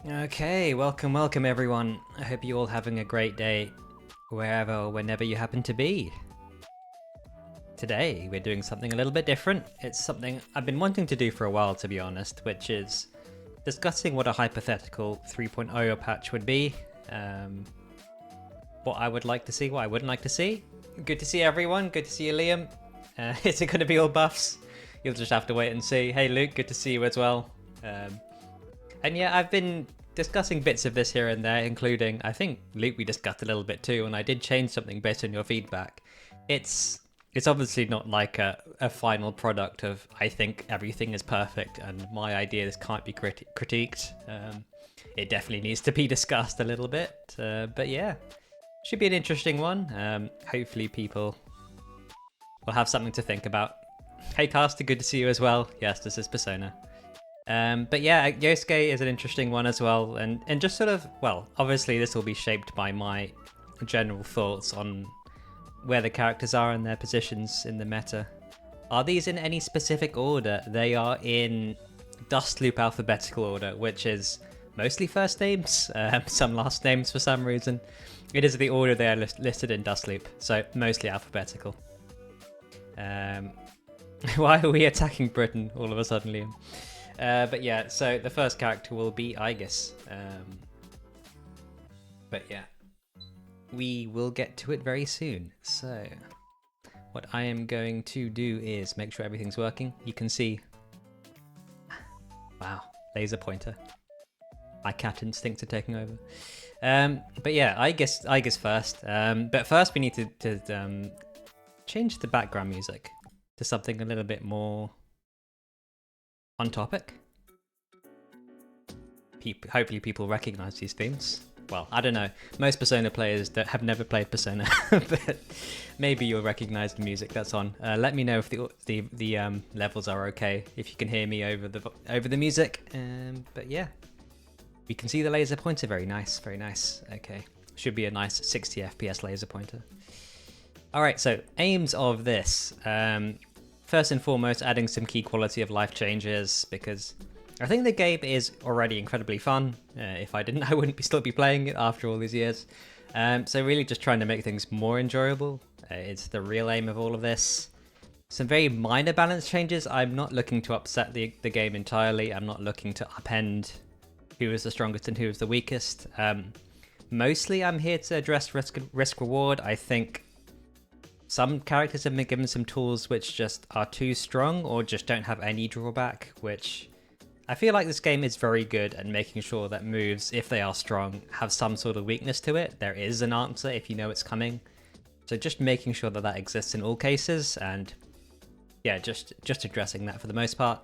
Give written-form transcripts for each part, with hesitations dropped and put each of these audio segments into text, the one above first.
Okay, welcome everyone. I hope you're all having a great day, wherever or whenever you happen to be. Today, we're doing something a little bit different. It's something I've been wanting to do for a while, to be honest, which is discussing what a hypothetical 3.0 patch would be, what I would like to see, what I wouldn't like to see. Good to see everyone, good to see you, Liam. Is it going to be all buffs? You'll just have to wait and see. Hey Luke, good to see you as well. And yeah, I've been discussing bits of this here and there, including, I think, Luke, we discussed a little bit too, and I did change something based on your feedback. It's obviously not like a final product of, I think everything is perfect and my ideas can't be critiqued. It definitely needs to be discussed a little bit, but yeah, should be an interesting one. Hopefully people will have something to think about. Hey Caster, good to see you as well. Yes, this is Persona. But yeah, Yosuke is an interesting one as well, and just sort of, well, obviously this will be shaped by my general thoughts on where the characters are and their positions in the meta. Are these in any specific order? They are in Dust Loop alphabetical order, which is mostly first names, some last names for some reason. It is the order they are listed in Dust Loop, so mostly alphabetical. Why are we attacking Britain all of a sudden, Liam? But yeah, so the first character will be Aigis. But yeah, we will get to it very soon. So what I am going to do is make sure everything's working. You can see, wow, laser pointer. My cat instincts are taking over. But yeah, Aigis first. But first we need to change the background music to something a little bit more on topic. Hopefully people recognize these themes. Well, I don't know. Most Persona players that have never played Persona, but maybe you'll recognize the music that's on. Let me know if the levels are okay, if you can hear me over the music. But yeah, we can see the laser pointer. Very nice, very nice. Okay, should be a nice 60 FPS laser pointer. All right, so aims of this. First and foremost, adding some key quality of life changes, because I think the game is already incredibly fun. If I didn't, I wouldn't still be playing it after all these years. So really just trying to make things more enjoyable. It's the real aim of all of this. Some very minor balance changes. I'm not looking to upset the game entirely. I'm not looking to upend who is the strongest and who is the weakest. Mostly I'm here to address risk reward. I think some characters have been given some tools which just are too strong or just don't have any drawback, which I feel like this game is very good at making sure that moves, if they are strong, have some sort of weakness to it. There is an answer if you know it's coming. So just making sure that that exists in all cases, and yeah, just addressing that for the most part.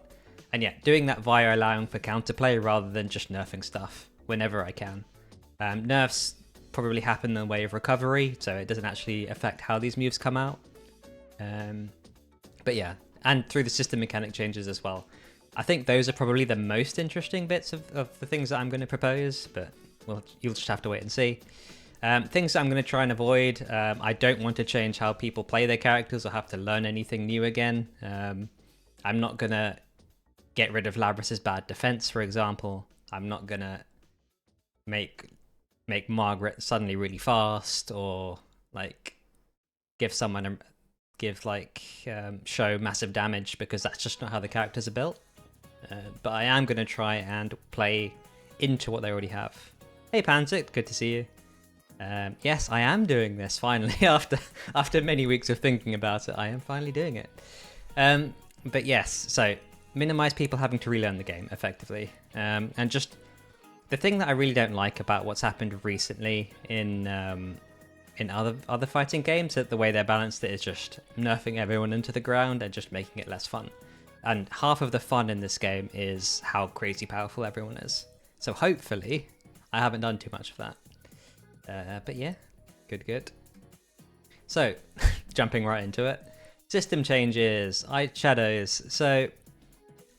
And yeah, doing that via allowing for counterplay rather than just nerfing stuff whenever I can. Nerfs probably happen in the way of recovery, so it doesn't actually affect how these moves come out. But yeah, and through the system mechanic changes as well. I think those are probably the most interesting bits of the things that I'm going to propose, but well, you'll just have to wait and see. Things that I'm going to try and avoid. I don't want to change how people play their characters or have to learn anything new again. I'm not going to get rid of Labrys' bad defense, for example. I'm not going to make Margaret suddenly really fast, or like show massive damage, because that's just not how the characters are built. But I am going to try and play into what they already have. Hey Panzik, good to see you. Yes, I am doing this finally after many weeks of thinking about it. I am finally doing it. But yes, so minimize people having to relearn the game effectively, and just the thing that I really don't like about what's happened recently in other fighting games, that the way they're balanced it is just nerfing everyone into the ground and just making it less fun. And half of the fun in this game is how crazy powerful everyone is. So hopefully, I haven't done too much of that. But yeah, good. So, jumping right into it. System changes, shadows. So,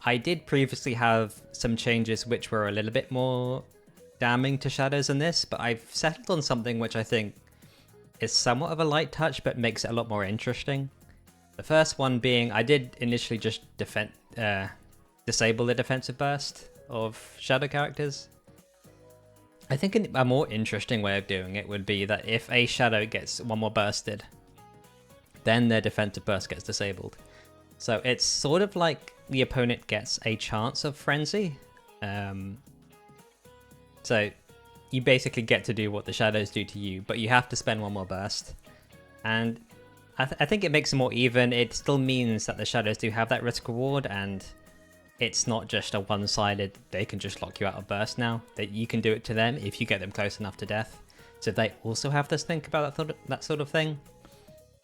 I did previously have some changes which were a little bit more damning to shadows than this, but I've settled on something which I think is somewhat of a light touch, but makes it a lot more interesting. The first one being, I did initially just disable the defensive burst of shadow characters. I think a more interesting way of doing it would be that if a shadow gets one more bursted, then their defensive burst gets disabled. So it's sort of like the opponent gets a chance of frenzy. So you basically get to do what the shadows do to you, but you have to spend one more burst. And I think it makes it more even. It still means that the shadows do have that risk reward, and it's not just a one-sided, they can just lock you out of burst now, that you can do it to them if you get them close enough to death. So they also have to think about that sort of thing.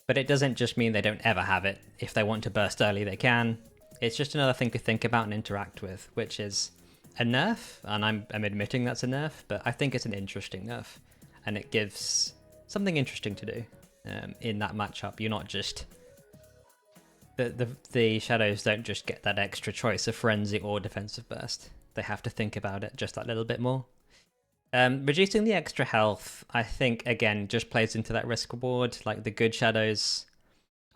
But it doesn't just mean they don't ever have it. If they want to burst early, they can. It's just another thing to think about and interact with, which is a nerf, and I'm admitting that's a nerf, but I think it's an interesting nerf, and it gives something interesting to do in that matchup. You're not just... The shadows don't just get that extra choice of frenzy or defensive burst. They have to think about it just that little bit more. Reducing the extra health, I think, again, just plays into that risk reward. Like the good shadows,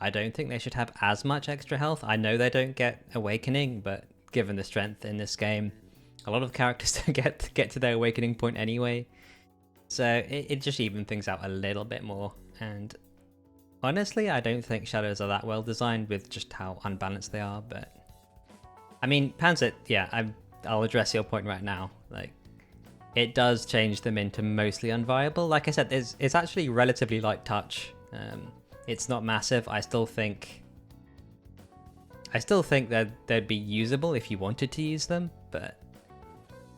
I don't think they should have as much extra health. I know they don't get awakening, but given the strength in this game, a lot of characters don't get to their awakening point anyway. So it just evens things out a little bit more. And honestly, I don't think shadows are that well designed with just how unbalanced they are. But I mean, Panzer, yeah, I'll address your point right now. Like, it does change them into mostly unviable. Like I said, it's actually relatively light touch. It's not massive. I still think that they'd be usable if you wanted to use them, but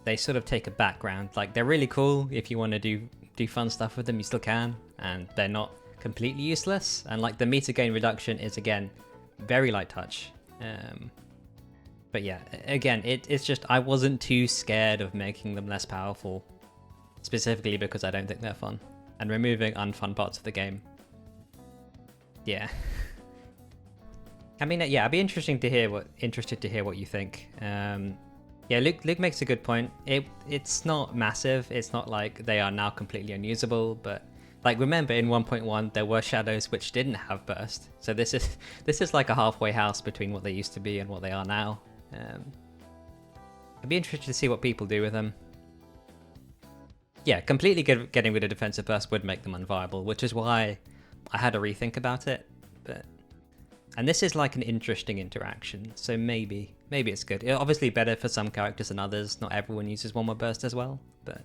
they sort of take a background. Like, they're really cool. If you want to do fun stuff with them, you still can, and they're not completely useless. And like the meter gain reduction is, again, very light touch. But yeah, again, it's just I wasn't too scared of making them less powerful, specifically because I don't think they're fun, and removing unfun parts of the game. Yeah. I mean, yeah, I'd be interested to hear what you think. Yeah, Luke makes a good point. It's not massive. It's not like they are now completely unusable, but like, remember in 1.1 there were shadows which didn't have burst. So this is like a halfway house between what they used to be and what they are now. I'd be interested to see what people do with them. Yeah, completely getting rid of defensive burst would make them unviable, which is why I had to rethink about it. And this is like an interesting interaction, so maybe it's good. It's obviously better for some characters than others. Not everyone uses one more burst as well, but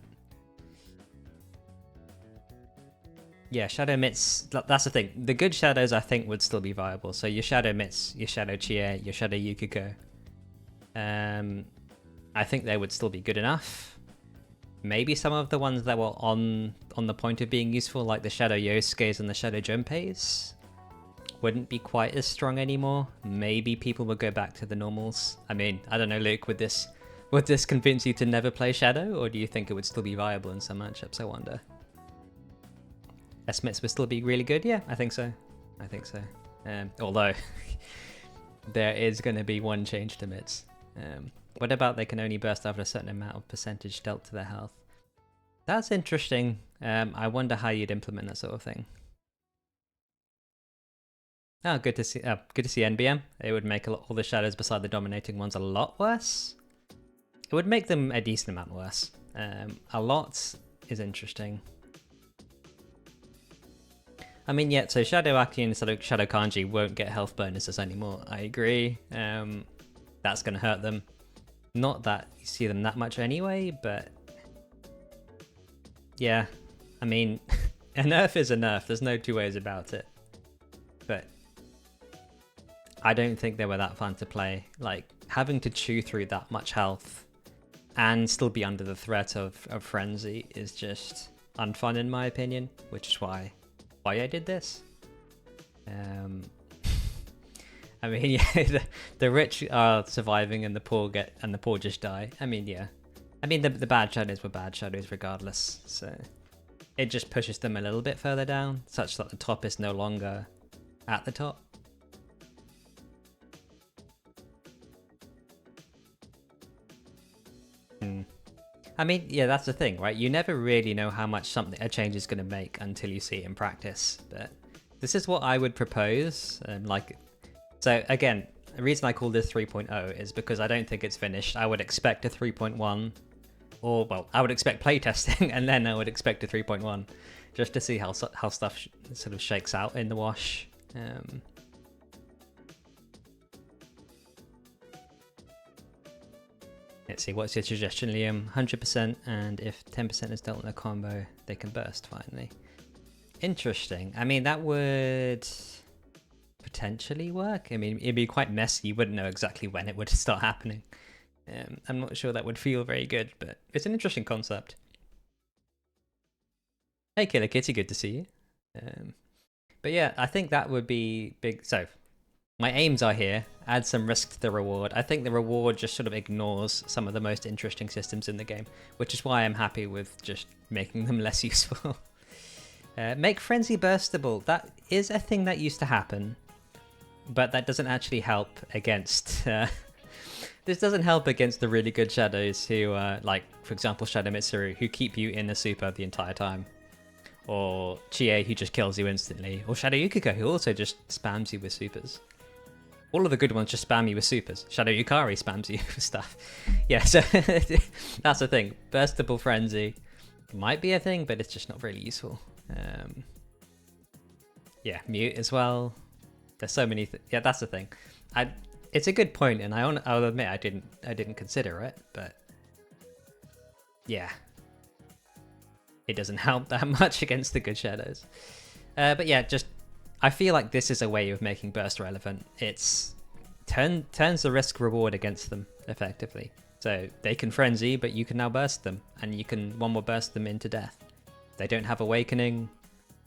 yeah, Shadow Mits, that's the thing. The good shadows, I think, would still be viable. So your Shadow Mits, your Shadow Chie, your Shadow Yukiko, I think they would still be good enough. Maybe some of the ones that were on the point of being useful, like the Shadow Yosuke's and the Shadow Junpeis, wouldn't be quite as strong anymore. Maybe people would go back to the normals. I mean, I don't know, Luke, would this convince you to never play Shadow, or do you think it would still be viable in some matchups? I wonder. S-Mits would still be really good? Yeah, I think so. Although, there is going to be one change to Mits. What about they can only burst after a certain amount of percentage dealt to their health? That's interesting. I wonder how you'd implement that sort of thing. Oh, good to see NBM. It would make all the shadows beside the dominating ones a lot worse. It would make them a decent amount worse. A lot is interesting. I mean, yeah, so Shadow Aki and Shadow Kanji won't get health bonuses anymore. I agree. That's going to hurt them. Not that you see them that much anyway, but yeah, I mean, a nerf is a nerf. There's no two ways about it. But I don't think they were that fun to play. Like, having to chew through that much health and still be under the threat of frenzy is just unfun in my opinion, which is why I did this. I mean, yeah, the rich are surviving and the poor just die. I mean, yeah. I mean, the bad shadows were bad shadows regardless, so it just pushes them a little bit further down, such that the top is no longer at the top. I mean, yeah, that's the thing, right? You never really know how much a change is going to make until you see it in practice. But this is what I would propose. So again, the reason I call this 3.0 is because I don't think it's finished. I would expect a 3.1 or well, I would expect playtesting, and then I would expect a 3.1, just to see how stuff sort of shakes out in the wash. Let's see, what's your suggestion, Liam? 100%, and if 10% is dealt in a combo, they can burst finally. Interesting. I mean, that would potentially work. I mean, it'd be quite messy. You wouldn't know exactly when it would start happening. I'm not sure that would feel very good, but it's an interesting concept. Hey, Killer Kitty, good to see you. But yeah, I think that would be big. So my aims are here. Add some risk to the reward. I think the reward just sort of ignores some of the most interesting systems in the game, which is why I'm happy with just making them less useful. Make Frenzy burstable. That is a thing that used to happen, but that doesn't actually help against... this doesn't help against the really good shadows who, like, for example, Shadow Mitsuru, who keep you in the super the entire time. Or Chie, who just kills you instantly. Or Shadow Yukiko, who also just spams you with supers. All of the good ones just spam you with supers. Shadow Yukari spams you with stuff. Yeah, so that's the thing. Burstable Frenzy might be a thing, but it's just not really useful. Yeah, mute as well. There's so many. Yeah, that's the thing. It's a good point, and I'll admit I didn't consider it, but yeah, it doesn't help that much against the good shadows. But yeah, just I feel like this is a way of making burst relevant. It's turns the risk reward against them effectively. So they can frenzy, but you can now burst them, and you can one more burst them into death. They don't have awakening.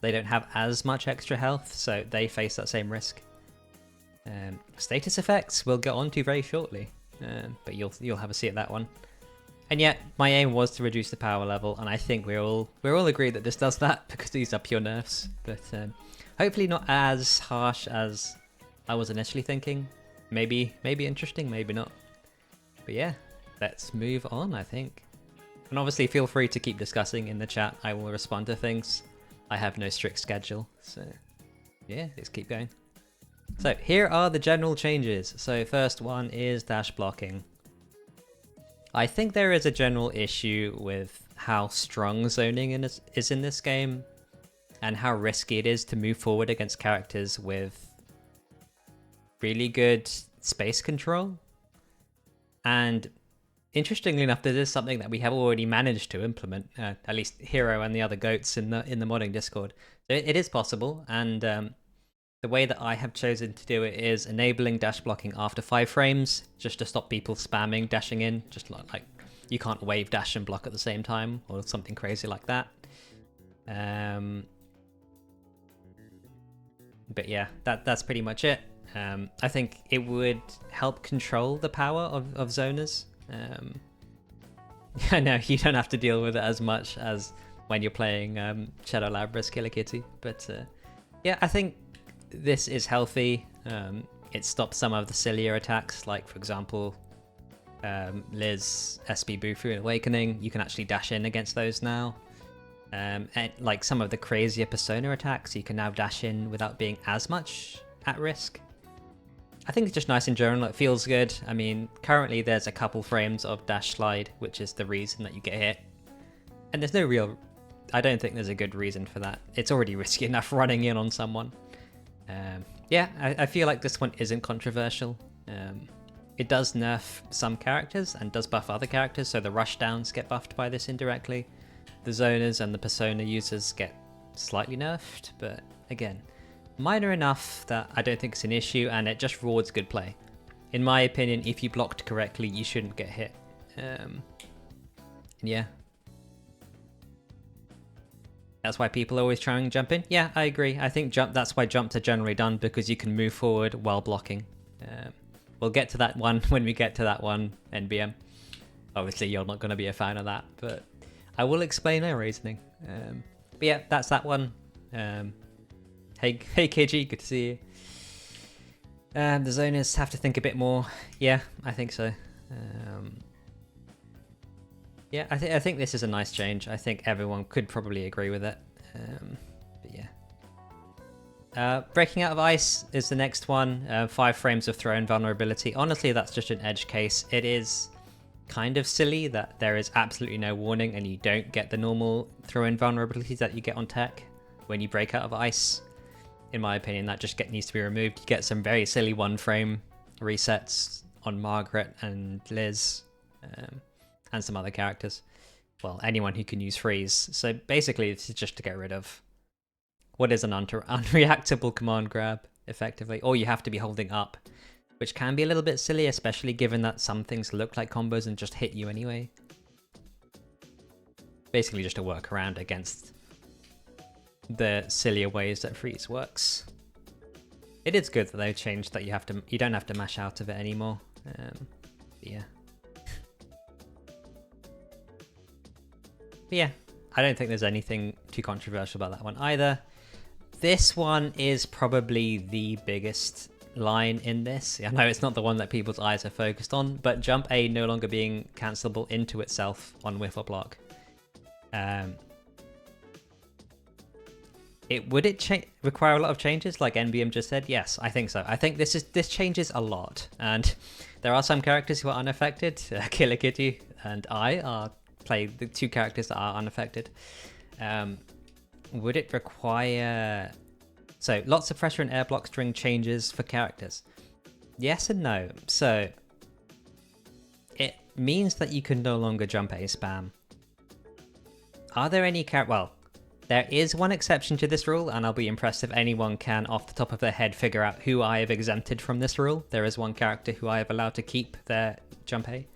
They don't have as much extra health, so they face that same risk. Status effects we'll get on to very shortly, but you'll have a see at that one. And yet, my aim was to reduce the power level, and I think we're all agreed that this does that because these are pure nerfs. But hopefully not as harsh as I was initially thinking. Maybe interesting, maybe not. But yeah, let's move on, I think. And obviously, feel free to keep discussing in the chat. I will respond to things. I have no strict schedule, so yeah, let's keep going. So here are the general changes. So first one is dash blocking. I think there is a general issue with how strong zoning is in this game, and how risky it is to move forward against characters with really good space control. And interestingly enough, this is something that we have already managed to implement, at least Hero and the other goats in the modding Discord. So it is possible, and the way that I have chosen to do it is enabling dash blocking after 5 frames, just to stop people spamming dashing in, just like you can't wave dash and block at the same time, or something crazy like that. But yeah, that's pretty much it. I think it would help control the power of zoners. I know you don't have to deal with it as much as when you're playing Shadow Labrys Killer Kitty, but yeah, I think this is healthy. It stops some of the sillier attacks, like for example Liz, SB Bufu and Awakening. You can actually dash in against those now. And like some of the crazier Persona attacks, you can now dash in without being as much at risk. I think it's just nice in general, it feels good. I mean, currently there's a couple frames of dash slide, which is the reason that you get hit. And there's no real... I don't think there's a good reason for that. It's already risky enough running in on someone. Yeah, I feel like this one isn't controversial. It does nerf some characters and does buff other characters, so the rushdowns get buffed by this indirectly. The zoners and the Persona users get slightly nerfed, but again, minor enough that I don't think it's an issue, and it just rewards good play. In my opinion, if you blocked correctly, you shouldn't get hit. Yeah. That's why people are always trying to jump in. Yeah, I agree. I think that's why jumps are generally done, because you can move forward while blocking. We'll get to that one when we get to that one, NBM. Obviously, you're not going to be a fan of that, but I will explain our reasoning. But yeah, that's that one. Hey KG, good to see you. The zoners have to think a bit more. Yeah, I think so. Yeah, I think this is a nice change. I think everyone could probably agree with it. But yeah. Breaking out of ice is the next one. 5 frames of throw invulnerability. Honestly, that's just an edge case. It is kind of silly that there is absolutely no warning and you don't get the normal throw-in vulnerabilities that you get on tech when you break out of ice. In my opinion, that just needs to be removed. You get some very silly one-frame resets on Margaret and Liz, and some other characters. Well, anyone who can use freeze. So basically, it's just to get rid of what is an unreactable command grab, effectively. Or you have to be holding up, which can be a little bit silly, especially given that some things look like combos and just hit you anyway. Basically just a workaround against the sillier ways that freeze works. It is good that they've changed that you don't have to mash out of it anymore. Yeah. But yeah, I don't think there's anything too controversial about that one either. This one is probably the biggest line in this. I know it's not the one that people's eyes are focused on, but jump A no longer being cancelable into itself on whiff or block. Would it require a lot of changes, like NBM just said? Yes, I think so. I think this changes a lot, and there are some characters who are unaffected. Killer Kitty and I play the two characters that are unaffected. Would it require... So, lots of pressure and air block string changes for characters. Yes and no. So, it means that you can no longer jump A spam. Are there any well, there is one exception to this rule, and I'll be impressed if anyone can, off the top of their head, figure out who I have exempted from this rule. There is one character who I have allowed to keep their jump A.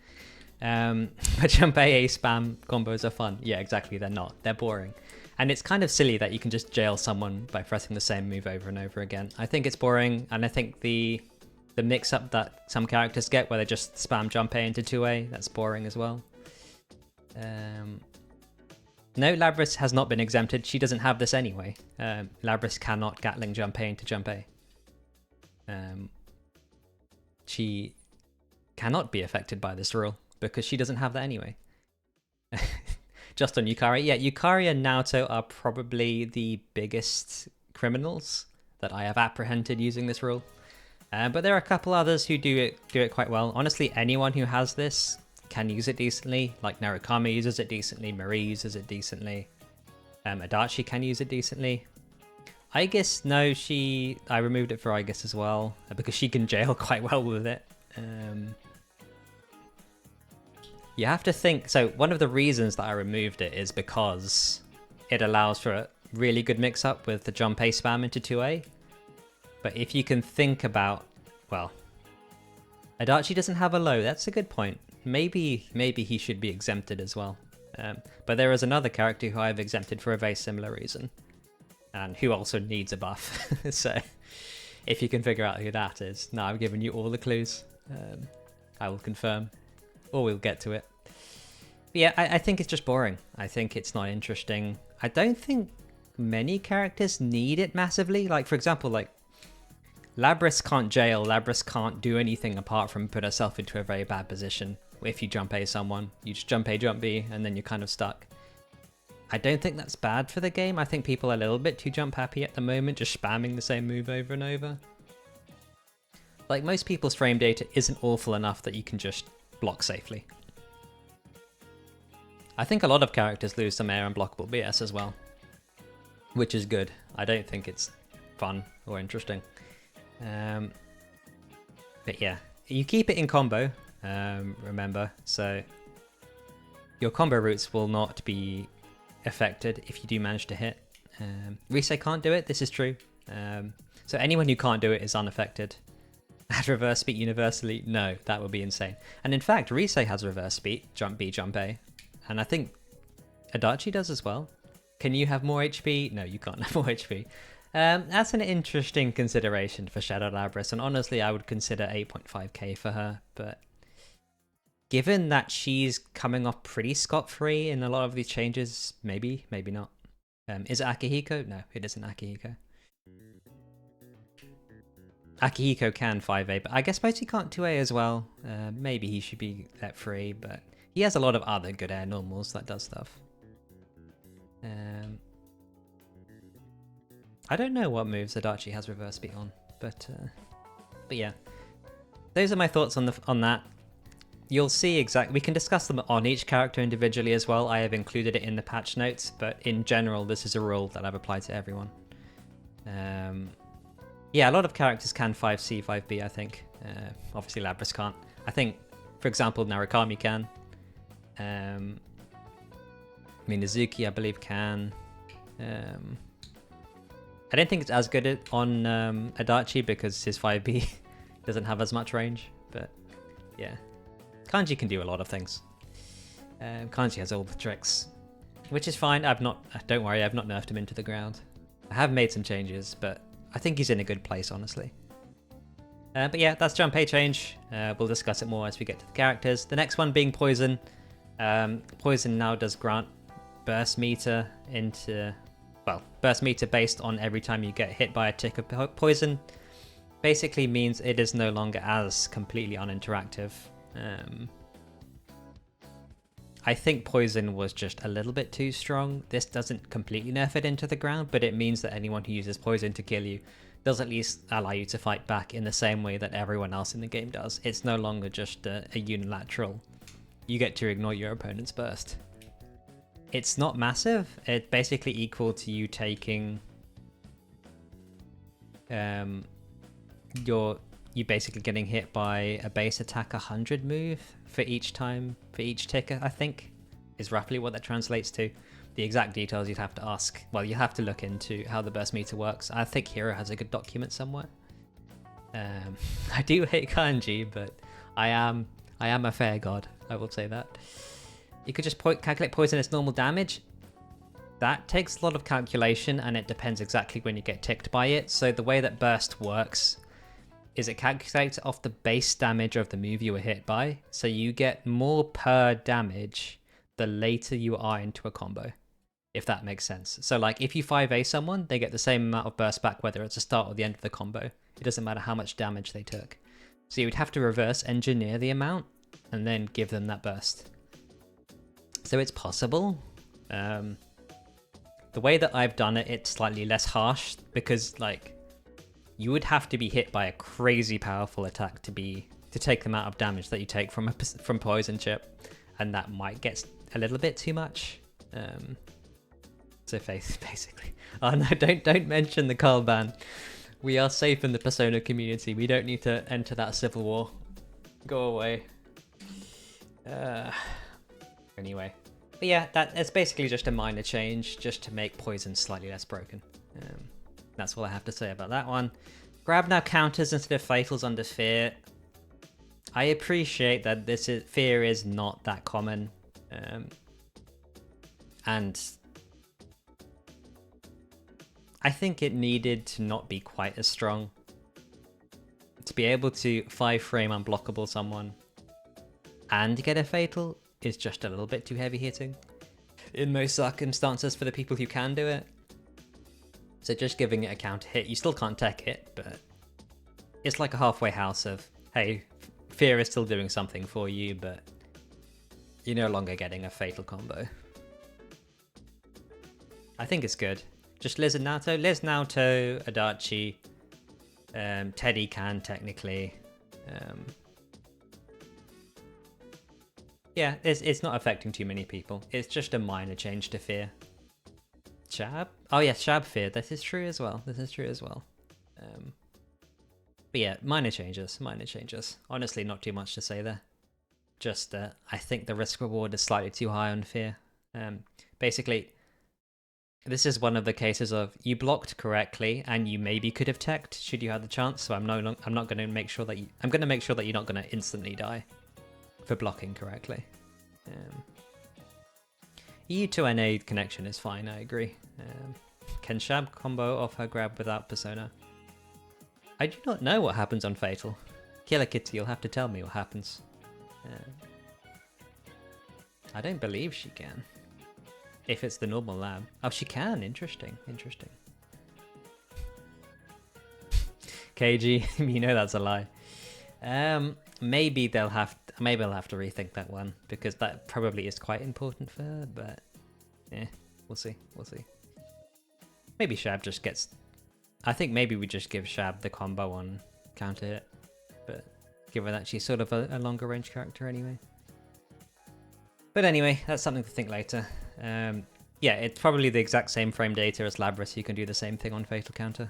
But jump A spam combos are fun. Yeah, exactly, they're not. They're boring. And it's kind of silly that you can just jail someone by pressing the same move over and over again. I think it's boring, and I think the mix-up that some characters get where they just spam jump A into 2A, that's boring as well. No, Labrys has not been exempted. She doesn't have this anyway. Labrys cannot Gatling jump A into jump A. She cannot be affected by this rule because she doesn't have that anyway. Just on Yukari. Yeah, Yukari and Naoto are probably the biggest criminals that I have apprehended using this rule. But there are a couple others who do it quite well. Honestly, anyone who has this can use it decently. Like Narukami uses it decently, Marie uses it decently. Adachi can use it decently. Aigis, no, I removed it for Aigis as well, because she can jail quite well with it. You have to think, so one of the reasons that I removed it is because it allows for a really good mix-up with the jump A spam into 2A. But if you can think about, well, Adachi doesn't have a low, that's a good point. Maybe he should be exempted as well. But there is another character who I've exempted for a very similar reason, and who also needs a buff. So if you can figure out who that is, now I've given you all the clues. I will confirm, or we'll get to it. But yeah, I think it's just boring. I think it's not interesting. I don't think many characters need it massively. Like, for example, like Labrys can't jail, Labrys can't do anything apart from put herself into a very bad position. If you jump A someone, you just jump A, jump B, and then you're kind of stuck. I don't think that's bad for the game. I think people are a little bit too jump happy at the moment, just spamming the same move over and over. Like, most people's frame data isn't awful enough that you can just block safely. I think a lot of characters lose some air and blockable BS as well, which is good. I don't think it's fun or interesting. But yeah, you keep it in combo, remember, so your combo routes will not be affected if you do manage to hit. Risei can't do it, this is true. So anyone who can't do it is unaffected. Add reverse speed universally? No, that would be insane. And in fact, Risei has reverse speed, jump B, jump A. And I think Adachi does as well. Can you have more HP? No, you can't have more HP. That's an interesting consideration for Shadow Labrys, and honestly I would consider 8.5k for her, but given that she's coming off pretty scot-free in a lot of these changes, maybe not. Is it Akihiko? No, it isn't Akihiko. Akihiko can 5A, but I guess mostly can't 2A as well. Maybe he should be let free, but he has a lot of other good air normals that does stuff. I don't know what moves Adachi has reverse speed on, but yeah. Those are my thoughts on that. you'll see exactly. We can discuss them on each character individually as well. I have included it in the patch notes, but in general, this is a rule that I've applied to everyone. Yeah, a lot of characters can 5C, 5B, I think. Obviously, Labrys can't. I think, for example, Narukami can. Minazuki, I believe, can. I don't think it's as good on Adachi because his 5B doesn't have as much range, but yeah. Kanji can do a lot of things. Kanji has all the tricks, which is fine. Don't worry, I've not nerfed him into the ground. I have made some changes, but I think he's in a good place, honestly. But yeah, that's Junpei change. We'll discuss it more as we get to the characters. The next one being Poison. Poison now does grant burst meter into... Well, burst meter based on every time you get hit by a tick of poison. Basically means it is no longer as completely uninteractive. I think poison was just a little bit too strong. This doesn't completely nerf it into the ground, but it means that anyone who uses poison to kill you does at least allow you to fight back in the same way that everyone else in the game does. It's no longer just a unilateral. You get to ignore your opponent's burst. It's not massive. It's basically equal to you taking you basically getting hit by a base attack 100 move for each ticker, I think, is roughly what that translates to. The exact details you'd have to ask. Well, you have to look into how the burst meter works. I think Hero has a good document somewhere. I do hate Kanji, but I am a fair god. I will say that. You could just calculate poison as normal damage. That takes a lot of calculation, and it depends exactly when you get ticked by it. So the way that burst works is it calculates off the base damage of the move you were hit by. So you get more per damage the later you are into a combo, if that makes sense. So like if you 5A someone, they get the same amount of burst back whether it's the start or the end of the combo. It doesn't matter how much damage they took. So you would have to reverse engineer the amount and then give them that burst. So it's possible. The way that I've done it, it's slightly less harsh because like you would have to be hit by a crazy powerful attack to take the amount of damage that you take from poison chip, and that might get a little bit too much. So faith, basically. Oh no, don't mention the Carl ban. We are safe in the Persona community. We don't need to enter that civil war. Go away. Anyway. But yeah, it's basically just a minor change, just to make poison slightly less broken. That's all I have to say about that one. Grab now counters instead of fatals under fear. I appreciate that fear is not that common. And I think it needed to not be quite as strong. To be able to 5-frame unblockable someone and get a fatal is just a little bit too heavy hitting in most circumstances for the people who can do it. So just giving it a counter hit, you still can't tech it, but it's like a halfway house of, hey, fear is still doing something for you, but you're no longer getting a fatal combo. I think it's good. Just Liz and Naoto. Liz, Naoto, Adachi. Teddie can technically. Yeah, it's not affecting too many people. It's just a minor change to fear. Shab? Oh yeah, Shab fear. This is true as well. But yeah, minor changes. Honestly, not too much to say there. Just I think the risk reward is slightly too high on fear. Basically, this is one of the cases of you blocked correctly and you maybe could have teched should you have the chance. So I'm not going to make sure that I'm going to make sure that you're not going to instantly die for blocking correctly. EU2NA connection is fine, I agree. Can Shab combo off her grab without Persona? I do not know what happens on Fatal. Killer Kitty, you'll have to tell me what happens. I don't believe she can. If it's the normal lab. Oh, she can. Interesting. KG, you know that's a lie. Maybe they'll have to rethink that one because that probably is quite important for her. But yeah, we'll see. Maybe Shab just gets. I think maybe we just give Shab the combo on counter hit. But given that she's sort of a longer range character anyway. But anyway, that's something to think later. Yeah, it's probably the exact same frame data as Labrys. You can do the same thing on Fatal Counter.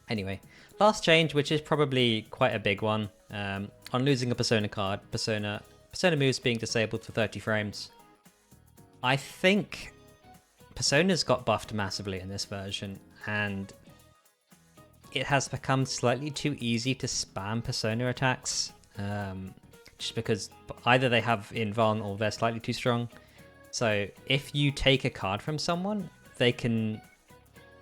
Anyway, last change, which is probably quite a big one. On losing a Persona card, Persona moves being disabled for 30 frames. I think Persona's got buffed massively in this version, and it has become slightly too easy to spam Persona attacks. Just because either they have invuln or they're slightly too strong. So if you take a card from someone, they can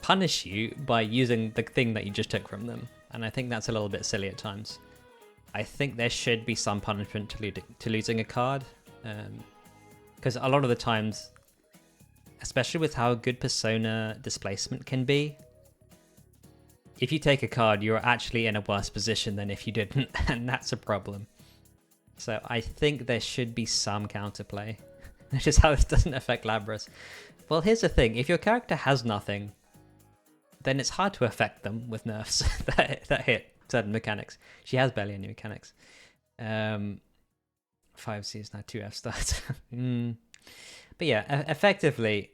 punish you by using the thing that you just took from them. And I think that's a little bit silly at times. I think there should be some punishment to losing a card. Because a lot of the times, especially with how good Persona displacement can be, if you take a card, you're actually in a worse position than if you didn't, and that's a problem. So I think there should be some counterplay. Which is how it doesn't affect Labrys. Well, here's the thing. If your character has nothing, then it's hard to affect them with nerfs that hit certain mechanics. She has barely any mechanics. 5C is now 2F stars. But yeah, effectively,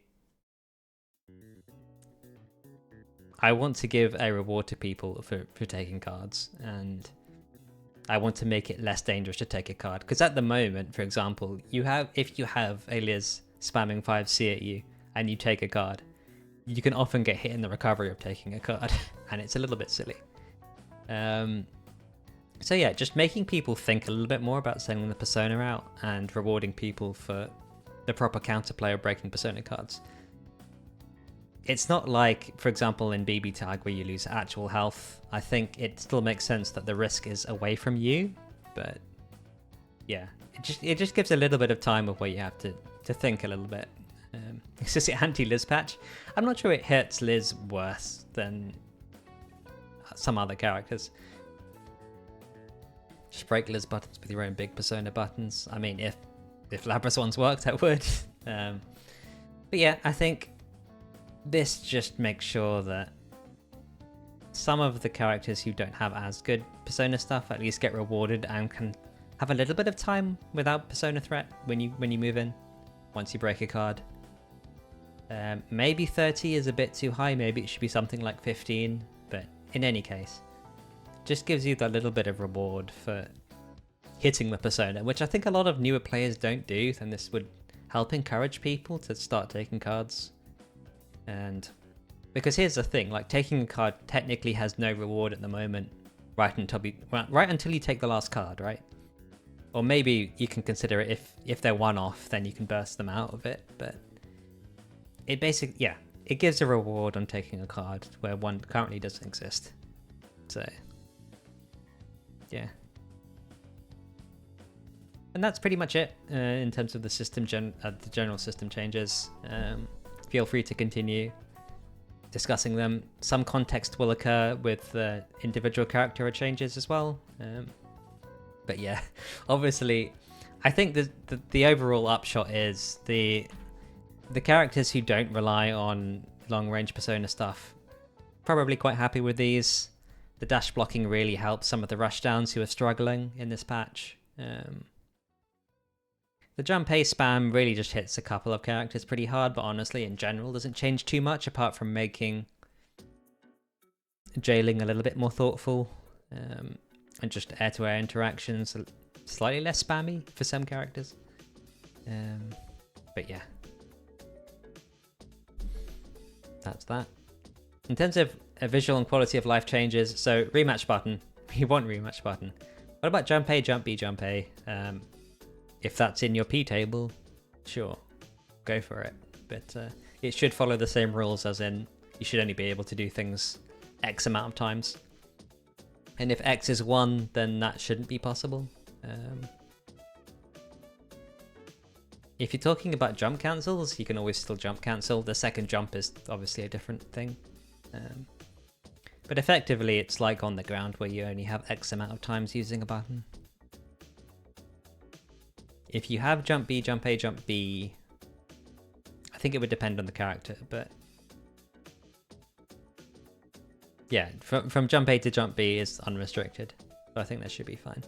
I want to give a reward to people for taking cards, and I want to make it less dangerous to take a card. Because at the moment, for example, if you have a Liz spamming 5C at you and you take a card, you can often get hit in the recovery of taking a card, and it's a little bit silly. So yeah, just making people think a little bit more about sending the Persona out and rewarding people for the proper counterplay of breaking Persona cards. It's not like, for example, in BB Tag where you lose actual health. I think it still makes sense that the risk is away from you, but yeah, it just gives a little bit of time of where you have to think a little bit. It's just the anti-Liz patch. I'm not sure it hurts Liz worse than some other characters. Just break Liz buttons with your own big Persona buttons. I mean, if Labrys ones worked, I would. But yeah, I think this just makes sure that some of the characters who don't have as good Persona stuff at least get rewarded and can have a little bit of time without Persona threat when you move in, once you break a card. Maybe 30 is a bit too high, maybe it should be something like 15, but in any case, just gives you that little bit of reward for hitting the Persona, which I think a lot of newer players don't do, and this would help encourage people to start taking cards. And because here's the thing, like taking a card technically has no reward at the moment, right until you take the last card, right? Or maybe you can consider it if they're one-off, then you can burst them out of it. But it basically, yeah, it gives a reward on taking a card where one currently doesn't exist. So yeah, and that's pretty much it in terms of the system the general system changes. Feel free to continue discussing them. Some context will occur with individual character changes as well. But yeah, obviously, I think the overall upshot is the characters who don't rely on long-range Persona stuff, probably quite happy with these. The dash blocking really helps some of the rushdowns who are struggling in this patch. The Junpei spam really just hits a couple of characters pretty hard, but honestly, in general, doesn't change too much apart from making jailing a little bit more thoughtful, and just air-to-air interactions slightly less spammy for some characters. But yeah, that's that. In terms of visual and quality of life changes, so rematch button, we want rematch button. What about Junpei, Jump B, Junpei? If that's in your P table, sure, go for it. But it should follow the same rules as in you should only be able to do things X amount of times. And if X is 1, then that shouldn't be possible. If you're talking about jump cancels, you can always still jump cancel. The second jump is obviously a different thing. But effectively, it's like on the ground where you only have X amount of times using a button. If you have jump B, jump A, jump B, I think it would depend on the character, but yeah, from jump A to jump B is unrestricted. So I think that should be fine.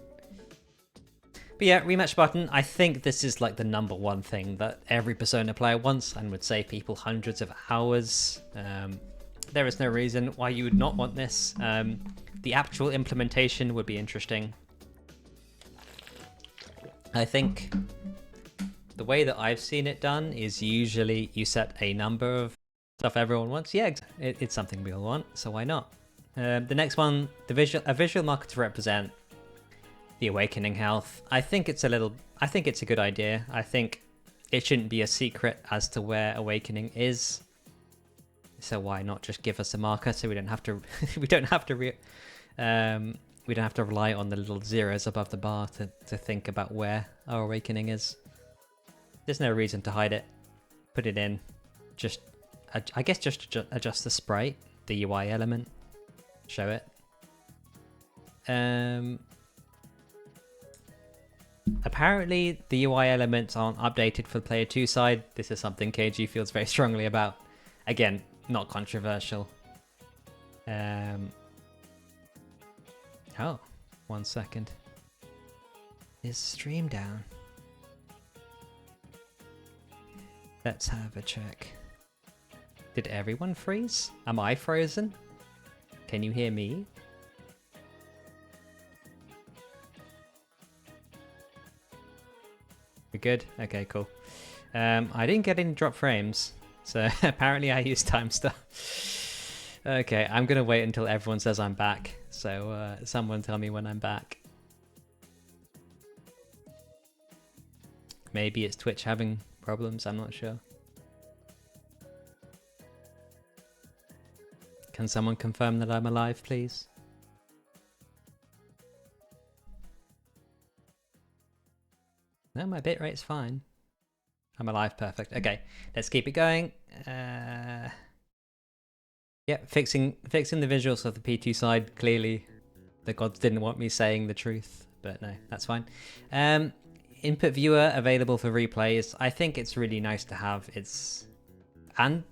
But yeah, rematch button. I think this is like the #1 thing that every Persona player wants and would save people hundreds of hours. There is no reason why you would not want this. The actual implementation would be interesting. I think the way that I've seen it done is usually you set a number of stuff everyone wants. Yeah, it's something we all want, so why not? The next one, a visual marker to represent the awakening health. I think it's a good idea. I think it shouldn't be a secret as to where awakening is. So why not just give us a marker so we don't have to we don't have to rely on the little zeros above the bar to think about where our awakening is. There's no reason to hide it. Put it in. Just I guess just adjust the sprite, the UI element. Show it. Apparently the UI elements aren't updated for player 2 side. This is something KG feels very strongly about. Again, not controversial. Oh, 1 second. Is stream down? Let's have a check. Did everyone freeze? Am I frozen? Can you hear me? We're good? Okay, cool. I didn't get any drop frames, so apparently I used time stuff. Okay, I'm gonna wait until everyone says I'm back, so someone tell me when I'm back. Maybe it's Twitch having problems, I'm not sure. Can someone confirm that I'm alive, please? No, my bitrate's fine. I'm alive, perfect. Okay, let's keep it going. Yeah, fixing the visuals of the P2 side. Clearly, the gods didn't want me saying the truth, but no, that's fine. Input viewer available for replays. I think it's really nice to have. And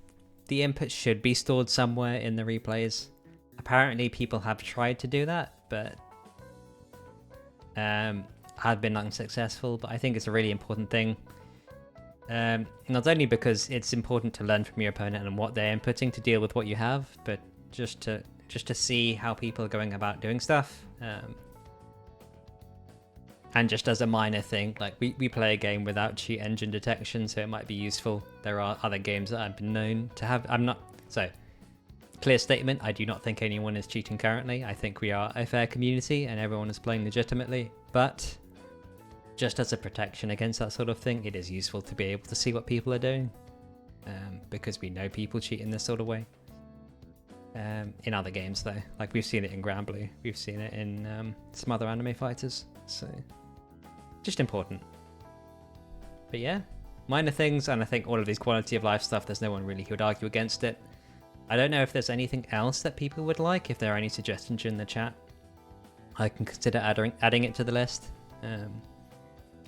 the input should be stored somewhere in the replays. Apparently, people have tried to do that, but have been unsuccessful. But I think it's a really important thing. Not only because it's important to learn from your opponent and what they're inputting to deal with what you have, but just to see how people are going about doing stuff. And just as a minor thing, like we play a game without cheat engine detection, so it might be useful. There are other games that I've been known to have. Clear statement, I do not think anyone is cheating currently. I think we are a fair community and everyone is playing legitimately, but just as a protection against that sort of thing, it is useful to be able to see what people are doing, because we know people cheat in this sort of way. In other games though, like we've seen it in Grand Blue, we've seen it in some other anime fighters, so just important. But yeah, minor things, and I think all of these quality of life stuff, there's no one really who would argue against it. I don't know if there's anything else that people would like. If there are any suggestions in the chat, I can consider adding it to the list.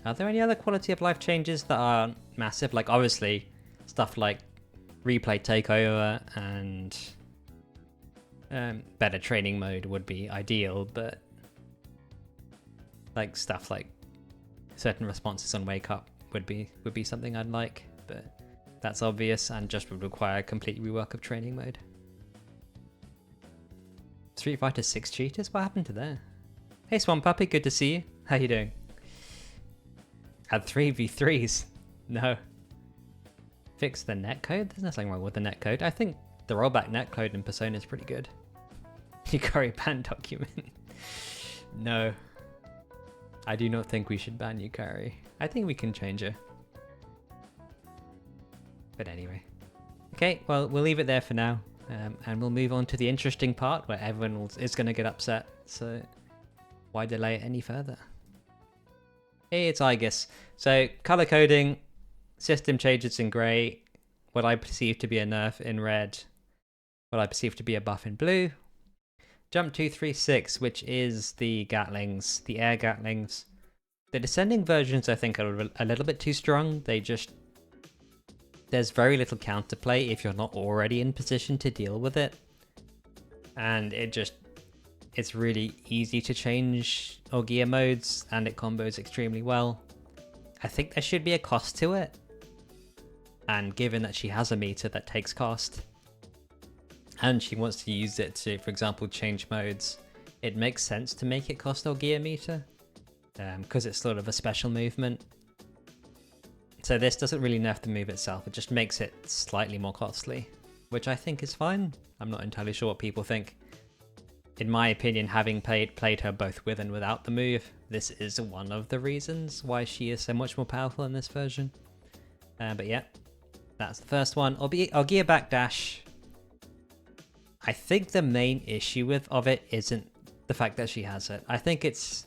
Are there any other quality of life changes that aren't massive? Like obviously stuff like replay takeover and better training mode would be ideal, but like stuff like certain responses on wake up would be something I'd like, but that's obvious and just would require a complete rework of training mode. Street Fighter 6 cheaters? What happened to there? Hey Swan Puppy, good to see you. How you doing? Had 3v3s? No. Fix the netcode? There's nothing wrong with the netcode. I think the rollback netcode in Persona is pretty good. Yukari ban document. No. I do not think we should ban Yukari. I think we can change her. But anyway. Okay, well, we'll leave it there for now. And we'll move on to the interesting part where everyone is going to get upset. So why delay it any further? Hey, it's Aigis. So color coding, system changes in grey, what I perceive to be a nerf in red, what I perceive to be a buff in blue. Jump 236, which is the Gatlings, the air Gatlings. The descending versions I think are a little bit too strong. There's very little counterplay if you're not already in position to deal with it. And it it's really easy to change Ogiya modes, and it combos extremely well. I think there should be a cost to it, and given that she has a meter that takes cost, and she wants to use it to, for example, change modes, it makes sense to make it cost Ogiya meter, because it's sort of a special movement. So this doesn't really nerf the move itself, it just makes it slightly more costly, which I think is fine. I'm not entirely sure what people think. In my opinion, having played her both with and without the move, this is one of the reasons why she is so much more powerful in this version. But yeah, that's the first one. Ogiya backdash. I think the main issue of it isn't the fact that she has it. I think it's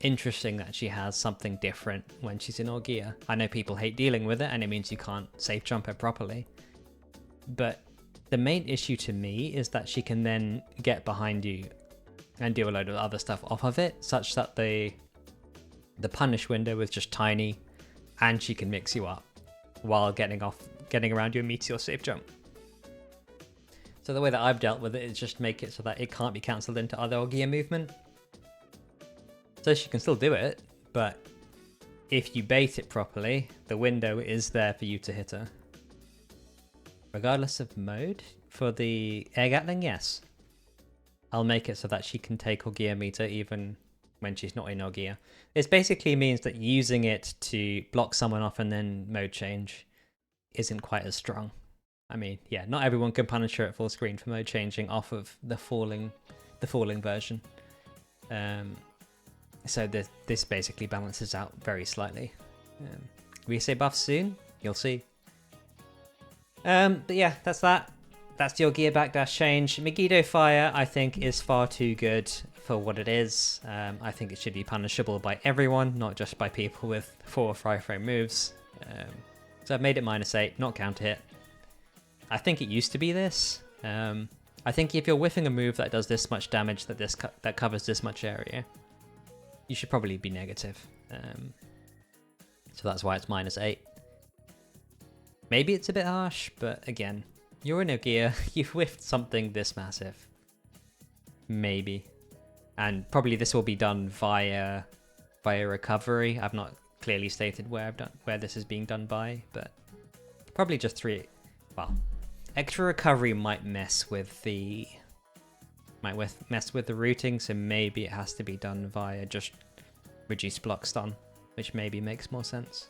interesting that she has something different when she's in Ogiya. I know people hate dealing with it, and it means you can't safe jump her properly. But the main issue to me is that she can then get behind you and do a load of other stuff off of it, such that the punish window is just tiny, and she can mix you up while getting around your meteor safe jump. So the way that I've dealt with it is just make it so that it can't be cancelled into other Ogiya movement. So she can still do it, but if you bait it properly, the window is there for you to hit her. Regardless of mode, for the air gatling, yes. I'll make it so that she can take Ogiya meter even when she's not in Ogiya. It basically means that using it to block someone off and then mode change isn't quite as strong. I mean, yeah, not everyone can punish her at full screen for mode changing off of the falling version. So this basically balances out very slightly. We say buff soon, you'll see. But yeah, that's that. That's your gear backdash change. Megiddo Fire, I think, is far too good for what it is. I think it should be punishable by everyone, not just by people with 4 or 5 frame moves. So I've made it -8, not counter hit. I think it used to be this. I think if you're whiffing a move that does this much damage, that covers this much area, you should probably be negative. So that's why it's -8. Maybe it's a bit harsh, but again, you're in Ogiya, you've whiffed something this massive. Maybe. And probably this will be done via recovery. I've not clearly stated where this is being done by, but probably just 3. Well, extra recovery might mess with the routing, so maybe it has to be done via just reduced block stun, which maybe makes more sense.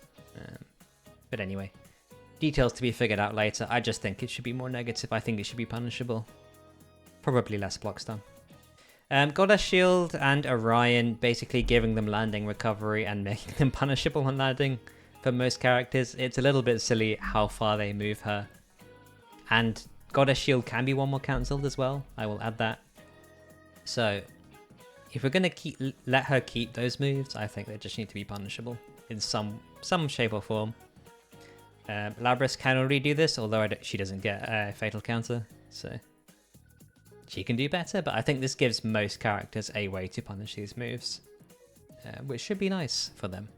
But anyway, details to be figured out later. I just think it should be more negative. I think it should be punishable. Probably less block stun. Goddess Shield and Orion, basically giving them landing recovery and making them punishable on landing for most characters. It's a little bit silly how far they move her. And Goddess Shield can be 1 more cancelled as well. I will add that. So if we're going to let her keep those moves, I think they just need to be punishable in some shape or form. Labrys can already do this, although she doesn't get a fatal counter, so she can do better, but I think this gives most characters a way to punish these moves, which should be nice for them,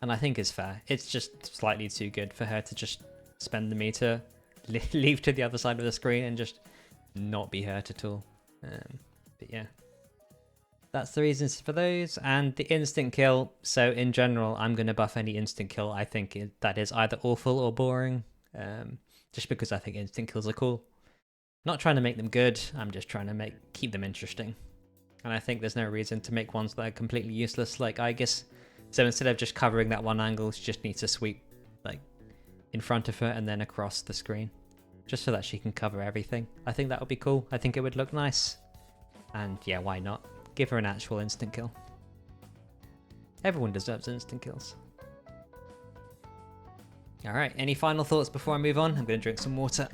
and I think is fair. It's just slightly too good for her to just spend the meter, leave to the other side of the screen, and just not be hurt at all. But yeah, that's the reasons for those. And the instant kill, so in general I'm going to buff any instant kill I think that is either awful or boring, just because I think instant kills are cool. Not trying to make them good, I'm just trying to keep them interesting. And I think there's no reason to make ones that are completely useless like Aigis. So instead of just covering that one angle, she just needs to sweep like in front of her and then across the screen, just so that she can cover everything. I think that would be cool. I think it would look nice. And yeah, why not? Give her an actual instant kill. Everyone deserves instant kills. Alright, any final thoughts before I move on? I'm going to drink some water.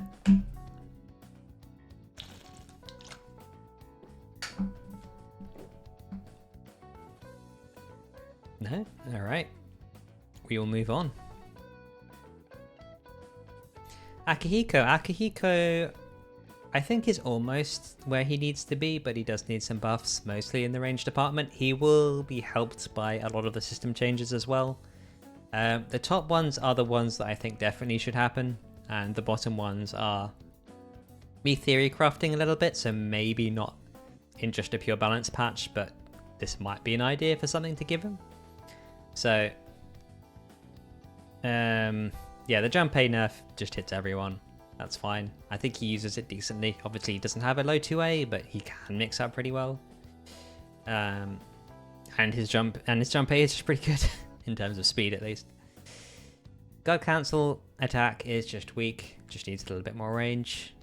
No? Alright. We will move on. Akihiko, I think is almost where he needs to be, but he does need some buffs, mostly in the range department. He will be helped by a lot of the system changes as well. The top ones are the ones that I think definitely should happen, and the bottom ones are me theory crafting a little bit, so maybe not in just a pure balance patch, but this might be an idea for something to give him. So, yeah, the Junpei nerf just hits everyone. That's fine. I think he uses it decently. Obviously, he doesn't have a low 2A, but he can mix up pretty well. And his Junpei is just pretty good in terms of speed, at least. God Cancel attack is just weak. Just needs a little bit more range.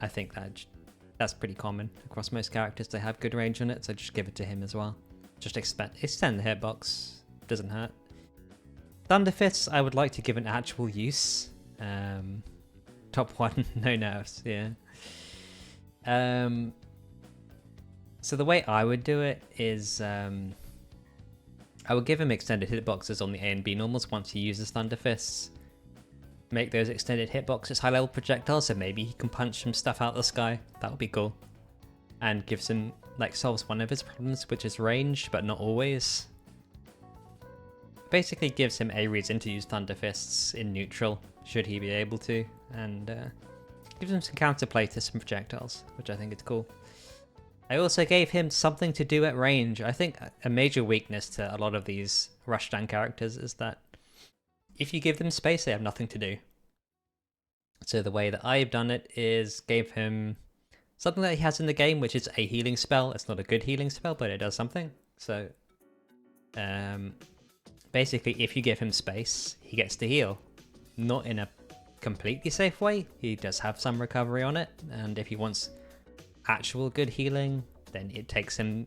I think that's pretty common across most characters. They have good range on it, so just give it to him as well. Just extend the hitbox. Doesn't hurt. Thunder Fists, I would like to give an actual use. Top 1, no nerfs, yeah. So the way I would do it is I would give him extended hitboxes on the A and B normals once he uses Thunder Fists. Make those extended hitboxes high level projectiles, so maybe he can punch some stuff out of the sky. That would be cool. And gives him, like, solves one of his problems, which is range, but not always. Basically gives him a reason to use Thunder Fists in neutral, should he be able to, and gives him some counterplay to some projectiles, which I think is cool. I also gave him something to do at range. I think a major weakness to a lot of these rushdown characters is that if you give them space, they have nothing to do. So the way that I've done it is gave him something that he has in the game, which is a healing spell. It's not a good healing spell, but it does something. So basically, if you give him space, he gets to heal. Not in a completely safe way. He does have some recovery on it, and if he wants actual good healing, then it takes him,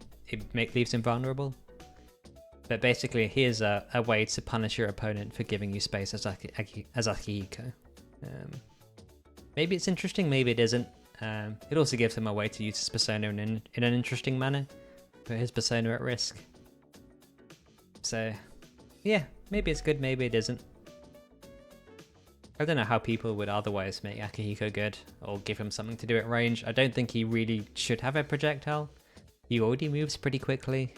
leaves him vulnerable. But basically, here's a way to punish your opponent for giving you space as Akihiko. Maybe it's interesting, maybe it isn't. It also gives him a way to use his persona in an interesting manner, put his persona at risk. So, yeah, maybe it's good, maybe it isn't. I don't know how people would otherwise make Akihiko good, or give him something to do at range. I don't think he really should have a projectile. He already moves pretty quickly,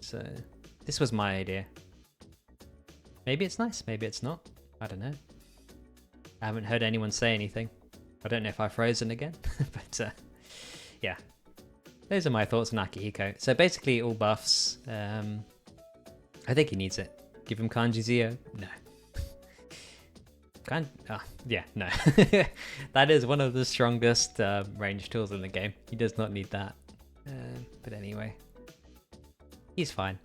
so this was my idea. Maybe it's nice, maybe it's not. I don't know. I haven't heard anyone say anything. I don't know if I've frozen again, but yeah. Those are my thoughts on Akihiko. So basically all buffs. I think he needs it. Give him Kanji Zio? No. Yeah, no. That is one of the strongest range tools in the game. He does not need that. But anyway. He's fine.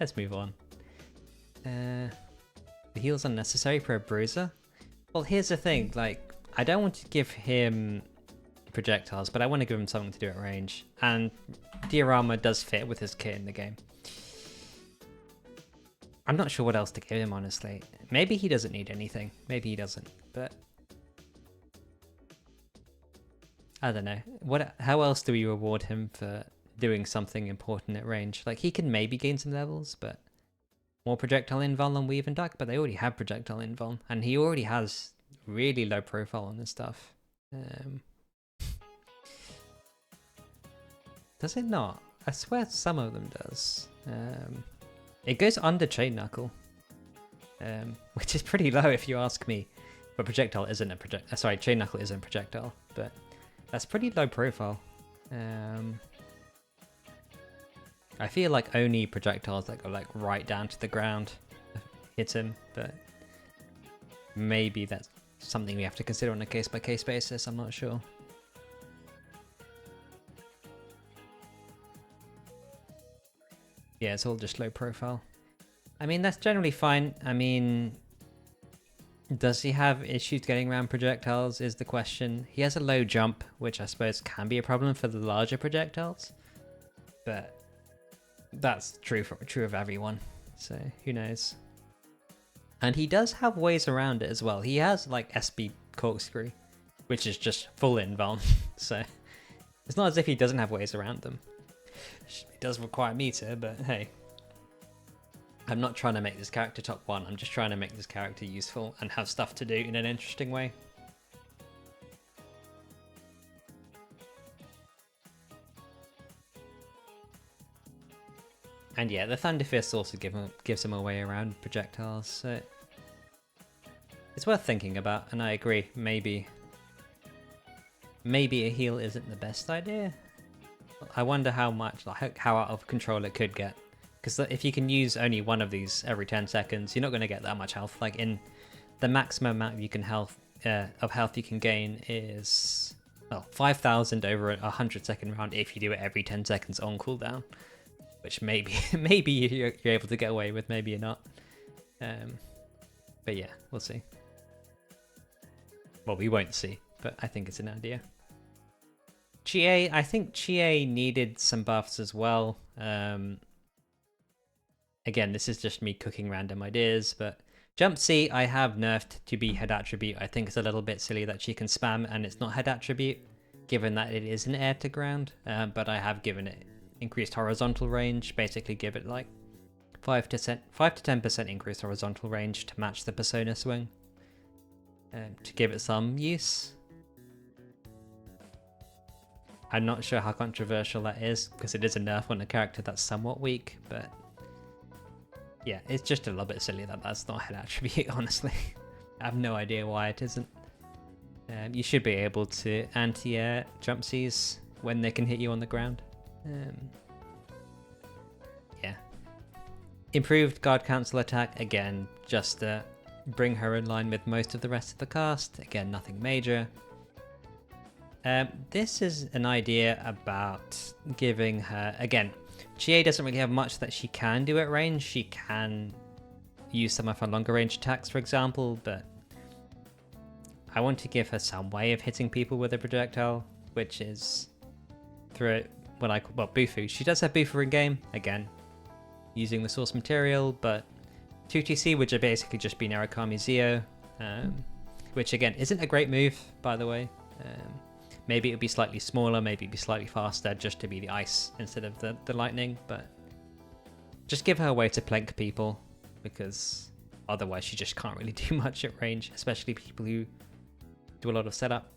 Let's move on. The heal's unnecessary for a bruiser? Well, here's the thing. Like, I don't want to give him projectiles, but I want to give him something to do at range. And diorama does fit with his kit in the game. I'm not sure what else to give him, honestly. Maybe he doesn't need anything. Maybe he doesn't, but I don't know. How else do we reward him for doing something important at range? Like, he can maybe gain some levels, but more projectile invul on Weave and Duck, but they already have projectile invul, and he already has really low profile on this stuff. Does it not? I swear some of them does. It goes under Chain Knuckle, which is pretty low if you ask me. But projectile isn't a projectile. Sorry, Chain Knuckle isn't projectile, but that's pretty low profile. I feel like only projectiles that go like right down to the ground hit him, but maybe that's something we have to consider on a case-by-case basis. I'm not sure. Yeah, it's all just low profile. I mean, that's generally fine. I mean, does he have issues getting around projectiles is the question. He has a low jump, which I suppose can be a problem for the larger projectiles. But that's true of everyone, so who knows. And he does have ways around it as well. He has like SB Corkscrew, which is just full invuln. So it's not as if he doesn't have ways around them. It does require meter, but hey. I'm not trying to make this character top 1, I'm just trying to make this character useful and have stuff to do in an interesting way. And yeah, the Thunder Fist also gives him a way around projectiles, so it's worth thinking about, and I agree, maybe a heal isn't the best idea. I wonder how much, like, how out of control it could get. Because if you can use only one of these every 10 seconds, you're not going to get that much health. Like, in the maximum amount you can health you can gain is, well, 5,000 over a 100-second round if you do it every 10 seconds on cooldown. Which maybe you're able to get away with, maybe you're not. But yeah, we'll see. Well, we won't see, but I think it's an idea. Chie, I think Chie needed some buffs as well. Again, this is just me cooking random ideas, but Jump C I have nerfed to be head attribute. I think it's a little bit silly that she can spam and it's not head attribute, given that it is an air to ground, but I have given it increased horizontal range, basically give it like 5 to 10% increased horizontal range to match the persona swing, to give it some use. I'm not sure how controversial that is, because it is a nerf on a character that's somewhat weak, but yeah, it's just a little bit silly that that's not head attribute, honestly. I have no idea why it isn't. You should be able to anti-air jump Cs when they can hit you on the ground. Yeah. Improved guard cancel attack, again, just to bring her in line with most of the rest of the cast. Again, nothing major. This is an idea about giving her, again, Chie doesn't really have much that she can do at range. She can use some of her longer range attacks, for example, but I want to give her some way of hitting people with a projectile, which is through Bufu. She does have Bufu in game, again, using the source material, but 2TC would basically just be Narukami Zio, which again isn't a great move, by the way. Maybe it would be slightly smaller, maybe it'd be slightly faster, just to be the ice instead of the lightning, but just give her a way to plank people, because otherwise she just can't really do much at range, especially people who do a lot of setup.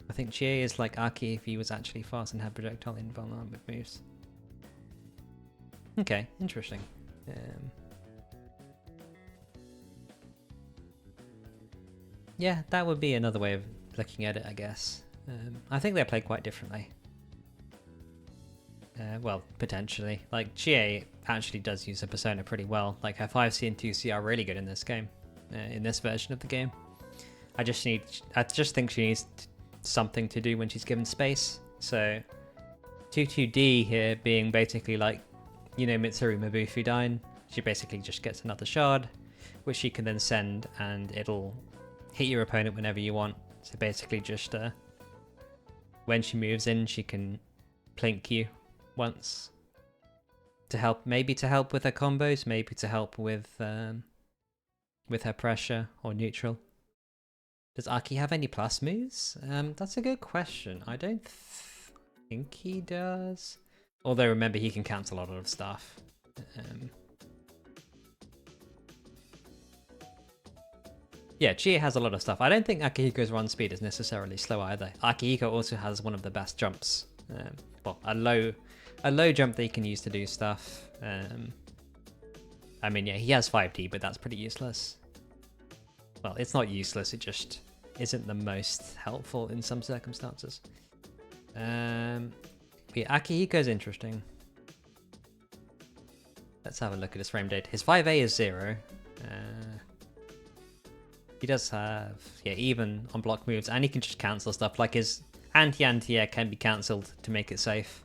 I think Chie is like Aki if he was actually fast and had projectile invuln with moves. Okay, interesting. Yeah, that would be another way of looking at it, I guess. I think they play quite differently. Well, potentially. Like, Chie actually does use her persona pretty well. Like, her 5C and 2C are really good in this game, in this version of the game. I just think she needs something to do when she's given space. So 2-2D here being basically like, you know, Mitsuru Mabufu Dine. She basically just gets another shard, which she can then send, and it'll hit your opponent whenever you want. So basically just when she moves in, she can plink you once to help, maybe to help with her combos, maybe to help with her pressure or neutral. Does Aki have any plus moves? That's a good question. I don't think he does. Although remember, he can cancel a lot of stuff. Yeah, Chie has a lot of stuff. I don't think Akihiko's run speed is necessarily slow either. Akihiko also has one of the best jumps. Well, a low jump that he can use to do stuff. I mean, yeah, he has 5D, but that's pretty useless. Well, it's not useless, it just isn't the most helpful in some circumstances. Yeah, Akihiko's interesting. Let's have a look at his frame data. His 5A is 0. He does have, yeah, even on block moves, and he can just cancel stuff. Like his anti-air can be cancelled to make it safe,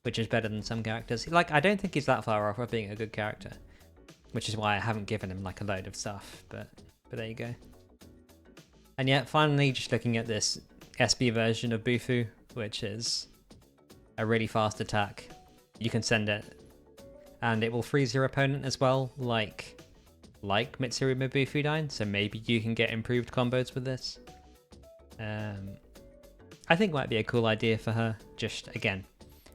which is better than some characters. Like, I don't think he's that far off of being a good character, which is why I haven't given him like a load of stuff, but there you go. And yeah, finally, just looking at this SB version of Bufu, which is a really fast attack. You can send it, and it will freeze your opponent as well, like Mitsuru Mabufu Dine, so maybe you can get improved combos with this. I think might be a cool idea for her. Just, again,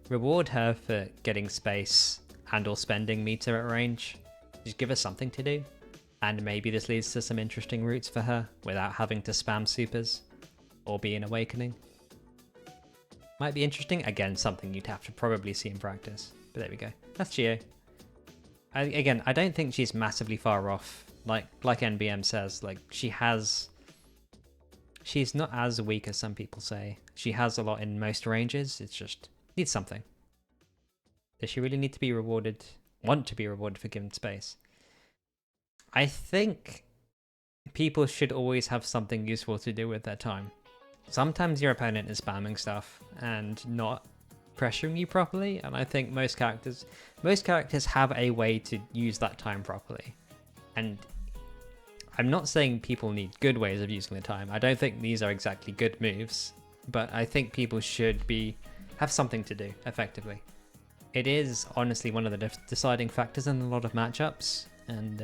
reward her for getting space and or spending meter at range. Just give her something to do. And maybe this leads to some interesting routes for her without having to spam supers or be an awakening. Might be interesting. Again, something you'd have to probably see in practice. But there we go. That's Chie. Again, I don't think she's massively far off. Like NBM says, like she's not as weak as some people say. She has a lot in most ranges. It's just Needs something. Does she really need to be rewarded, want to be rewarded for given space? I think people should always have something useful to do with their time. Sometimes your opponent is spamming stuff and not pressuring you properly, and I think most characters have a way to use that time properly. And I'm not saying people need good ways of using the time. I don't think these are exactly good moves, but I think people should have something to do effectively. It is honestly one of the deciding factors in a lot of matchups, and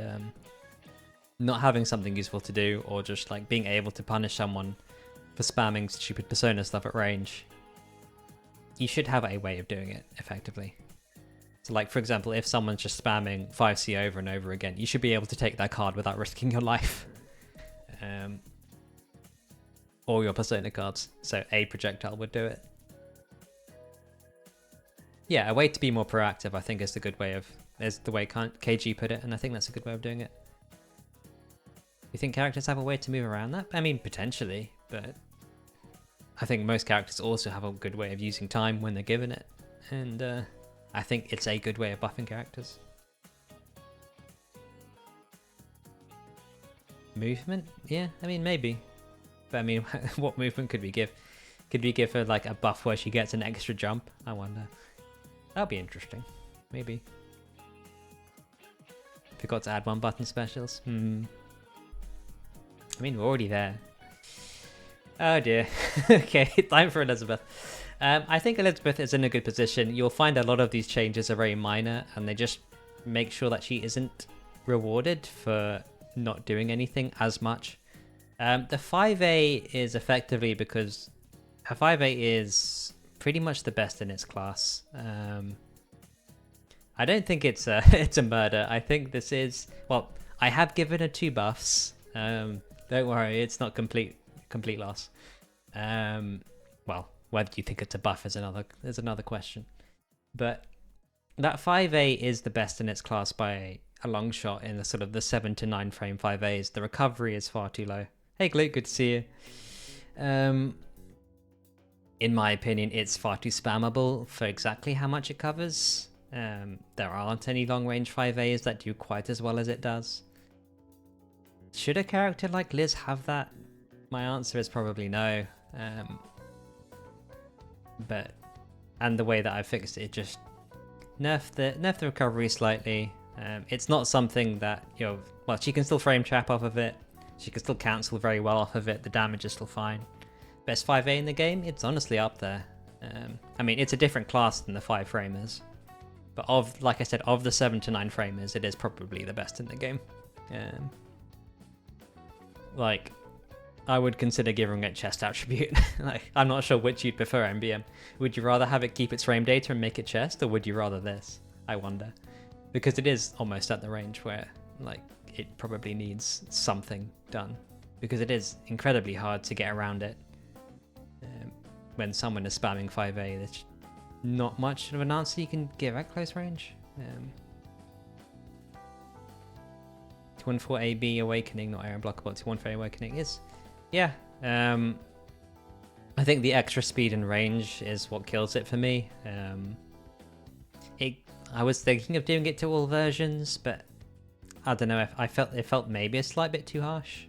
not having something useful to do, or just like being able to punish someone for spamming stupid persona stuff at range, you should have a way of doing it effectively. So like, for example, if someone's just spamming 5C over and over again, you should be able to take that card without risking your life. Or your persona cards. So a projectile would do it. Yeah, a way to be more proactive, I think, is the way KG put it, and I think that's a good way of doing it. You think characters have a way to move around that? I mean, potentially, but I think most characters also have a good way of using time when they're given it, and I think it's a good way of buffing characters. Movement? Yeah, I mean, maybe. But I mean, what movement could we give? Could we give her like a buff where she gets an extra jump? I wonder. That'll be interesting. Maybe. Forgot to add 1-button specials. I mean, we're already there. Oh dear. Okay, time for Elizabeth. I think Elizabeth is in a good position. You'll find a lot of these changes are very minor, and they just make sure that she isn't rewarded for not doing anything as much. The 5A is effectively because her 5A is pretty much the best in its class. I don't think it's a murder. I think this is, well, I have given her 2 buffs. Don't worry, it's not complete loss. Well, whether you think it's a buff is another question. But that 5A is the best in its class by a long shot in the sort of the 7 to 9 frame 5As. The recovery is far too low. Hey Glute, good to see you. In my opinion, it's far too spammable for exactly how much it covers. There aren't any long range 5As that do quite as well as it does. Should a character like Liz have that? My answer is probably no. And the way that I fixed it, just nerf the recovery slightly. It's not something that, well, she can still frame trap off of it. She can still cancel very well off of it. The damage is still fine. Best 5A in the game? It's honestly up there. I mean, it's a different class than the 5 framers. But like I said, of the 7 to 9 framers, it is probably the best in the game. Like, I would consider giving it chest attribute. Like, I'm not sure which you'd prefer, MBM. Would you rather have it keep its frame data and make it chest, or would you rather this? I wonder. Because it is almost at the range where, like, it probably needs something done. Because it is incredibly hard to get around it. When someone is spamming 5A, there's not much of an answer you can give at close range. 214AB Awakening, not Air Unblockable, 214 Awakening is... Yeah, I think the extra speed and range is what kills it for me. I was thinking of doing it to all versions, but I don't know, it felt maybe a slight bit too harsh.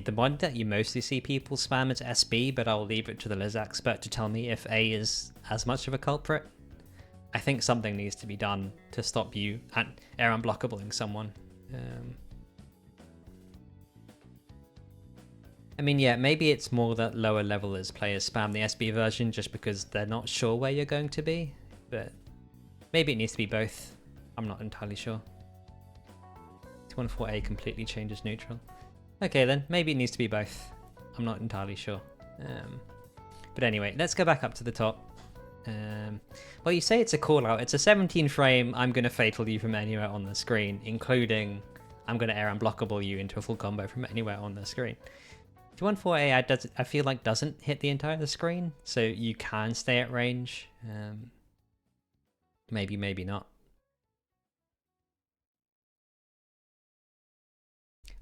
The mod that you mostly see people spam is SB, but I'll leave it to the Liz expert to tell me if A is as much of a culprit. I think something needs to be done to stop you at air unblockabling someone. I mean, yeah, maybe it's more that lower levelers players spam the SB version just because they're not sure where you're going to be, but maybe it needs to be both. I'm not entirely sure. 214A completely changes neutral. Okay then, maybe it needs to be both. I'm not entirely sure. But anyway, let's go back up to the top. Well, you say it's a call out. It's a 17 frame, I'm going to fatal you from anywhere on the screen, including I'm going to air unblockable you into a full combo from anywhere on the screen. 214A I feel like doesn't hit the entire screen, so you can stay at range. Maybe, maybe not.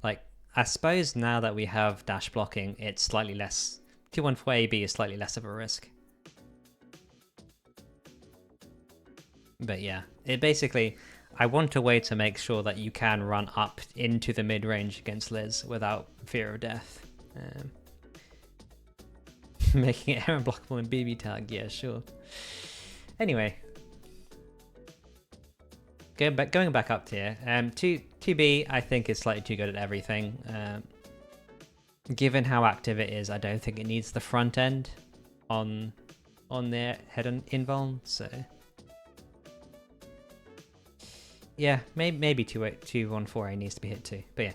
Like, I suppose now that we have dash blocking, it's slightly less 214 AB is slightly less of a risk. But yeah, it basically, I want a way to make sure that you can run up into the mid-range against Liz without fear of death. Making it air unblockable in BB tag, yeah, sure. Anyway, going back up tier. 2B, I think is slightly too good at everything. Given how active it is, I don't think it needs the front end on their head on invuln. So yeah, maybe 214A needs to be hit too. But yeah,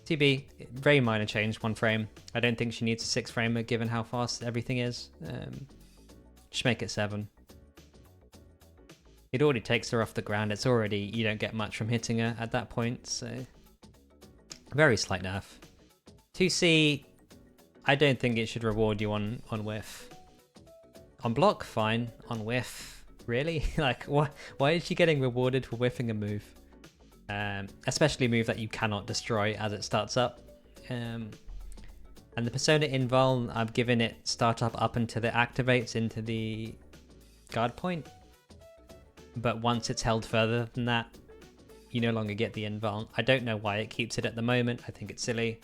2B, very minor change, 1 frame. I don't think she needs a 6 framer given how fast everything is. Just make it 7. It already takes her off the ground. It's already, you don't get much from hitting her at that point, so very slight nerf. 2C, I don't think it should reward you on whiff. On block, fine. On whiff, really? Like, why is she getting rewarded for whiffing a move? Especially a move that you cannot destroy as it starts up. And the Persona Invuln, I've given it startup up until it activates into the guard point. But once it's held further than that, you no longer get the Invuln. I don't know why it keeps it at the moment. I think it's silly.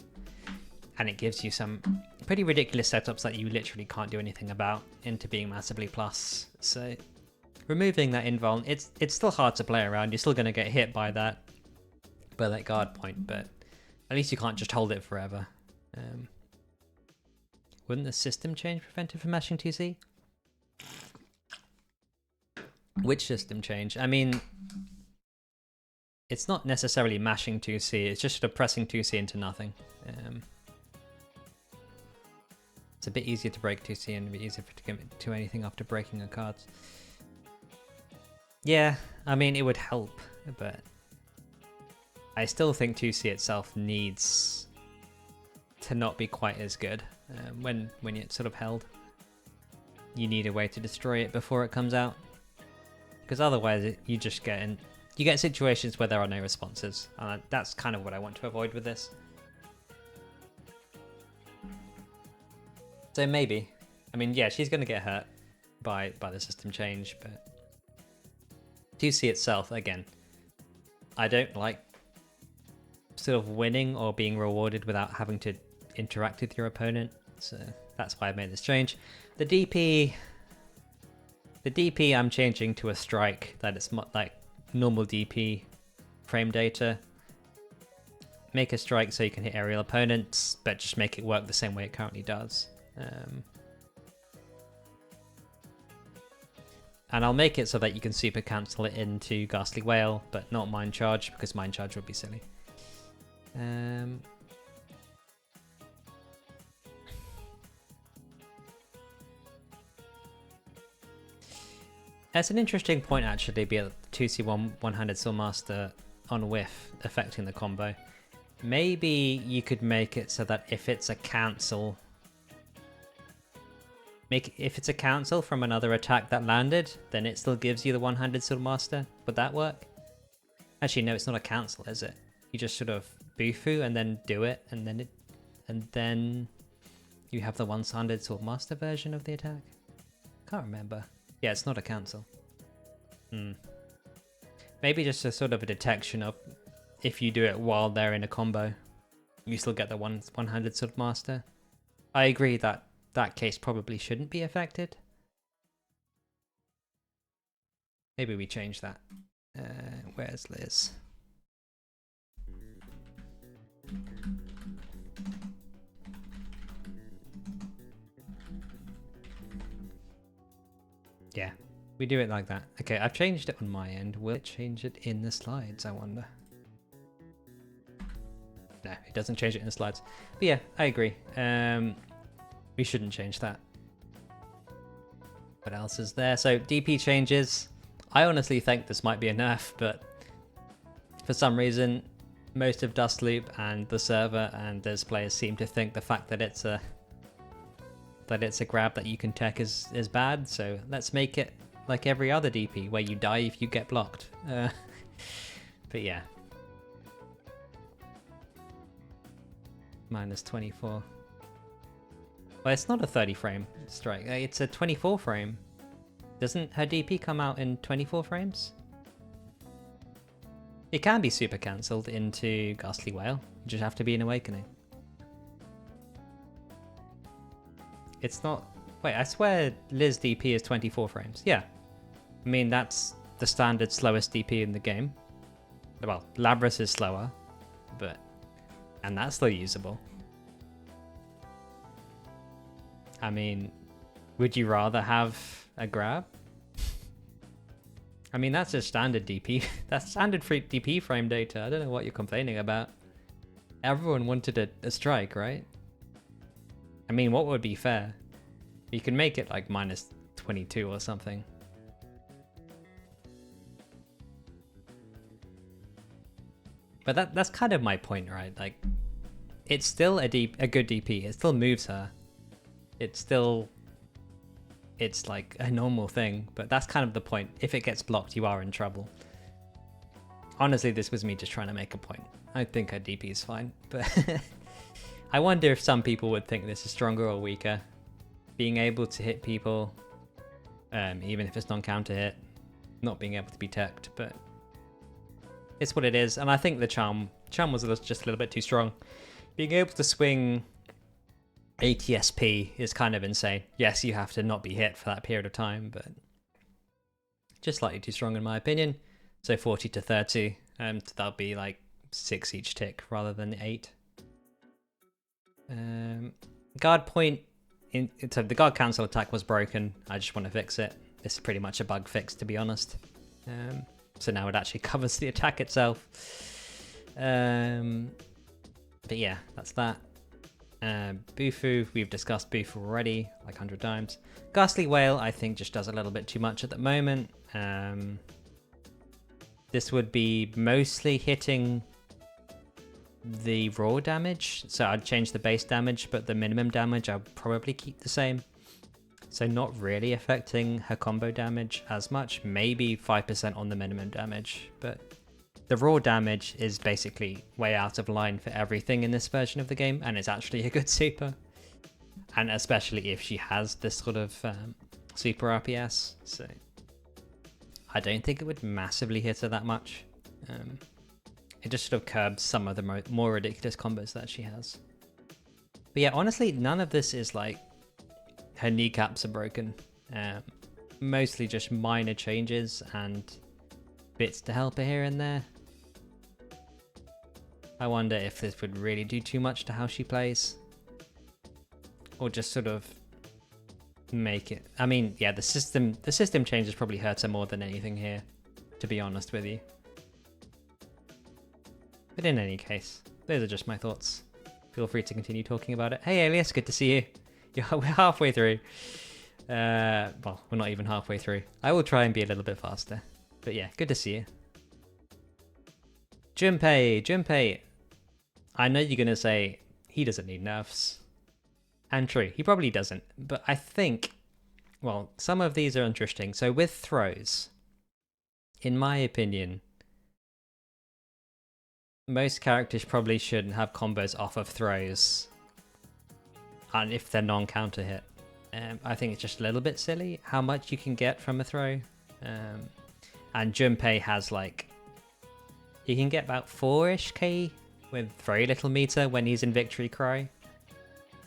And it gives you some pretty ridiculous setups that you literally can't do anything about into being massively plus. So removing that invuln, it's still hard to play around. You're still going to get hit by that guard point, but at least you can't just hold it forever. Wouldn't the system change prevent it from mashing 2C? Which system change? I mean, it's not necessarily mashing 2C, it's just sort of pressing 2C into nothing. It's a bit easier to break 2C and a bit easier to get to anything after breaking a card. Yeah, I mean, it would help, but I still think 2C itself needs to not be quite as good when it's sort of held. You need a way to destroy it before it comes out, because otherwise you just get situations where there are no responses, and that's kind of what I want to avoid with this. So maybe, I mean, yeah, she's going to get hurt by the system change, but 2C itself, again, I don't like sort of winning or being rewarded without having to interact with your opponent, so that's why I made this change. The DP I'm changing to a strike, that it's like normal DP frame data. Make a strike so you can hit aerial opponents, but just make it work the same way it currently does. And I'll make it so that you can super cancel it into Ghastly Whale, but not Mind Charge, because Mind Charge would be silly. That's an interesting point, actually, be a 2C1 one-handed Swordmaster on whiff affecting the combo. Maybe you could make it so that if it's a cancel, if it's a cancel from another attack that landed, then it still gives you the one-handed Swordmaster. Would that work? Actually, no, it's not a cancel, is it? You just sort of bufu and then do it, and then you have the one-handed Swordmaster version of the attack. Can't remember. Yeah, it's not a cancel. Maybe just a sort of a detection of if you do it while they're in a combo, you still get the one-handed Swordmaster. I agree that that case probably shouldn't be affected. Maybe we change that. Where's Liz? Yeah, we do it like that. Okay, I've changed it on my end. Will it change it in the slides, I wonder? No, it doesn't change it in the slides. But yeah, I agree. We shouldn't change that. What else is there? So DP changes. I honestly think this might be a nerf, but for some reason, most of Dust Loop and the server and those players seem to think the fact that it's a grab that you can tech is bad. So let's make it like every other DP where you die if you get blocked. But yeah. -24. Well, it's not a 30 frame strike. It's a 24 frame. Doesn't her DP come out in 24 frames? It can be super cancelled into Ghastly Whale. You just have to be an Awakening. It's not... Wait, I swear Liz DP is 24 frames. Yeah. I mean, that's the standard slowest DP in the game. Well, Labrys is slower, but... And that's still usable. I mean, would you rather have a grab? I mean, that's a standard DP. That's standard DP frame data. I don't know what you're complaining about. Everyone wanted a strike, right? I mean, what would be fair? You can make it like minus 22 or something. But that's kind of my point, right? Like, it's still a good DP. It still moves her. It's like a normal thing, but that's kind of the point. If it gets blocked, you are in trouble. Honestly, this was me just trying to make a point. I think her DP is fine, but I wonder if some people would think this is stronger or weaker. Being able to hit people, even if it's non-counter hit, not being able to be teched, but it's what it is. And I think the charm was just a little bit too strong. Being able to swing ATSP is kind of insane. Yes, you have to not be hit for that period of time, but just slightly too strong in my opinion. So 40 to 30, that'll be like 6 each tick rather than 8. Guard point, so the guard cancel attack was broken. I just want to fix it. This is pretty much a bug fix, to be honest. So now it actually covers the attack itself. But yeah, that's that. Bufu, we've discussed Bufu already like 100 times. Ghastly Whale, I think, just does a little bit too much at the moment. This would be mostly hitting the raw damage, so I'd change the base damage, but the minimum damage I'd probably keep the same. So not really affecting her combo damage as much, maybe 5% on the minimum damage, but the raw damage is basically way out of line for everything in this version of the game, and it's actually a good super. And especially if she has this sort of super RPS, so I don't think it would massively hit her that much. It just sort of curbs some of the more ridiculous combos that she has. But yeah, honestly, none of this is like her kneecaps are broken. Mostly just minor changes and bits to help her here and there. I wonder if this would really do too much to how she plays, or just sort of make it. I mean, yeah, the system changes probably hurt her more than anything here, to be honest with you. But in any case, those are just my thoughts. Feel free to continue talking about it. Hey Alias, good to see you. We're halfway through. Well, we're not even halfway through. I will try and be a little bit faster. But yeah, good to see you. Junpei. I know you're going to say he doesn't need nerfs. And true, he probably doesn't. But I think, well, some of these are interesting. So with throws, in my opinion, most characters probably shouldn't have combos off of throws. And if they're non-counter hit. I think it's just a little bit silly how much you can get from a throw. And Junpei has like, he can get about 4-ish K with very little meter when he's in Victory Cry.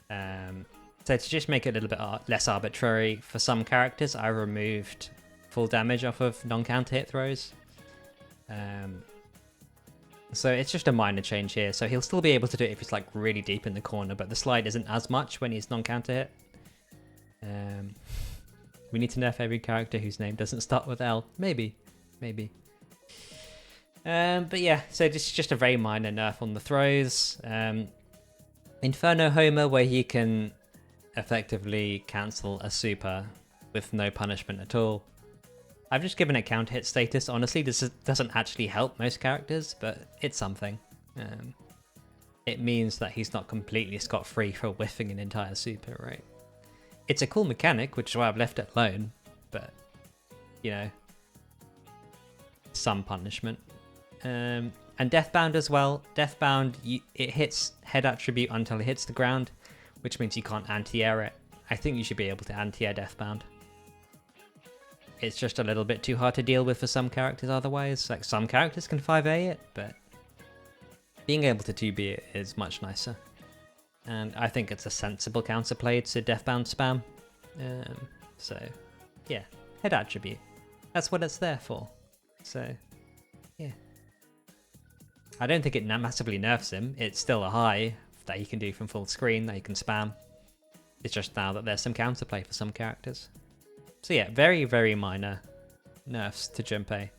So to just make it a little bit less arbitrary, for some characters I removed full damage off of non-counter hit throws. So it's just a minor change here. So he'll still be able to do it if he's like really deep in the corner, but the slide isn't as much when he's non-counter hit. We need to nerf every character whose name doesn't start with L. Maybe. But yeah, so this is just a very minor nerf on the throws. Inferno Homer, where he can effectively cancel a super with no punishment at all. I've just given it counter hit status. Honestly, this doesn't actually help most characters, but it's something. It means that he's not completely scot-free for whiffing an entire super, right? It's a cool mechanic, which is why I've left it alone, but, you know, some punishment. And Deathbound as well. Deathbound, it hits head attribute until it hits the ground, which means you can't anti-air it. I think you should be able to anti-air Deathbound. It's just a little bit too hard to deal with for some characters otherwise. Like, some characters can 5A it, but being able to 2B it is much nicer. And I think it's a sensible counterplay to Deathbound spam. So, yeah, head attribute. That's what it's there for. So, yeah. I don't think it massively nerfs him. It's still a high that he can do from full screen, that he can spam. It's just now that there's some counterplay for some characters. So yeah, very, very minor nerfs to Junpei.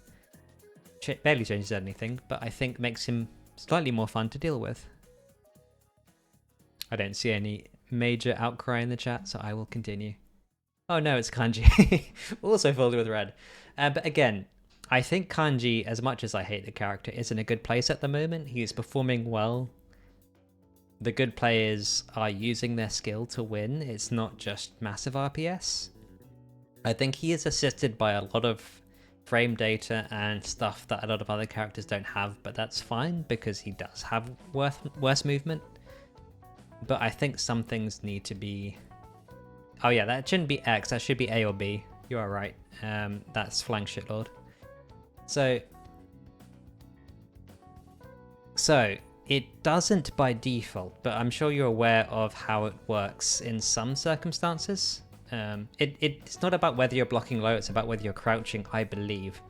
Barely changes anything, but I think makes him slightly more fun to deal with. I don't see any major outcry in the chat, so I will continue. Oh no, it's Kanji. Also filled with red. But again, I think Kanji, as much as I hate the character, is in a good place at the moment. He is performing well. The good players are using their skill to win. It's not just massive RPS. I think he is assisted by a lot of frame data and stuff that a lot of other characters don't have, but that's fine because he does have worse movement. But I think some things need to be... Oh yeah, that shouldn't be X, that should be A or B. You are right. That's Flying Shitlord. So it doesn't by default, but I'm sure you're aware of how it works in some circumstances. It's not about whether you're blocking low, it's about whether you're crouching, I believe.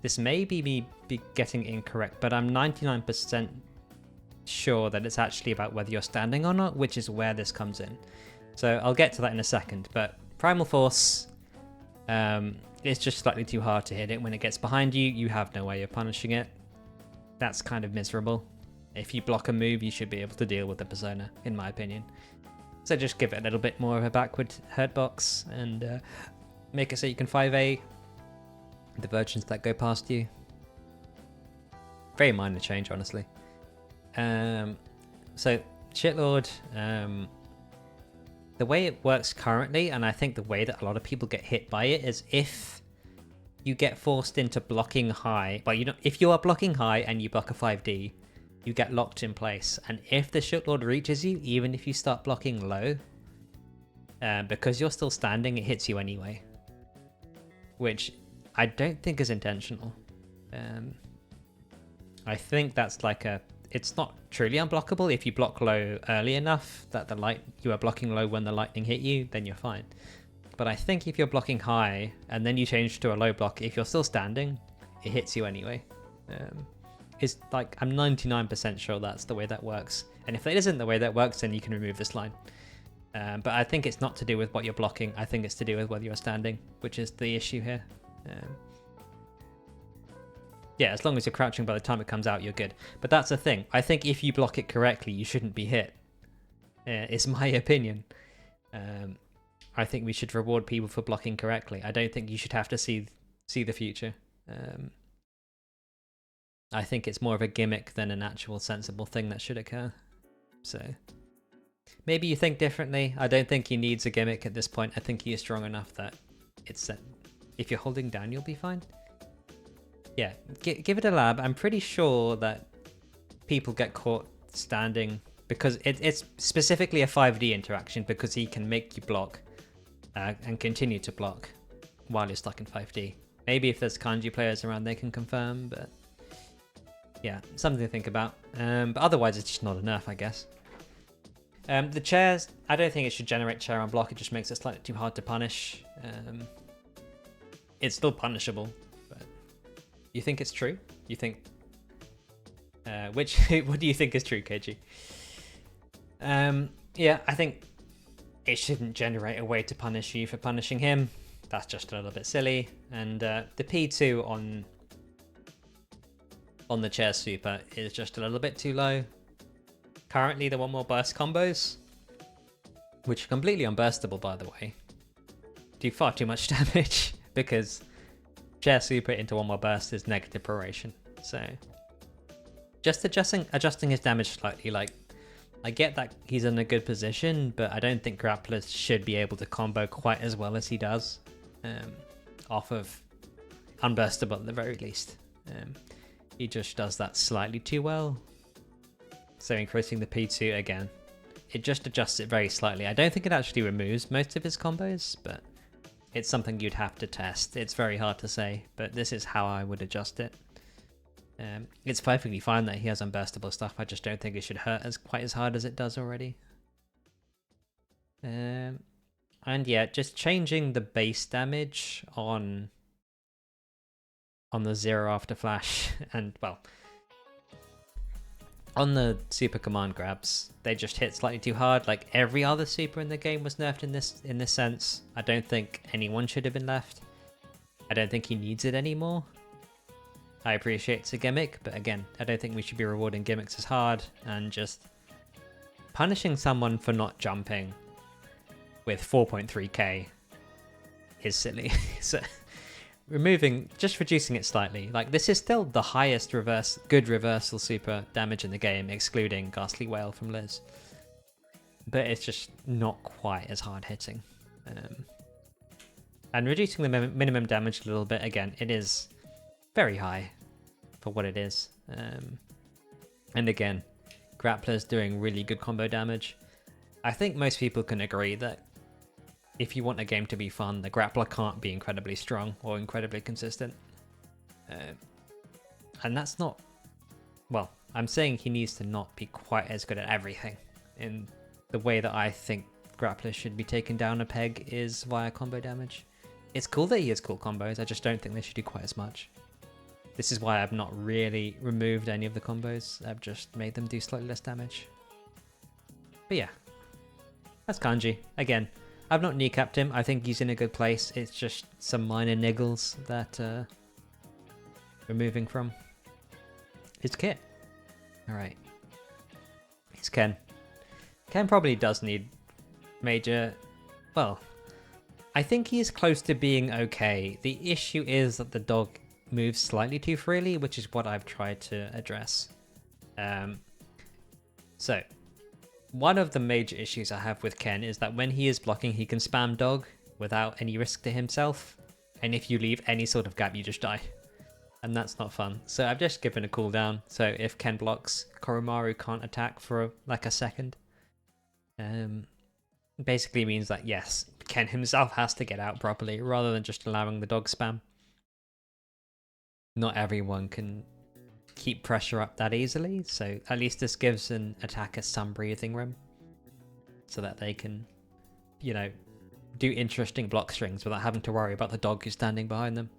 This may be me getting incorrect, but I'm 99% sure that it's actually about whether you're standing or not, which is where this comes in. So I'll get to that in a second, but Primal Force, it's just slightly too hard to hit it. When it gets behind you, you have no way of punishing it. That's kind of miserable. If you block a move, you should be able to deal with the persona, in my opinion. So just give it a little bit more of a backward hurt box and make it so you can 5A the versions that go past you. Very minor change, honestly. So Shitlord, the way it works currently, and I think the way that a lot of people get hit by it, is if you get forced into blocking high, well, if you are blocking high and you block a 5D, you get locked in place, and if the Shitlord reaches you, even if you start blocking low, because you're still standing, it hits you anyway. Which I don't think is intentional. I think that's like it's not truly unblockable. If you block low early enough that you are blocking low when the lightning hit you, then you're fine. But I think if you're blocking high and then you change to a low block, if you're still standing, it hits you anyway. It's like, I'm 99% sure that's the way that works. And if that isn't the way that works, then you can remove this line. But I think it's not to do with what you're blocking. I think it's to do with whether you're standing, which is the issue here. Yeah, as long as you're crouching by the time it comes out, you're good. But that's the thing. I think if you block it correctly, you shouldn't be hit. It's my opinion. I think we should reward people for blocking correctly. I don't think you should have to see the future. I think it's more of a gimmick than an actual sensible thing that should occur. So maybe you think differently. I don't think he needs a gimmick at this point. I think he is strong enough that if you're holding down, you'll be fine. Yeah, give it a lab. I'm pretty sure that people get caught standing because it's specifically a 5D interaction, because he can make you block and continue to block while you're stuck in 5D. Maybe if there's Kanji players around, they can confirm, but yeah, something to think about. But otherwise, it's just not enough, I guess. The chairs, I don't think it should generate chair on block. It just makes it slightly too hard to punish. It's still punishable, but you think it's true? You think... what do you think is true, KG? Yeah, I think it shouldn't generate a way to punish you for punishing him. That's just a little bit silly. And the P2 on the chair super is just a little bit too low. Currently, the one more burst combos, which are completely unburstable, by the way, do far too much damage because chair super into one more burst is negative proration. So just adjusting his damage slightly. Like, I get that he's in a good position, but I don't think grapplers should be able to combo quite as well as he does off of unburstable at the very least. He just does that slightly too well. So increasing the P2 again It just adjusts it very slightly. I don't think it actually removes most of his combos, but it's something you'd have to test. It's very hard to say, but this is how I would adjust it. It's perfectly fine that he has unburstable stuff. I just don't think it should hurt quite as hard as it does already. And yeah, just changing the base damage on the 0 after flash and, well, on the super command grabs, they just hit slightly too hard. Like every other super in the game was nerfed in this sense. I don't think anyone should have been left. I don't think he needs it anymore. I appreciate it's a gimmick, but again, I don't think we should be rewarding gimmicks as hard, and just punishing someone for not jumping with 4.3k is silly. So just reducing it slightly. Like, this is still the highest good reversal super damage in the game, excluding Ghastly Wail from Liz. But it's just not quite as hard hitting. And reducing the minimum damage a little bit, again, it is very high for what it is. And again, Grappler's doing really good combo damage. I think most people can agree that if you want a game to be fun, the Grappler can't be incredibly strong or incredibly consistent. And that's not... Well, I'm saying he needs to not be quite as good at everything. In the way that I think Grappler should be taken down a peg is via combo damage. It's cool that he has cool combos, I just don't think they should do quite as much. This is why I've not really removed any of the combos, I've just made them do slightly less damage. But yeah, that's Kanji. Again, I've not kneecapped him, I think he's in a good place, it's just some minor niggles that removing from his kit. Alright. It's Ken. Ken probably does need major... Well, I think he's close to being okay. The issue is that the dog moves slightly too freely, which is what I've tried to address. So, one of the major issues I have with Ken is that when he is blocking, he can spam dog without any risk to himself. And if you leave any sort of gap, you just die. And that's not fun. So I've just given a cooldown. So if Ken blocks, Koromaru can't attack for like a second. Basically means that, yes, Ken himself has to get out properly rather than just allowing the dog spam. Not everyone can keep pressure up that easily, so at least this gives an attacker some breathing room so that they can, you know, do interesting block strings without having to worry about the dog who's standing behind them.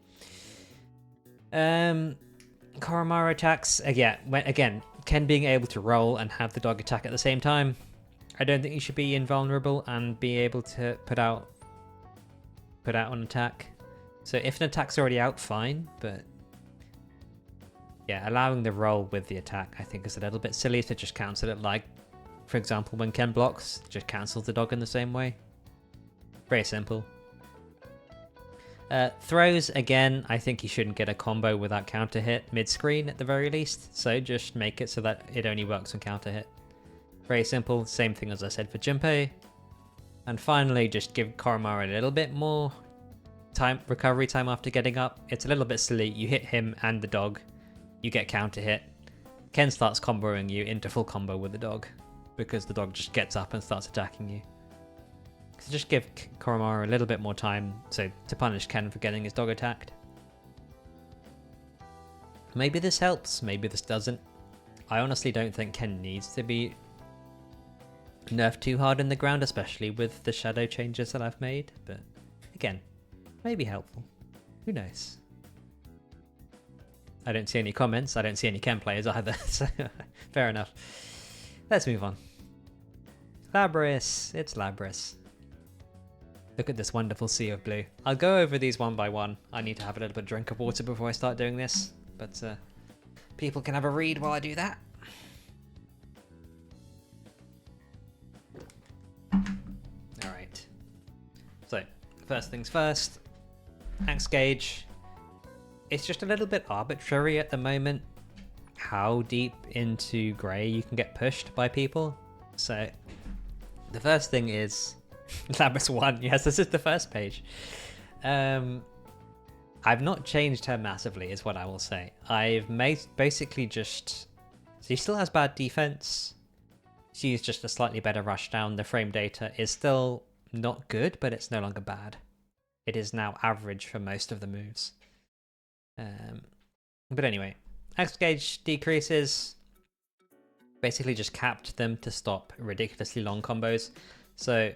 Koromaru attacks, again, Ken being able to roll and have the dog attack at the same time. I don't think he should be invulnerable and be able to put out an attack. So if an attack's already out, fine, but yeah, allowing the roll with the attack I think is a little bit silly to just cancel it, like, for example, when Ken blocks, just cancels the dog in the same way. Very simple. Throws, again, I think he shouldn't get a combo without counter hit mid-screen at the very least, so just make it so that it only works on counter hit. Very simple, same thing as I said for Junpei. And finally, just give Koromaru a little bit more recovery time after getting up. It's a little bit silly, you hit him and the dog, you get counter hit. Ken starts comboing you into full combo with the dog, because the dog just gets up and starts attacking you. So just give Koromaru a little bit more time to punish Ken for getting his dog attacked. Maybe this helps, maybe this doesn't. I honestly don't think Ken needs to be nerfed too hard in the ground, especially with the shadow changes that I've made, but again, maybe helpful. Who knows? I don't see any comments, I don't see any Ken players either, so fair enough. Let's move on. Labrys, it's Labrys. Look at this wonderful sea of blue. I'll go over these one by one. I need to have a little bit of drink of water before I start doing this, but people can have a read while I do that. Alright. So, first things first. Axe gauge. It's just a little bit arbitrary at the moment how deep into grey you can get pushed by people. So, the first thing is Labrys 1. Yes, this is the first page. I've not changed her massively, is what I will say. I've made basically just... She still has bad defense, She used just a slightly better rush down. The frame data is still not good, but it's no longer bad. It is now average for most of the moves. But anyway, X gauge decreases. Basically just capped them to stop ridiculously long combos. So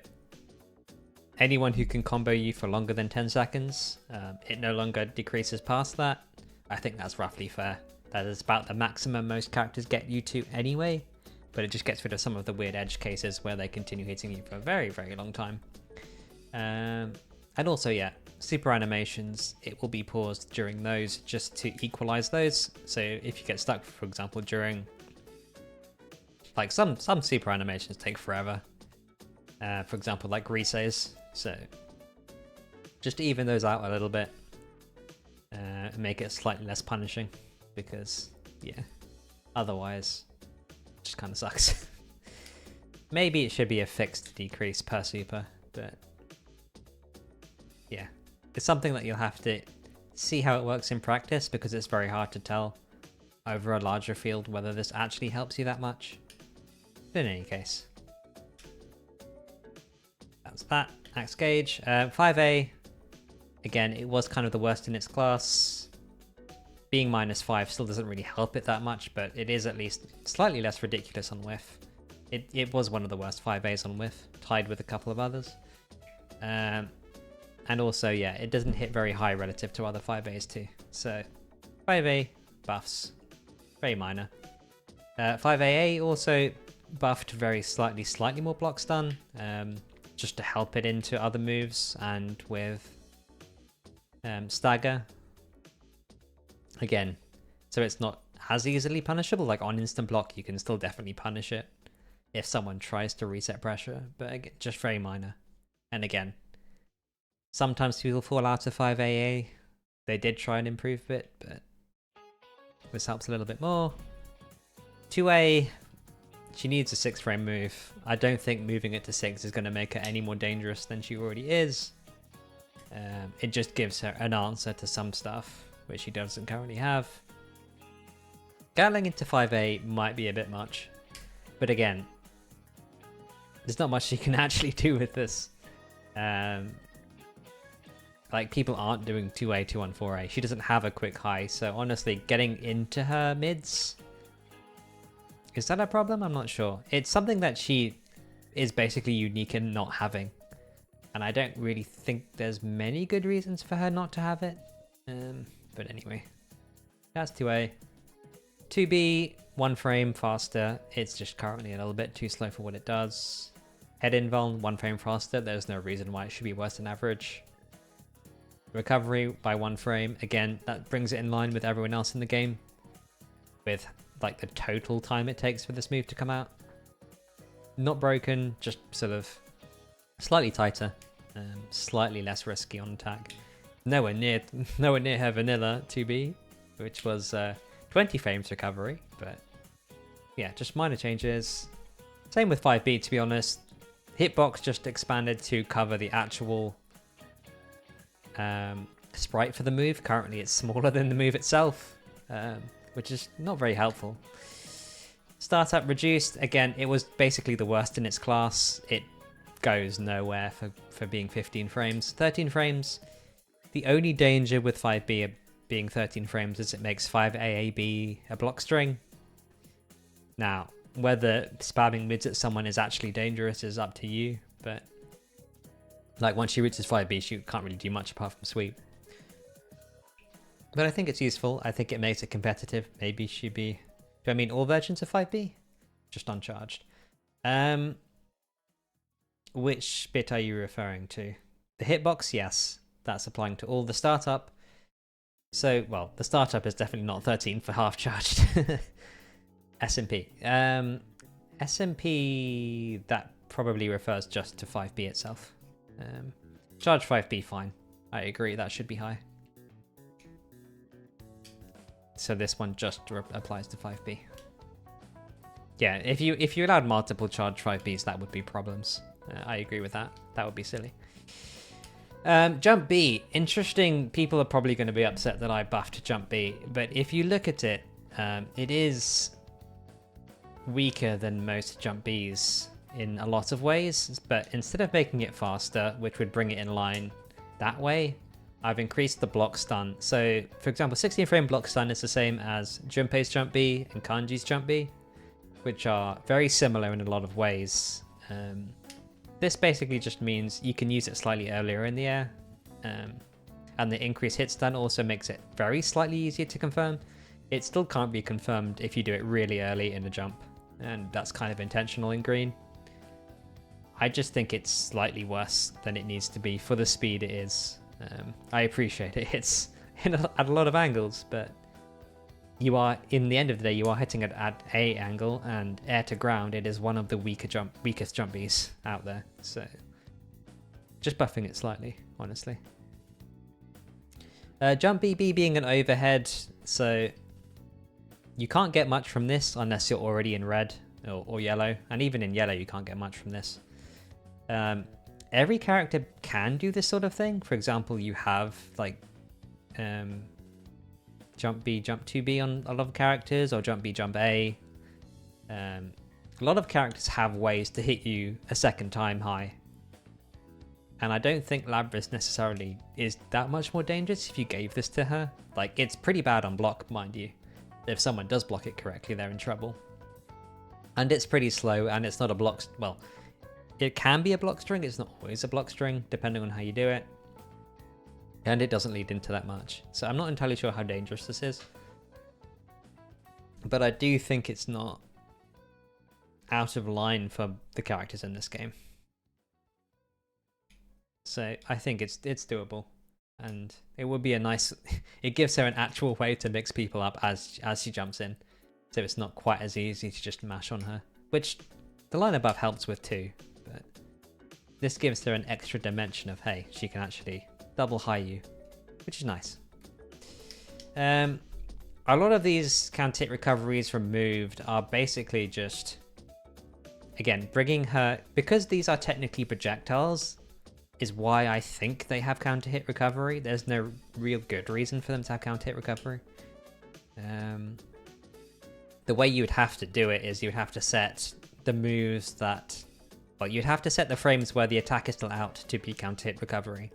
anyone who can combo you for longer than 10 seconds, it no longer decreases past that. I think that's roughly fair. That is about the maximum most characters get you to anyway, but it just gets rid of some of the weird edge cases where they continue hitting you for a very, very long time. And also, yeah, super animations, it will be paused during those just to equalize those. So if you get stuck, for example, during like some super animations take forever. For example, like Rise's. So just to even those out a little bit, and make it slightly less punishing, because yeah, otherwise it just kind of sucks. Maybe it should be a fixed decrease per super, but yeah, it's something that you'll have to see how it works in practice, because it's very hard to tell over a larger field whether this actually helps you that much. But in any case, that's that. Max gauge. 5A, again, it was kind of the worst in its class. Being -5 still doesn't really help it that much, but it is at least slightly less ridiculous on whiff. It was one of the worst 5As on whiff, tied with a couple of others. And also, yeah, it doesn't hit very high relative to other 5As too. So 5A buffs, very minor. 5AA also buffed very slightly more block stun, just to help it into other moves, and with stagger. Again, so it's not as easily punishable. Like on instant block, you can still definitely punish it if someone tries to reset pressure, but again, just very minor. And again, sometimes people fall out of 5AA. They did try and improve it, but this helps a little bit more. 2A, she needs a 6-frame move. I don't think moving it to 6 is going to make her any more dangerous than she already is. It just gives her an answer to some stuff, which she doesn't currently have. Gatling into 5A might be a bit much, but again, there's not much she can actually do with this. Like, people aren't doing 2A, 2 on 4A. She doesn't have a quick high, so honestly, getting into her mids, is that a problem? I'm not sure. It's something that she is basically unique in not having, and I don't really think there's many good reasons for her not to have it. But anyway, that's 2A. 2B, 1 frame faster. It's just currently a little bit too slow for what it does. Head invuln, 1 frame faster. There's no reason why it should be worse than average. Recovery by 1 frame. Again, that brings it in line with everyone else in the game, with like the total time it takes for this move to come out. Not broken, just sort of slightly tighter, slightly less risky on attack. Nowhere near her vanilla 2B, which was 20 frames recovery, but yeah, just minor changes. Same with 5B, to be honest. Hitbox just expanded to cover the actual sprite for the move. Currently it's smaller than the move itself, which is not very helpful. Startup reduced. Again, it was basically the worst in its class. It goes nowhere for being 15 frames. 13 frames. The only danger with 5B being 13 frames is it makes 5AAB a block string. Now, whether spamming mids at someone is actually dangerous is up to you, but like once she reaches 5B, she can't really do much apart from sweep. But I think it's useful. I think it makes it competitive. Maybe she'd be... Do I mean all versions of 5B? Just uncharged. Which bit are you referring to? The hitbox, yes. That's applying to all the startup. So, well, the startup is definitely not 13 for half charged. SMP. SMP, that probably refers just to 5B itself. Charge 5B, fine. I agree, that should be high. So this one just applies to 5B. Yeah, if you allowed multiple charge 5Bs, that would be problems. I agree with that. That would be silly. Jump B. Interesting. People are probably going to be upset that I buffed Jump B, but if you look at it, it is weaker than most jump Bs in a lot of ways, but instead of making it faster, which would bring it in line that way, I've increased the block stun. So, for example, 16 frame block stun is the same as Junpei's jump B and Kanji's jump B, which are very similar in a lot of ways. This basically just means you can use it slightly earlier in the air, and the increased hit stun also makes it very slightly easier to confirm. It still can't be confirmed if you do it really early in the jump, and that's kind of intentional in green. I just think it's slightly worse than it needs to be for the speed it is. I appreciate it hits at a lot of angles, but you are, in the end of the day, you are hitting it at a angle, and air to ground, it is one of the weakest jump Bs out there. So just buffing it slightly, honestly. Jump BB being an overhead, so you can't get much from this unless you're already in red or yellow, and even in yellow you can't get much from this. Every character can do this sort of thing. For example, you have like jump B, jump 2B on a lot of characters, or jump B, jump A. A lot of characters have ways to hit you a second time high. And I don't think Labrys necessarily is that much more dangerous if you gave this to her. Like, it's pretty bad on block, mind you. If someone does block it correctly, they're in trouble. And it's pretty slow, and it's not a block... Well, it can be a block string, it's not always a block string, depending on how you do it. And it doesn't lead into that much. So I'm not entirely sure how dangerous this is. But I do think it's not out of line for the characters in this game. So I think it's doable. And it would be a nice... It gives her an actual way to mix people up as she jumps in. So it's not quite as easy to just mash on her. Which the line above helps with too. But this gives her an extra dimension of, hey, she can actually double high you, which is nice. A lot of these counter hit recoveries removed are basically just, again, bringing her, because these are technically projectiles, is why I think they have counter hit recovery. There's no real good reason for them to have counter hit recovery. The way you would have to do it is you would have to set the moves that, well, you'd have to set the frames where the attack is still out to be counter hit recovery,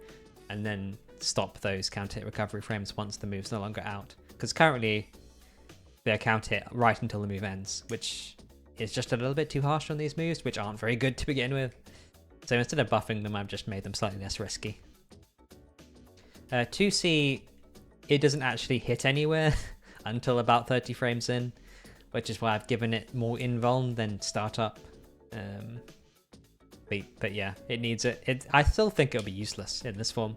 and then stop those counter hit recovery frames once the move's no longer out. Because currently they're counter hit right until the move ends, which is just a little bit too harsh on these moves, which aren't very good to begin with. So instead of buffing them, I've just made them slightly less risky. 2C, it doesn't actually hit anywhere until about 30 frames in, which is why I've given it more invuln than startup. But yeah, it needs it. I still think it'll be useless in this form,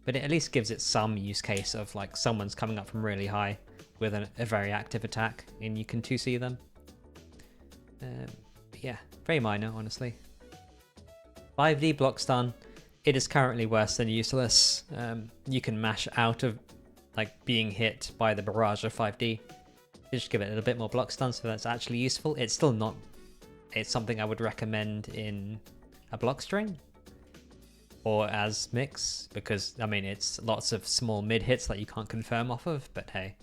but it at least gives it some use case of like someone's coming up from really high with a very active attack, and you can 2C them. But yeah, very minor, honestly. 5D block stun, it is currently worse than useless. You can mash out of like being hit by the barrage of 5D. Just give it a little bit more block stun so that's actually useful. It's still not, it's something I would recommend in a block string or as mix, because I mean it's lots of small mid hits that you can't confirm off of, but hey,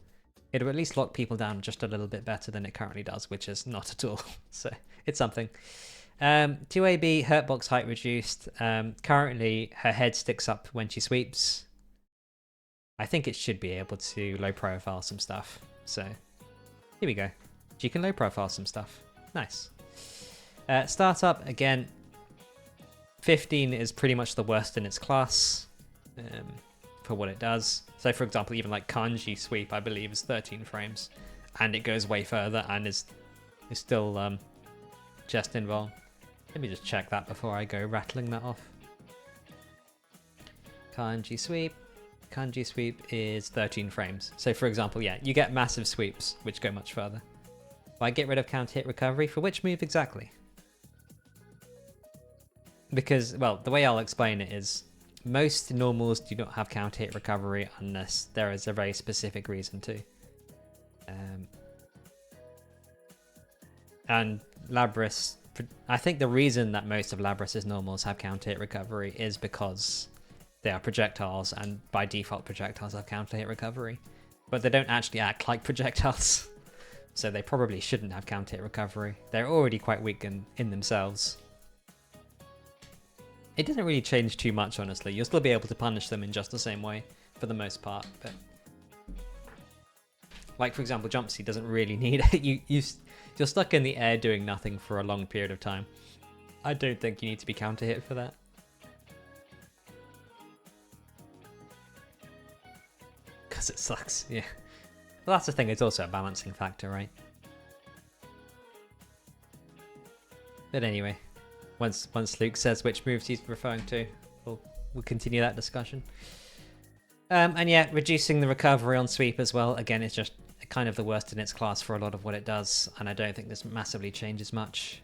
it'll at least lock people down just a little bit better than it currently does, which is not at all. So it's something. 2AB hurtbox height reduced. Currently her head sticks up when she sweeps. I think it should be able to low profile some stuff. So here we go. She can low profile some stuff. Nice. Startup, again, 15 is pretty much the worst in its class for what it does. So for example, even like Kanji sweep, I believe, is 13 frames, and it goes way further and is still just invuln. Let me just check that before I go rattling that off. Kanji sweep. Kanji sweep is 13 frames. So for example, yeah, you get massive sweeps, which go much further. If I get rid of counter hit recovery, for which move exactly? Because, well, the way I'll explain it is most normals do not have counter hit recovery unless there is a very specific reason to. And Labrys, I think the reason that most of Labrys' normals have counter hit recovery is because they are projectiles, and by default projectiles have counter hit recovery, but they don't actually act like projectiles. so they probably shouldn't have counter hit recovery. They're already quite weak in themselves. It doesn't really change too much, honestly. You'll still be able to punish them in just the same way for the most part. But like, for example, Jump C doesn't really need it. You're stuck in the air doing nothing for a long period of time. I don't think you need to be counter hit for that. Because it sucks, yeah. Well, that's the thing, it's also a balancing factor, right? But anyway, once Luke says which moves he's referring to, we'll continue that discussion. And yeah, reducing the recovery on sweep as well. Again, it's just kind of the worst in its class for a lot of what it does, and I don't think this massively changes much.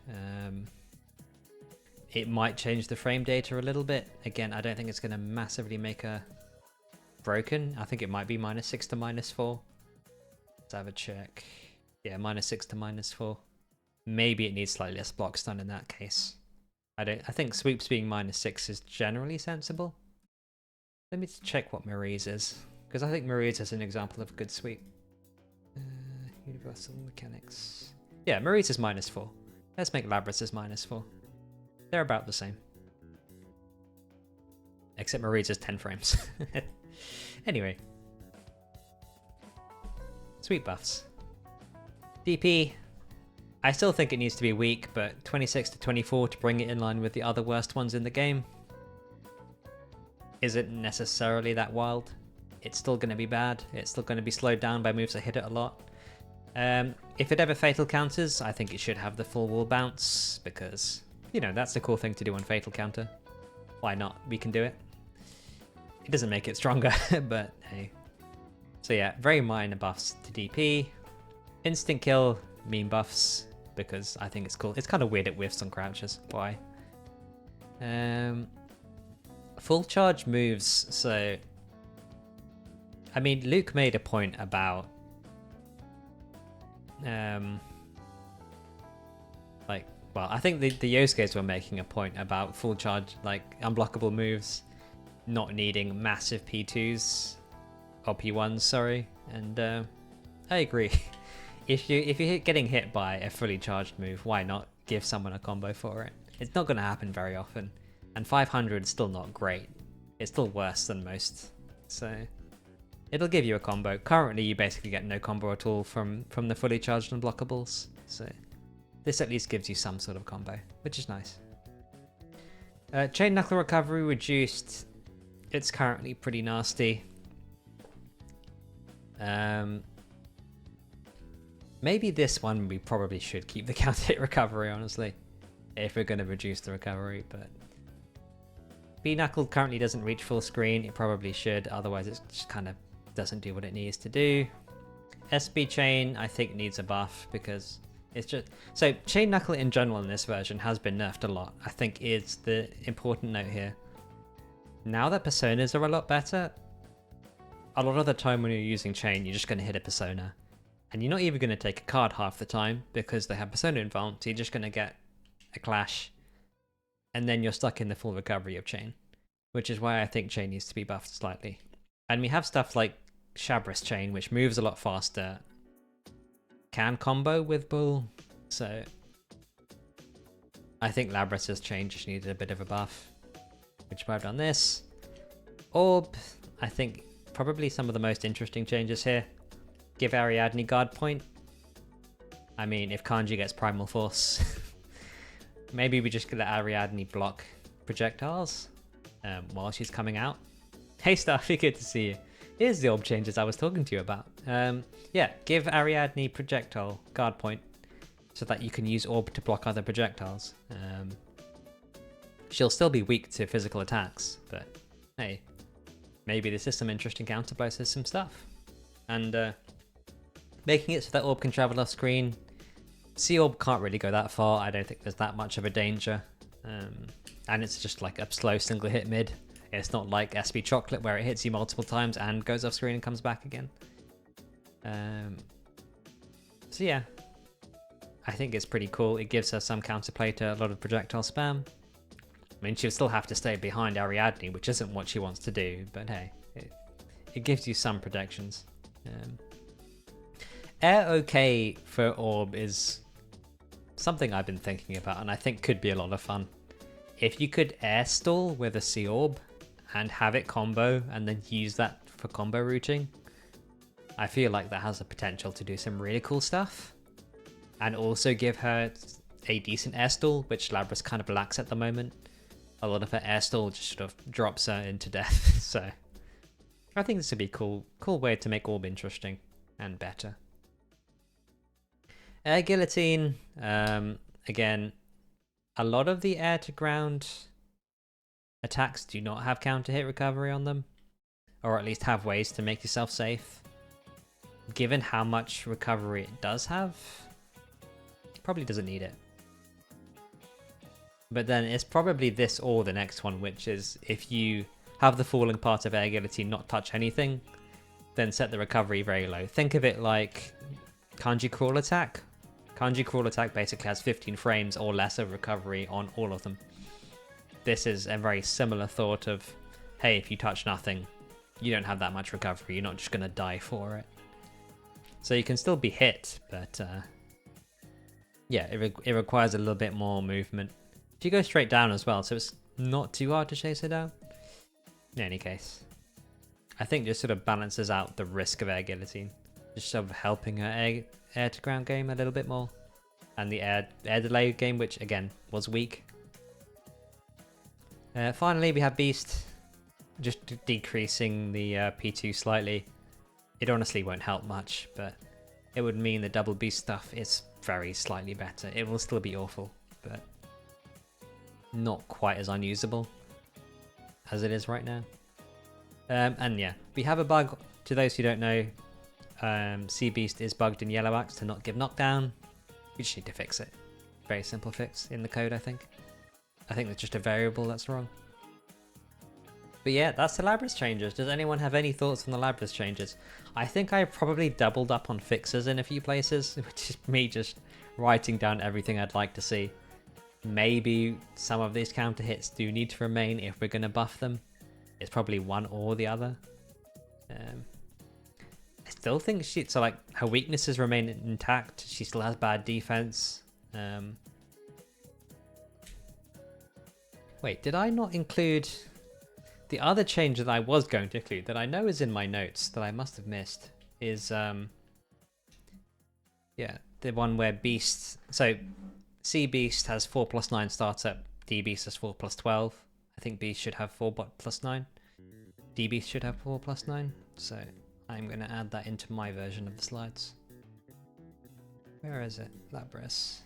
It might change the frame data a little bit. Again, I don't think it's going to massively make a broken. I think it might be -6 to -4. Let's have a check. Yeah, -6 to -4. Maybe it needs slightly less block stun in that case. I think sweeps being -6 is generally sensible. Let me check what Marie's is, because I think Marie's is an example of a good sweep. Universal mechanics. Yeah, Marie's is -4. Let's make Labrys is -4. They're about the same. Except Marie's is 10 frames. Anyway. Sweep buffs. DP. I still think it needs to be weak, but 26 to 24 to bring it in line with the other worst ones in the game isn't necessarily that wild. It's still going to be bad. It's still going to be slowed down by moves that hit it a lot. If it ever fatal counters, I think it should have the full wall bounce, because, you know, that's the cool thing to do on fatal counter. Why not? We can do it. It doesn't make it stronger, but hey. So yeah, very minor buffs to DP. Instant kill, meme buffs, because I think it's cool. It's kind of weird it whiffs on crouches. Why? Full charge moves, so... I mean, Luke made a point about... well, I think the Yosuke's were making a point about full charge, like, unblockable moves not needing massive P2s, or P1s, sorry, and I agree. If you're getting hit by a fully charged move, why not give someone a combo for it? It's not going to happen very often, and 500 is still not great. It's still worse than most, so it'll give you a combo. Currently, you basically get no combo at all from the fully charged unblockables, so this at least gives you some sort of combo, which is nice. Chain knuckle recovery reduced. It's currently pretty nasty. Maybe this one we probably should keep the counter hit recovery, honestly, if we're going to reduce the recovery, but B knuckle currently doesn't reach full screen. It probably should, otherwise it just kind of doesn't do what it needs to do. SB chain I think needs a buff, because it's just... So chain knuckle in general in this version has been nerfed a lot, I think is the important note here. Now that personas are a lot better, a lot of the time when you're using chain, you're just going to hit a persona. And you're not even going to take a card half the time, because they have persona involved, so you're just going to get a clash. And then you're stuck in the full recovery of chain. Which is why I think chain needs to be buffed slightly. And we have stuff like Labrys chain, which moves a lot faster, can combo with bull, so I think Labrys' chain just needed a bit of a buff, which I've done this. Orb, I think probably some of the most interesting changes here. Give Ariadne guard point. I mean, if Kanji gets primal force, maybe we just let Ariadne block projectiles while she's coming out. Hey Staffy, good to see you. Here's the orb changes I was talking to you about. Yeah, give Ariadne projectile guard point so that you can use orb to block other projectiles. She'll still be weak to physical attacks, but hey, maybe this is some interesting counterblows to some stuff. And making it so that orb can travel off screen. Sea orb can't really go that far. I don't think there's that much of a danger. And it's just like a slow single hit mid. It's not like SB Chocolate where it hits you multiple times and goes off screen and comes back again. So yeah, I think it's pretty cool. It gives her some counterplay to a lot of projectile spam. I mean, she'll still have to stay behind Ariadne, which isn't what she wants to do, but hey, it gives you some protections. Air okay for Orb is something I've been thinking about and I think could be a lot of fun. If you could air stall with a Sea Orb and have it combo and then use that for combo routing, I feel like that has the potential to do some really cool stuff. And also give her a decent air stall, which Labrys kind of lacks at the moment. A lot of her air stall just sort of drops her into death. So I think this would be a cool way to make Orb interesting and better. Air Guillotine, again, a lot of the air to ground attacks do not have counter hit recovery on them, or at least have ways to make yourself safe. Given how much recovery it does have, it probably doesn't need it. But then it's probably this or the next one, which is if you have the falling part of Air Guillotine not touch anything, then set the recovery very low. Think of it like Kanji Crawl Attack. Kanji Crawl Attack basically has 15 frames or less of recovery on all of them. This is a very similar thought of, hey, if you touch nothing, you don't have that much recovery, you're not just going to die for it. So you can still be hit, but yeah, it requires a little bit more movement. If you go straight down as well, so it's not too hard to chase her down. In any case, I think just sort of balances out the risk of Air Guillotine. Just sort of helping her air to ground game a little bit more. And the air delay game, which again was weak. Finally, we have Beast. Just decreasing the P2 slightly. It honestly won't help much, but it would mean the double Beast stuff is very slightly better. It will still be awful, but not quite as unusable as it is right now. And yeah, we have a bug. To those who don't know, Sea Beast is bugged in Yellow Axe to not give knockdown. We just need to fix it. Very simple fix in the code, I think. I think it's just a variable that's wrong. But yeah, that's the Labrys changes. Does anyone have any thoughts on the Labrys changes? I think I probably doubled up on fixes in a few places, which is me just writing down everything I'd like to see. Maybe some of these counter hits do need to remain if we're going to buff them. It's probably one or the other. I still think so like her weaknesses remain intact. She still has bad defense. Wait, did I not include the other change that I was going to include that I know is in my notes that I must have missed is yeah, the one where Beast, so C Beast has 4+9 startup, D Beast has 4+12. I think Beast should have 4+9. D Beast should have 4+9. So I'm going to add that into my version of the slides. Where is it? Labrys.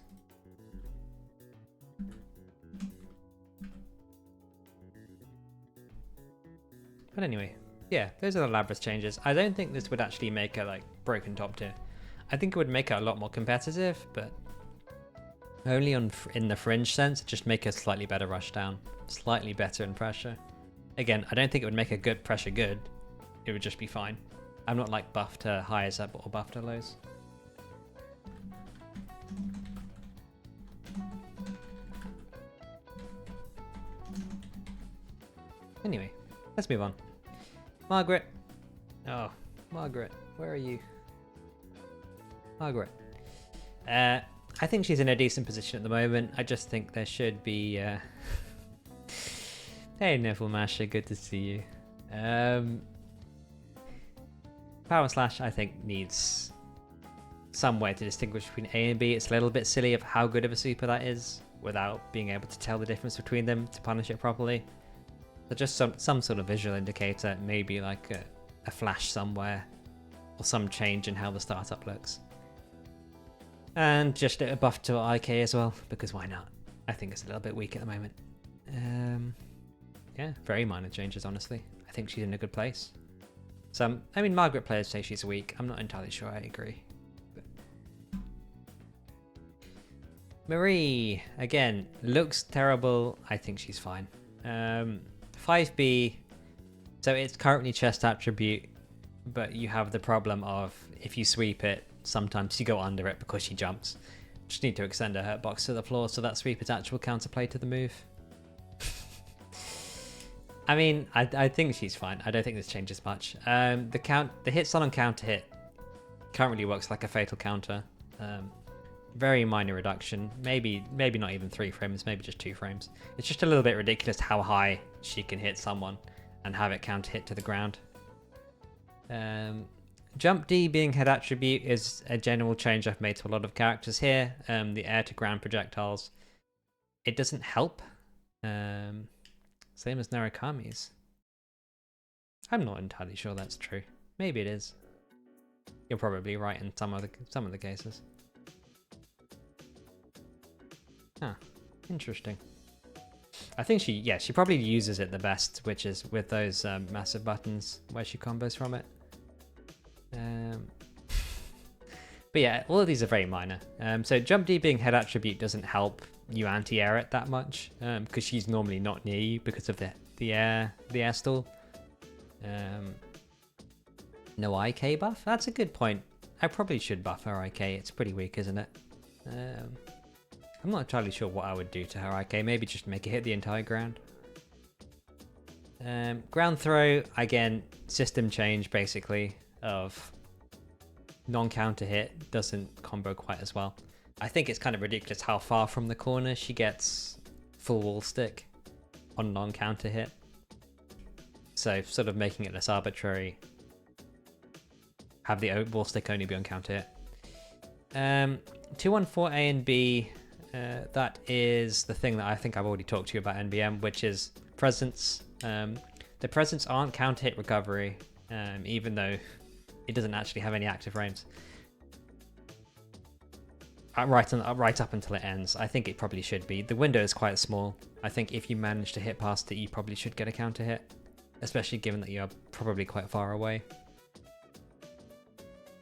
But anyway, yeah, those are the Labrys changes. I don't think this would actually make her like broken top tier. I think it would make her a lot more competitive, but only in the fringe sense, just make her slightly better rush down, slightly better in pressure. Again, I don't think it would make her good pressure good. It would just be fine. I'm not like buffed her highs up or buffed her lows. Anyway, let's move on. Margaret. Oh, Margaret, where are you? Margaret. I think she's in a decent position at the moment. I just think there should be... Hey, Neville Masher, good to see you. Power Slash, I think, needs some way to distinguish between A and B. It's a little bit silly of how good of a super that is without being able to tell the difference between them to punish it properly. So just some sort of visual indicator, maybe like a flash somewhere or some change in how the startup looks. And just a buff to IK as well, because why not? I think it's a little bit weak at the moment. Yeah, very minor changes, honestly. I think she's in a good place. Some, I mean, Margaret players say she's weak. I'm not entirely sure I agree. But... Marie, again, looks terrible. I think she's fine. 5B, so it's currently chest attribute, but you have the problem of if you sweep it, sometimes you go under it because she jumps. Just need to extend her hurt box to the floor so that sweep is actual counterplay to the move. I mean, I think she's fine. I don't think this changes much. The hit stun on counter hit Currently works like a fatal counter. Very minor reduction. Maybe not even 3 frames, maybe just 2 frames. It's just a little bit ridiculous how high she can hit someone and have it counter hit to the ground. Jump D being head attribute is a general change I've made to a lot of characters here. The air to ground projectiles. It doesn't help. Same as Narukami's. I'm not entirely sure that's true. Maybe it is. You're probably right in some of the cases. Huh. Interesting. I think she probably uses it the best, which is with those massive buttons where she combos from it. But yeah, all of these are very minor. So Jump D being head attribute doesn't help you anti-air it that much, because she's normally not near you because of the air stall. No IK buff? That's a good point. I probably should buff her IK. It's pretty weak, isn't it? I'm not entirely sure what I would do to her IK. Maybe just make it hit the entire ground. Ground throw, again, system change basically of non-counter hit doesn't combo quite as well. I think it's kind of ridiculous how far from the corner she gets full wall stick on non-counter hit. So sort of making it less arbitrary. Have the wall stick only be on counter hit. 214A and B, that is the thing that I think I've already talked to you about NBM, which is presence. The presence aren't counter hit recovery, even though it doesn't actually have any active frames. Right up until it ends. I think it probably should be. The window is quite small. I think if you manage to hit past it, you probably should get a counter hit, especially given that you're probably quite far away.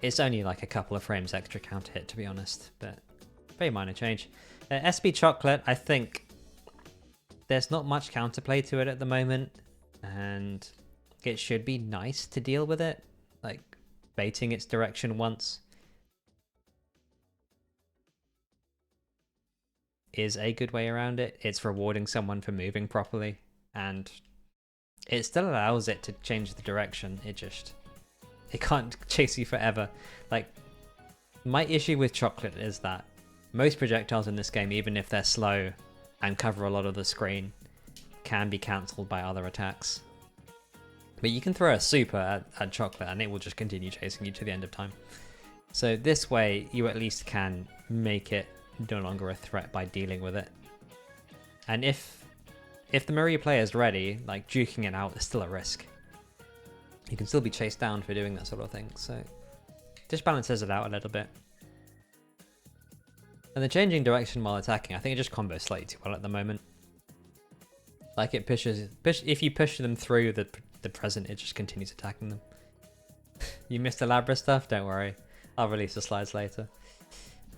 It's only like a couple of frames extra counter hit, to be honest, but very minor change. SB Chocolate, I think there's not much counterplay to it at the moment, and it should be nice to deal with it, like baiting its direction once is a good way around it. It's rewarding someone for moving properly, and it still allows it to change the direction. It can't chase you forever. Like, my issue with Chocolate is that most projectiles in this game, even if they're slow and cover a lot of the screen, can be cancelled by other attacks. But you can throw a super at Chocolate and it will just continue chasing you to the end of time. So this way, you at least can make it no longer a threat by dealing with it. And if the Marie player is ready, like, juking it out is still a risk. You can still be chased down for doing that sort of thing, so just balances it out a little bit. And the changing direction while attacking, I think it just combos slightly too well at the moment. Like, it if you push them through the present, it just continues attacking them. You missed the Labrys stuff? Don't worry, I'll release the slides later.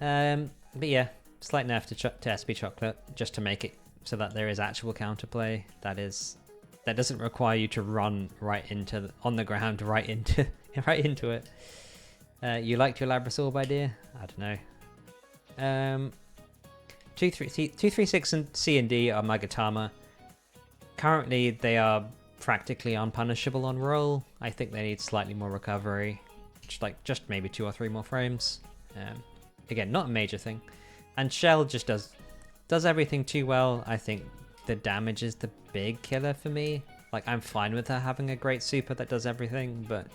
But yeah, slight nerf to SB Chocolate, just to make it so that there is actual counterplay. That doesn't require you to run on the ground right into it. You liked your Labrys orb idea? I don't know. 236 and C and D are Magatama. Currently, they are practically unpunishable on roll. I think they need slightly more recovery, just maybe 2 or 3 more frames. Again, not a major thing. And Shell just does everything too well. I think the damage is the big killer for me. Like, I'm fine with her having a great super that does everything, but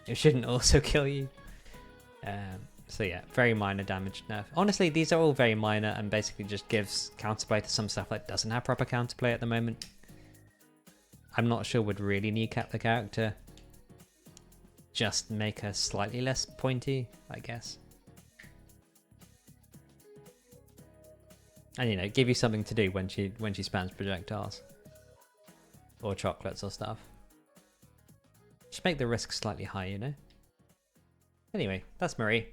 it shouldn't also kill you. So yeah, very minor damage nerf. Honestly, these are all very minor and basically just gives counterplay to some stuff that doesn't have proper counterplay at the moment. I'm not sure would really kneecap the character. Just make her slightly less pointy, I guess. And, you know, give you something to do when she spams projectiles. Or chocolates or stuff. Just make the risk slightly high, you know? Anyway, that's Marie.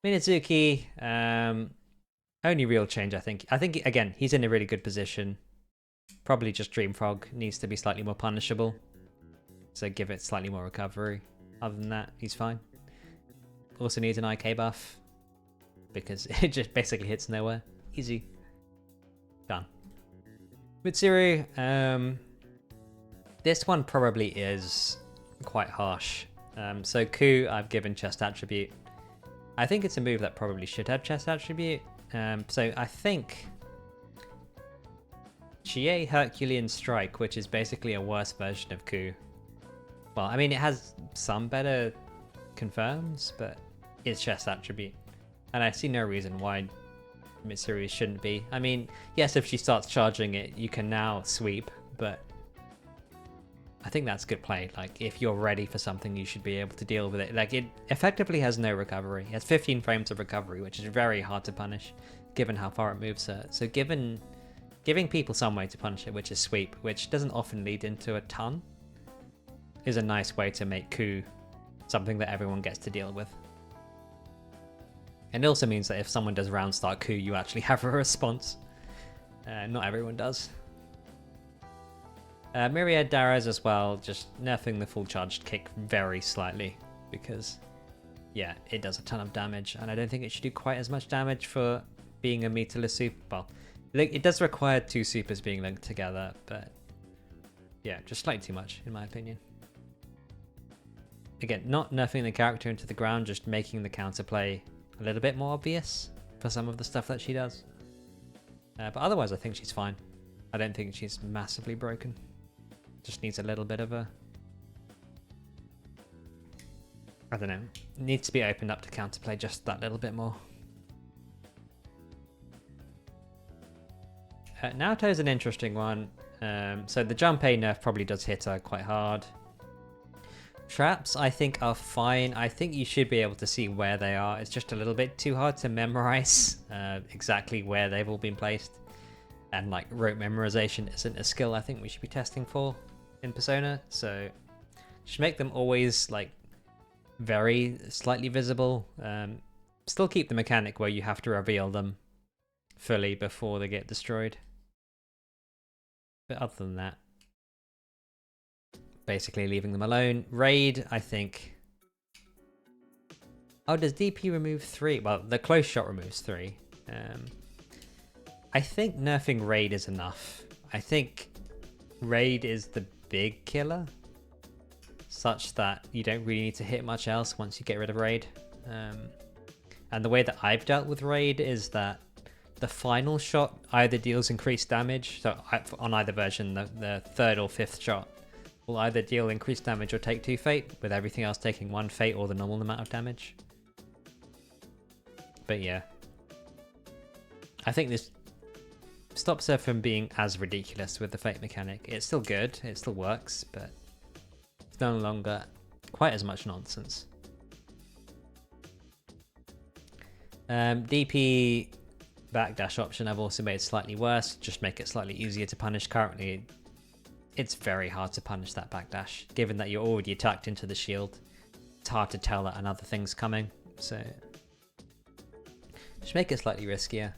Minazuki, only real change, I think. I think, again, he's in a really good position. Probably just Dream Frog needs to be slightly more punishable. So give it slightly more recovery. Other than that, he's fine. Also needs an IK buff, because it just basically hits nowhere. Easy. Done. Mitsuru, this one probably is quite harsh. So Ku, I've given chest attribute. I think it's a move that probably should have chest attribute. So I think Chie Herculean Strike, which is basically a worse version of Ku. Well, I mean, it has some better confirms, but it's chest attribute. And I see no reason why Mitsuru shouldn't be. I mean, yes, if she starts charging it, you can now sweep, but I think that's good play. Like, if you're ready for something, you should be able to deal with it. Like, it effectively has no recovery. It has 15 frames of recovery, which is very hard to punish, given how far it moves her. So giving people some way to punish it, which is sweep, which doesn't often lead into a ton, is a nice way to make Ku something that everyone gets to deal with. And it also means that if someone does round start Ku, you actually have a response. Not everyone does. Myriad Daras as well, just nerfing the full charged kick very slightly, because yeah, it does a ton of damage, and I don't think it should do quite as much damage for being a meterless super. Well, it does require 2 supers being linked together, but yeah, just slightly too much in my opinion. Again, not nerfing the character into the ground, just making the counterplay a little bit more obvious for some of the stuff that she does. But otherwise, I think she's fine. I don't think she's massively broken. Just needs a little bit of a... I don't know. Needs to be opened up to counterplay just that little bit more. Naoto's an interesting one. So the Junpei nerf probably does hit her quite hard. Traps, I think, are fine. I think you should be able to see where they are. It's just a little bit too hard to memorize exactly where they've all been placed. And like rote memorization isn't a skill I think we should be testing for in Persona. So just make them always like very slightly visible. Still keep the mechanic where you have to reveal them fully before they get destroyed. But other than that, basically leaving them alone. Raid, I think... Oh, does DP remove 3? Well, the close shot removes 3. I think nerfing Raid is enough. I think Raid is the big killer, such that you don't really need to hit much else once you get rid of Raid. And the way that I've dealt with Raid is that the final shot either deals increased damage, so on either version, the 3rd or 5th shot will either deal increased damage or take 2 fate, with everything else taking 1 fate or the normal amount of damage. But yeah, I think this stops her from being as ridiculous with the fate mechanic. It's still good, it still works, but it's no longer quite as much nonsense. DP backdash option I've also made slightly worse, just make it slightly easier to punish. Currently it's very hard to punish that backdash, given that you're already attacked into the shield. It's hard to tell that another thing's coming, so just make it slightly riskier.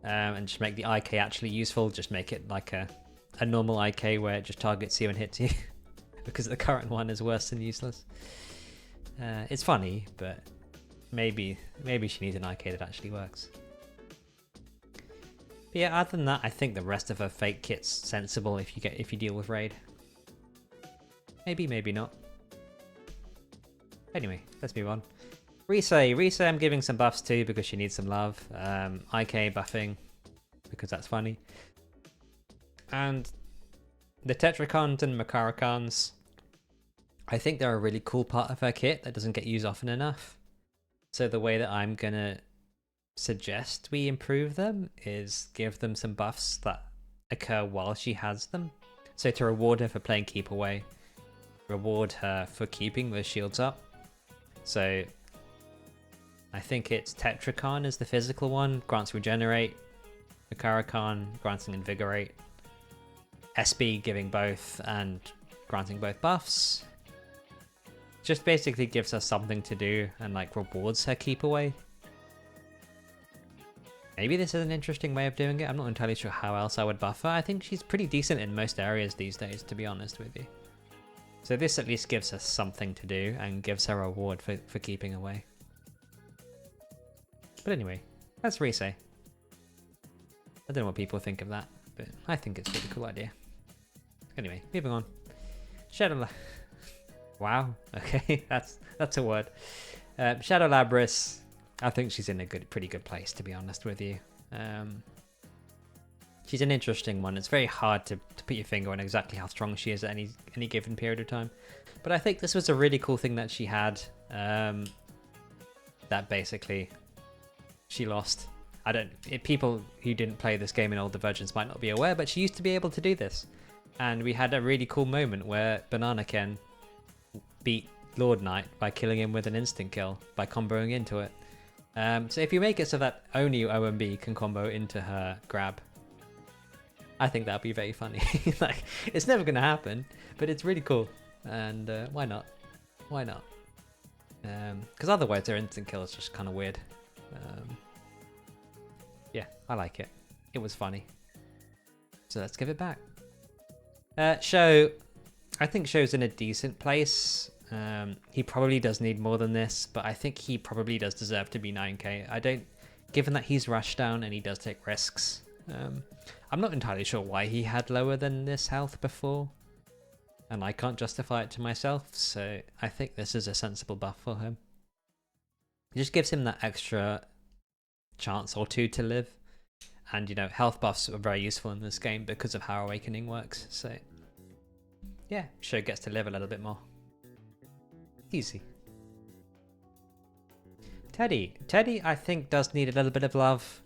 And just make the IK actually useful. Just make it like a normal IK where it just targets you and hits you, because the current one is worse than useless. It's funny, but maybe she needs an IK that actually works. But yeah, other than that, I think the rest of her fake kit's sensible if you deal with Raid. Maybe not. Anyway, let's move on. Rise, I'm giving some buffs too because she needs some love. IK buffing because that's funny. And the Tetracons and Makaracons, I think they're a really cool part of her kit that doesn't get used often enough. So the way that I'm gonna suggest we improve them is give them some buffs that occur while she has them. So to reward her for playing keep away, reward her for keeping those shields up. So I think it's Tetracon is the physical one, grants regenerate. Makaracon granting invigorate. SB giving both and granting both buffs. Just basically gives her something to do and like rewards her keep away. Maybe this is an interesting way of doing it. I'm not entirely sure how else I would buff her. I think she's pretty decent in most areas these days, to be honest with you. So this at least gives her something to do and gives her a reward for keeping away. But anyway, that's Rise. I don't know what people think of that, but I think it's a really cool idea. Anyway, moving on. Shadow Wow. Okay, that's a word. Shadow Labrys. I think she's in a pretty good place, to be honest with you. She's an interesting one. It's very hard to put your finger on exactly how strong she is at any given period of time. But I think this was a really cool thing that she had. That basically she lost. People who didn't play this game in older versions might not be aware, but she used to be able to do this. And we had a really cool moment where Banana Ken beat Lord Knight by killing him with an instant kill by comboing into it. So if you make it so that only OMB can combo into her grab, I think that'd be very funny. Like, it's never gonna happen, but it's really cool. And why not? Why not? Because otherwise their instant kill is just kind of weird. Yeah, I like it. It was funny. So let's give it back. Sho, I think Sho's in a decent place. He probably does need more than this, but I think he probably does deserve to be 9k. Given that he's rushdown and he does take risks. I'm not entirely sure why he had lower than this health before, and I can't justify it to myself, so I think this is a sensible buff for him. It just gives him that extra chance or two to live, and you know, health buffs are very useful in this game because of how Awakening works, so yeah, Sho gets to live a little bit more. Easy. Teddie I think does need a little bit of love.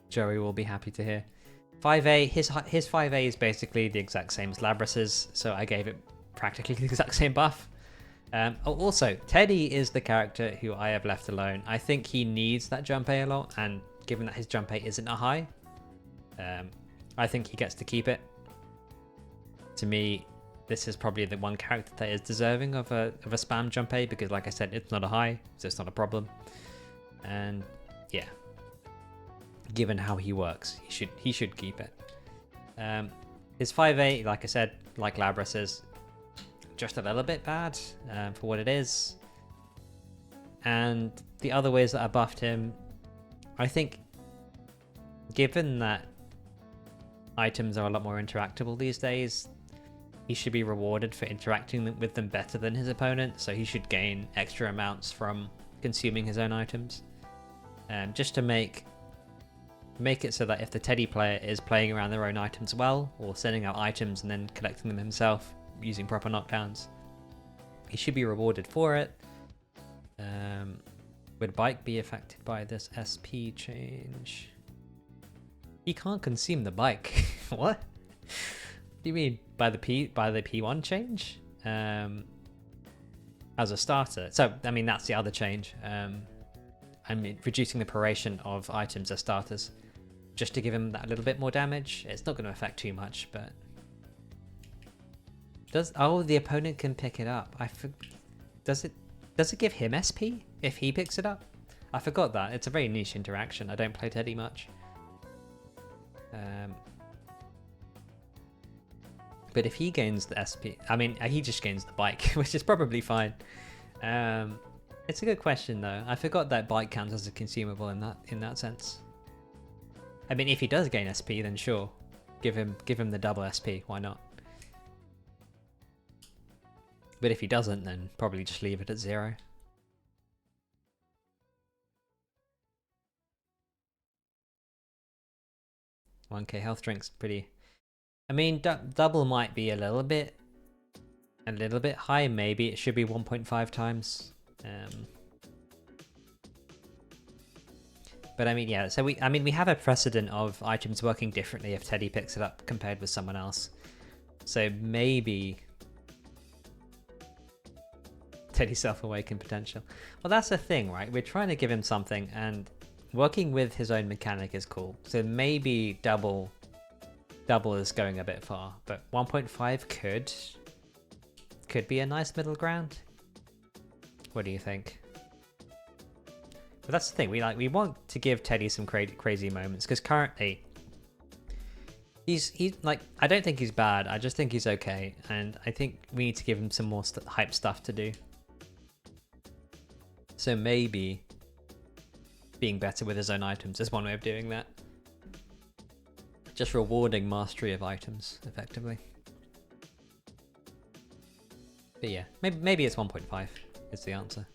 Joey will be happy to hear. 5A, his 5A is basically the exact same as Labrys's, so I gave it practically the exact same buff. Also, Teddie is the character who I have left alone. I think he needs that Junpei a lot, and given that his Junpei isn't a high, I think he gets to keep it. To me, this is probably the one character that is deserving of a spam Junpei, because like I said, it's not a high, so it's not a problem. And yeah, given how he works, he should keep it. His 5A, like I said, like Labrys, is just a little bit bad for what it is. And the other ways that I buffed him, I think, given that items are a lot more interactable these days, he should be rewarded for interacting with them better than his opponent, so he should gain extra amounts from consuming his own items. Just to make it so that if the Teddie player is playing around their own items well, or sending out items and then collecting them himself using proper knockdowns, he should be rewarded for it. Would Bike be affected by this SP change? He can't consume the bike. What? What do you mean by the P1 change? As a starter. So I mean that's the other change. I mean reducing the duration of items as starters, just to give him that little bit more damage. It's not going to affect too much, but the opponent can pick it up. Does it give him SP if he picks it up? I forgot that. It's a very niche interaction. I don't play Teddie much. But if he gains the SP, I mean, he just gains the bike, which is probably fine. It's a good question though. I forgot that bike counts as a consumable in that sense. I mean, if he does gain SP, then sure, give him the double SP. Why not? But if he doesn't, then probably just leave it at 0. $1k health drink's pretty. I mean, double might be a little bit high. Maybe it should be 1.5 times. But I mean, yeah. So we have a precedent of items working differently if Teddie picks it up compared with someone else. So maybe Teddie's self-awakened potential. Well, that's the thing, right? We're trying to give him something, and working with his own mechanic is cool. So maybe double is going a bit far, but 1.5 could be a nice middle ground. What do you think? But that's the thing, we want to give Teddie some crazy moments, because currently he's like, I don't think he's bad, I just think he's okay, and I think we need to give him some more hype stuff to do. So maybe being better with his own items is one way of doing that. Just rewarding mastery of items, effectively. But yeah, maybe it's 1.5 is the answer.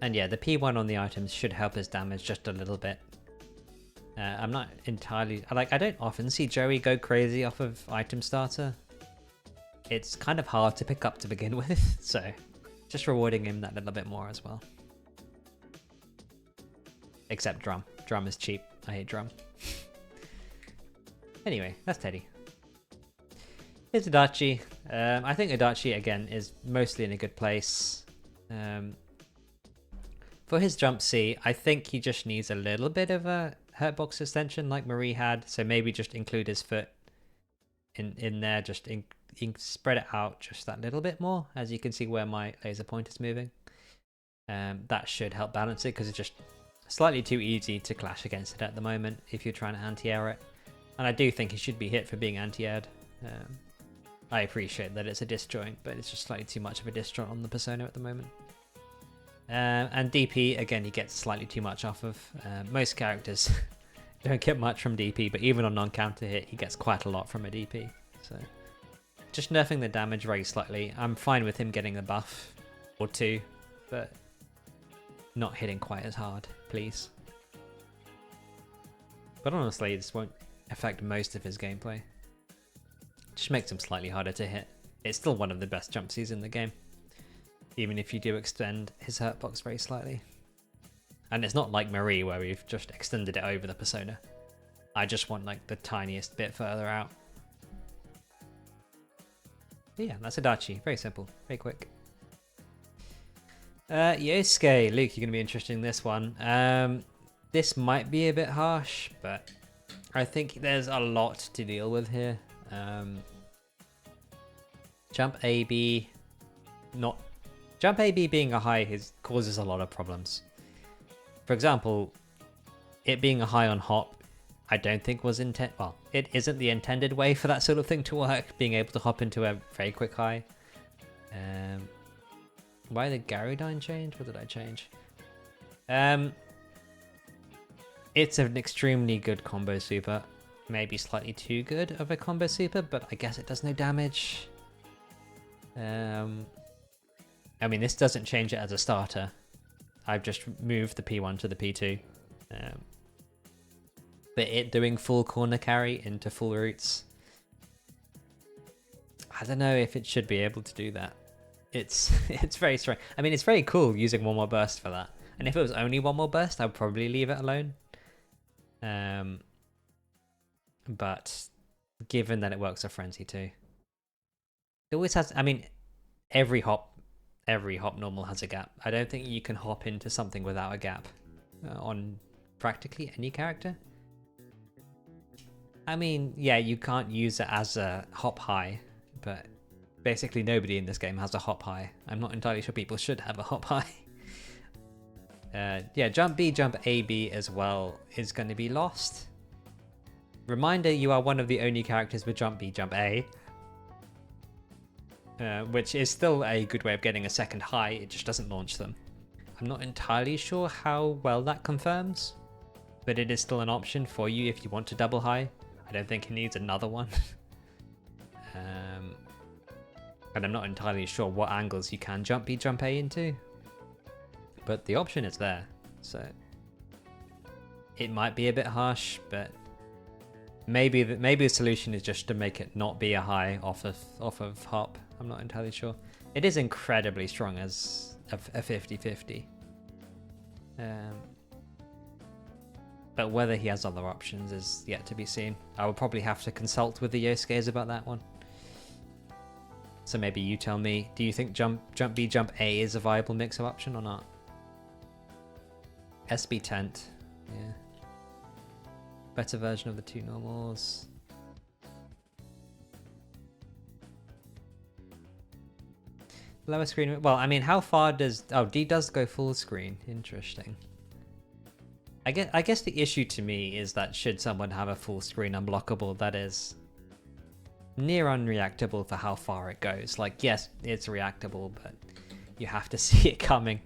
And yeah, the P1 on the items should help his damage just a little bit. I'm not entirely... I don't often see Joey go crazy off of item starter. It's kind of hard to pick up to begin with, so just rewarding him that little bit more as well. Except Drum. Drum is cheap. I hate Drum. Anyway, that's Teddie. Here's Adachi. I think Adachi, again, is mostly in a good place. For his jump C, I think he just needs a little bit of a hurtbox extension like Marie had, so maybe just include his foot in there, just spread it out just that little bit more, as you can see where my laser point is moving. That should help balance it, because it's just slightly too easy to clash against it at the moment if you're trying to anti-air it. And I do think he should be hit for being anti-aired. I appreciate that it's a disjoint, but it's just slightly too much of a disjoint on the persona at the moment. And DP, again, he gets slightly too much off of. Most characters don't get much from DP, but even on non-counter hit, he gets quite a lot from a DP. So just nerfing the damage very slightly. I'm fine with him getting a buff or two, but not hitting quite as hard, please. But honestly, this won't affect most of his gameplay. Just makes him slightly harder to hit. It's still one of the best jump Cs in the game, even if you do extend his hurtbox very slightly. And it's not like Marie where we've just extended it over the persona. I just want like the tiniest bit further out. But yeah, that's Adachi. Very simple, very quick. Yosuke, Luke, you're going to be interested in this one. This might be a bit harsh, but I think there's a lot to deal with here. Jump AB, Jump AB being a high causes a lot of problems. For example, it being a high on hop, I don't think was well, it isn't the intended way for that sort of thing to work, being able to hop into a very quick high. Why did Garudine change? What did I change? It's an extremely good combo super. Maybe slightly too good of a combo super, but I guess it does no damage. I mean, this doesn't change it as a starter. I've just moved the P1 to the P2. But it doing full corner carry into full roots, I don't know if it should be able to do that. It's very strange. I mean, it's very cool using one more burst for that. And if it was only one more burst, I'd probably leave it alone. But given that it works for Frenzy too, it always has. I mean, every hop normal has a gap. I don't think you can hop into something without a gap on practically any character. I mean, yeah, you can't use it as a hop high, but basically nobody in this game has a hop high. I'm not entirely sure people should have a hop high. Yeah, jump B, jump AB as well is going to be lost. Reminder, you are one of the only characters with jump B, jump A. Which is still a good way of getting a second high, it just doesn't launch them. I'm not entirely sure how well that confirms, but it is still an option for you if you want to double high. I don't think it needs another one. And I'm not entirely sure what angles you can jump B, jump A into, but the option is there, so it might be a bit harsh, but maybe the solution is just to make it not be a high off of hop. I'm not entirely sure. It is incredibly strong as a 50-50. But whether he has other options is yet to be seen. I will probably have to consult with the Yosuke's about that one. So maybe you tell me, do you think jump B, jump A is a viable mix-up option or not? SB Tent, yeah. Better version of the two normals. Lower screen, well, I mean, how far does, oh, D does go full screen, interesting. I guess the issue to me is that should someone have a full screen unblockable that is near unreactable for how far it goes. Like, yes, it's reactable, but you have to see it coming.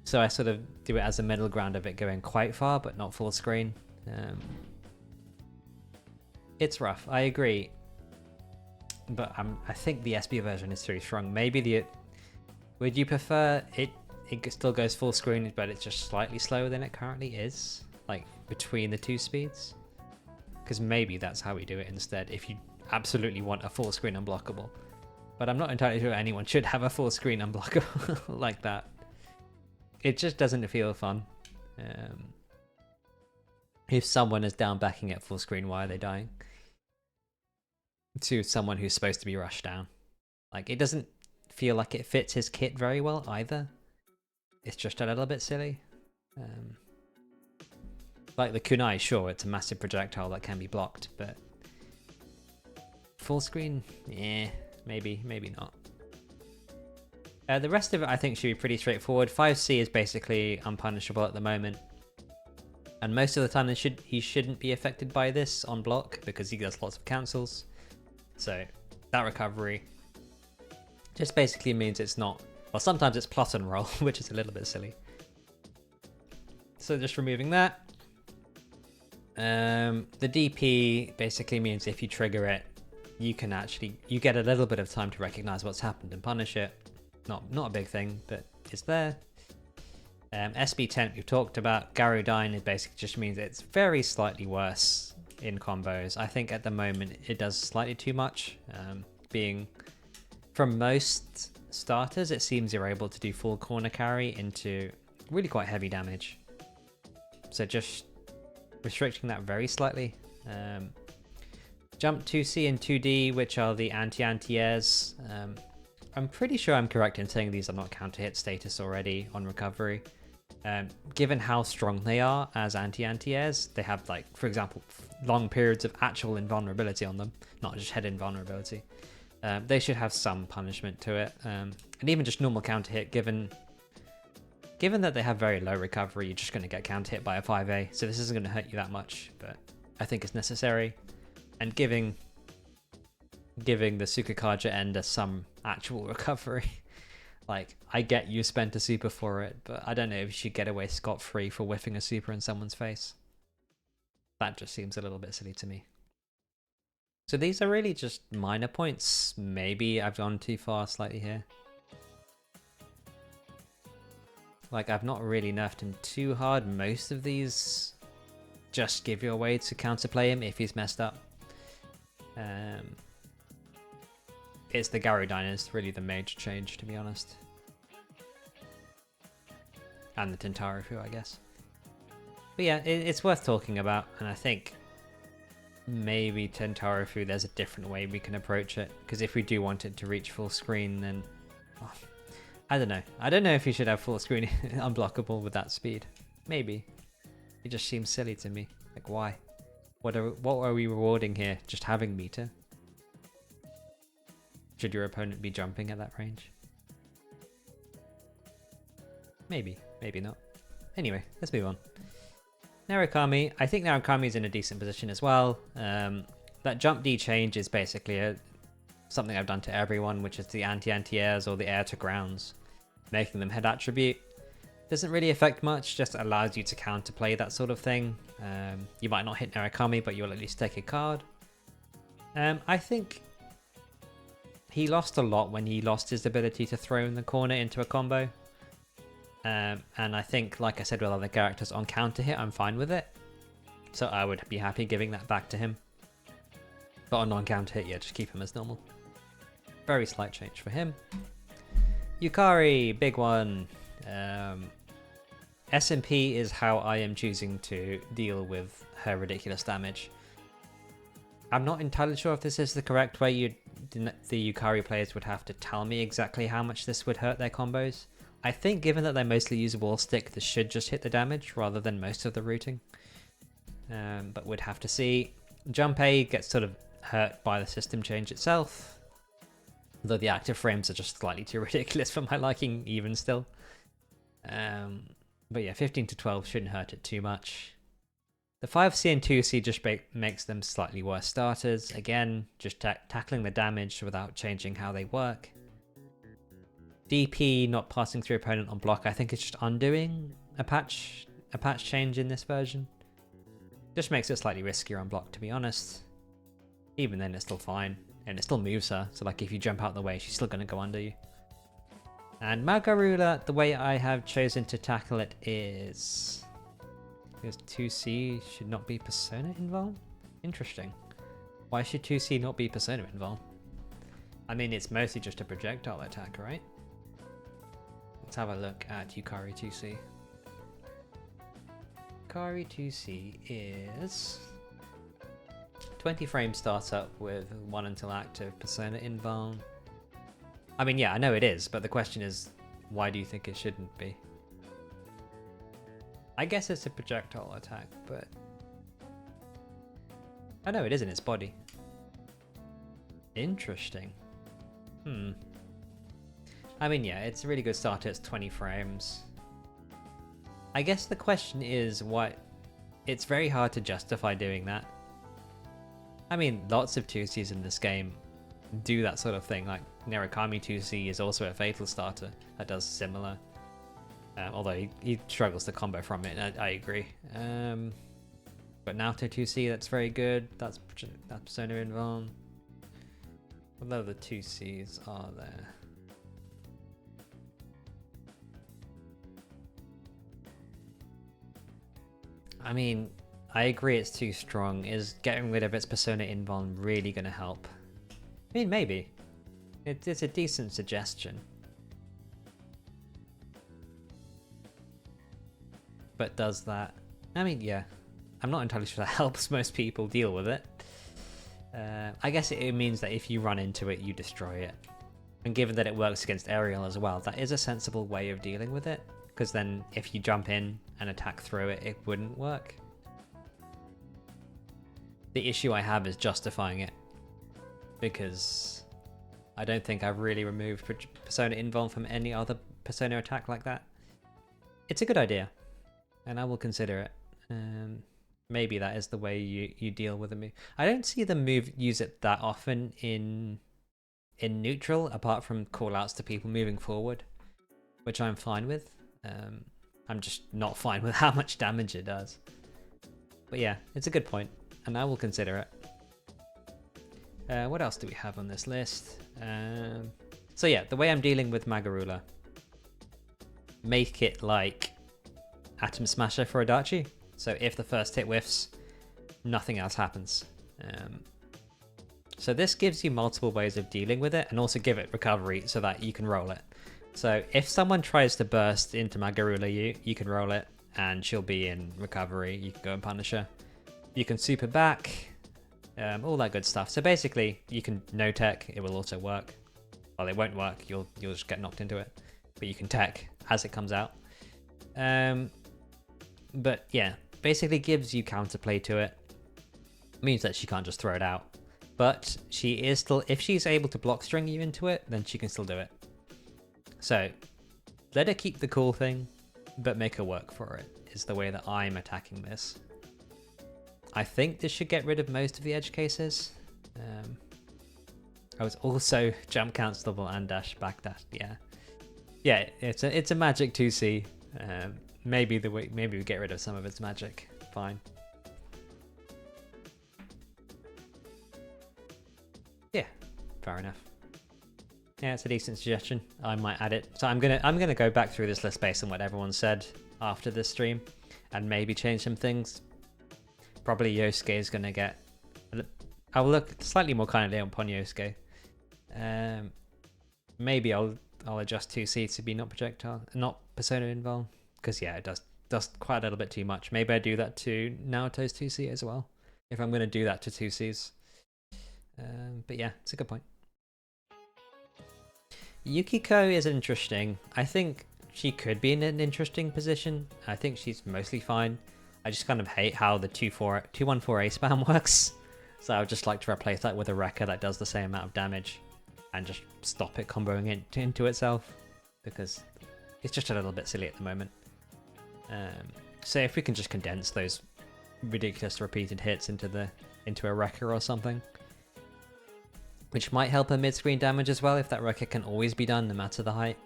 So so I sort of do it as a middle ground of it going quite far, but not full screen. It's rough, I agree. But I think the SB version is too strong. Maybe would you prefer it still goes full screen, but it's just slightly slower than it currently is? Like, between the two speeds? Because maybe that's how we do it instead, if you absolutely want a full screen unblockable. But I'm not entirely sure anyone should have a full screen unblockable like that. It just doesn't feel fun. If someone is down backing at full screen, why are they dying? To someone who's supposed to be rushed down. Like, it doesn't feel like it fits his kit very well either. It's just a little bit silly. Like the kunai, sure, it's a massive projectile that can be blocked, but full screen, yeah, maybe not. The rest of it I think should be pretty straightforward. 5C is basically unpunishable at the moment, and most of the time he shouldn't be affected by this on block because he does lots of cancels. So that recovery just basically means it's not, well, sometimes it's plus and roll, which is a little bit silly. So just removing that. The DP basically means if you trigger it, you get a little bit of time to recognize what's happened and punish it. Not a big thing, but it's there. SB tent we've talked about. Garudine, it basically just means it's very slightly worse in combos. I think at the moment it does slightly too much. Being from most starters, it seems you're able to do full corner carry into really quite heavy damage. So just restricting that very slightly. Jump 2C and 2D, which are the anti-airs. I'm pretty sure I'm correct in saying these are not counter hit status already on recovery. Given how strong they are as anti-airs, they have, like, for example, long periods of actual invulnerability on them, not just head invulnerability. They should have some punishment to it. And even just normal counter hit, given that they have very low recovery, you're just going to get counter hit by a 5A, so this isn't going to hurt you that much, but I think it's necessary. And giving the Tsukukaja ender some actual recovery. Like, I get you spent a super for it, but I don't know if you should get away scot-free for whiffing a super in someone's face. That just seems a little bit silly to me. So these are really just minor points. Maybe I've gone too far slightly here. Like, I've not really nerfed him too hard. Most of these just give you a way to counterplay him if he's messed up. It's the Garudine is really the major change, to be honest. And the Tentarufu, I guess. But yeah, it's worth talking about, and I think maybe Tentarufu, there's a different way we can approach it, because if we do want it to reach full screen, then I don't know. I don't know if you should have full screen unblockable with that speed. Maybe. It just seems silly to me. Like, why? What are we rewarding here? Just having meter? Should your opponent be jumping at that range? Maybe. Maybe not. Anyway, let's move on. Narukami. I think Narukami's in a decent position as well. That jump D change is basically something I've done to everyone, which is the anti-airs or the air to grounds, making them head attribute. Doesn't really affect much, just allows you to counterplay that sort of thing. You might not hit Narukami, but you'll at least take a card. I think he lost a lot when he lost his ability to throw in the corner into a combo. And I think, like I said with other characters, on counter hit, I'm fine with it. So I would be happy giving that back to him. But on non-counter hit, yeah, just keep him as normal. Very slight change for him. Yukari, big one. SMP is how I am choosing to deal with her ridiculous damage. I'm not entirely sure if this is the correct way the Yukari players would have to tell me exactly how much this would hurt their combos. I think given that they mostly use a wall stick, this should just hit the damage rather than most of the routing. But we'd have to see. Junpei gets sort of hurt by the system change itself, though the active frames are just slightly too ridiculous for my liking even still. But yeah, 15 to 12 shouldn't hurt it too much. The 5C and 2C just makes them slightly worse starters. Again, just tackling the damage without changing how they work. DP not passing through opponent on block, I think it's just undoing a patch change in this version. Just makes it slightly riskier on block, to be honest. Even then, it's still fine, and it still moves her. So like, if you jump out of the way, she's still gonna go under you. And Margaret, the way I have chosen to tackle it is because 2C should not be persona involved. Interesting. Why should 2C not be persona involved? I mean, it's mostly just a projectile attack, right? Let's have a look at Yukari 2C. Yukari 2C is 20 frame startup with 1 until active, persona involved. I mean, yeah, I know it is, but the question is, why do you think it shouldn't be? I guess it's a projectile attack, but... I know it is in its body. Interesting. I mean, yeah, it's a really good starter. It's 20 frames. I guess the question is why... It's very hard to justify doing that. I mean, lots of 2Cs in this game do that sort of thing. Like, Narukami 2C is also a fatal starter that does similar. Although he struggles to combo from it, I agree. But Naoto 2C, that's very good. That's persona involved. What other 2Cs are there? I mean, I agree it's too strong. Is getting rid of its persona invuln really going to help? I mean, maybe. It's a decent suggestion. But does that... I mean, yeah. I'm not entirely sure that helps most people deal with it. I guess it means that if you run into it, you destroy it. And given that it works against aerial as well, that is a sensible way of dealing with it. Because then if you jump in and attack through it, it wouldn't work. The issue I have is justifying it. Because I don't think I've really removed persona invuln from any other persona attack like that. It's a good idea. And I will consider it. Maybe that is the way you deal with a move. I don't see the move use it that often in neutral, apart from callouts to people moving forward, which I'm fine with. I'm just not fine with how much damage it does. But yeah, it's a good point, and I will consider it. What else do we have on this list? So yeah, the way I'm dealing with Margaret, make it like Atom Smasher for Adachi. So if the first hit whiffs, nothing else happens. So this gives you multiple ways of dealing with it, and also give it recovery so that you can roll it. So if someone tries to burst into Margaret, you can roll it, and she'll be in recovery. You can go and punish her. You can super back, all that good stuff. So basically, you can no tech, it will also work. Well, it won't work, you'll just get knocked into it. But you can tech as it comes out. But yeah, basically gives you counterplay to it. Means that she can't just throw it out. But she is still, if she's able to block string you into it, then she can still do it. So let her keep the cool thing, but make her work for it, is the way that I'm attacking this. I think this should get rid of most of the edge cases. I was also jump cancelable and dash backdash. Yeah, it's a magic 2C. Maybe we get rid of some of its magic. Fine. Yeah, fair enough. Yeah, it's a decent suggestion. I might add it. So I'm gonna go back through this list based on what everyone said after this stream, and maybe change some things. Probably Yosuke is gonna get. I will look slightly more kindly upon Yosuke. Maybe I'll adjust 2C to be not projectile, not persona involved. Because yeah, it does quite a little bit too much. Maybe I do that to Naoto's 2C as well, if I'm going to do that to 2Cs. But yeah, it's a good point. Yukiko is interesting. I think she could be in an interesting position. I think she's mostly fine. I just kind of hate how the 214A spam works. So I would just like to replace that with a Rekka that does the same amount of damage and just stop it comboing into itself, because it's just a little bit silly at the moment. So if we can just condense those ridiculous repeated hits into a Rekka or something, which might help her mid-screen damage as well, if that Rekka can always be done no matter the height.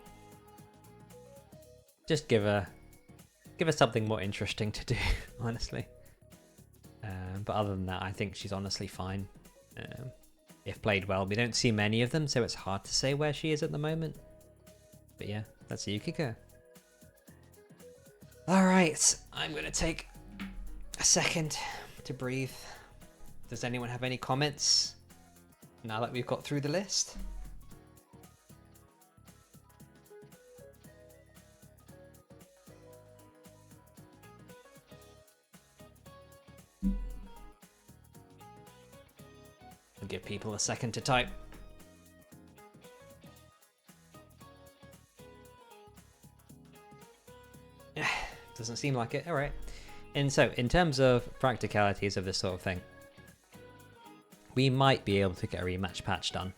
just give her something more interesting to do, honestly. But other than that, I think she's honestly fine. If played well, we don't see many of them, so it's hard to say where she is at the moment. But yeah, that's Yukiko. Alright, I'm gonna take a second to breathe. Does anyone have any comments now that we've got through the list? I'll give people a second to type. Doesn't seem like it. Alright. And so, in terms of practicalities of this sort of thing, we might be able to get a rematch patch done.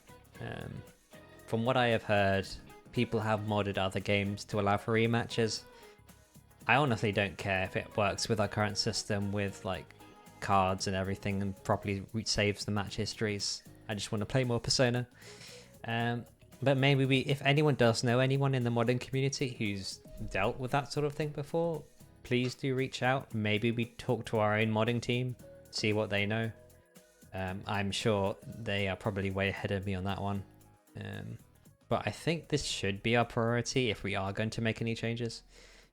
From what I have heard, people have modded other games to allow for rematches. I honestly don't care if it works with our current system with like cards and everything and properly saves the match histories. I just want to play more Persona. But maybe if anyone does know anyone in the modding community who's dealt with that sort of thing before, please do reach out. Maybe we talk to our own modding team, see what they know. I'm sure they are probably way ahead of me on that one. But I think this should be our priority if we are going to make any changes,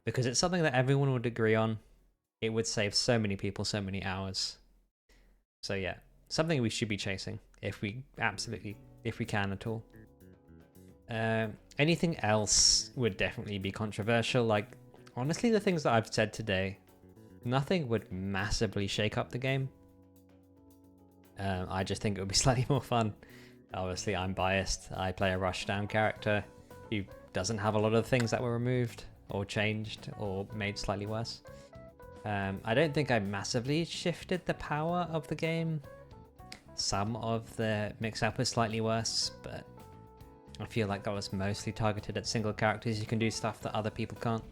because it's something that everyone would agree on. It would save so many people so many hours. So yeah, something we should be chasing if we can at all. Anything else would definitely be controversial. Like, honestly, the things that I've said today, nothing would massively shake up the game. I just think it would be slightly more fun. Obviously, I'm biased. I play a rushdown character who doesn't have a lot of things that were removed or changed or made slightly worse. I don't think I massively shifted the power of the game. Some of the mix-up was slightly worse, but I feel like that was mostly targeted at single characters. You can do stuff that other people can't.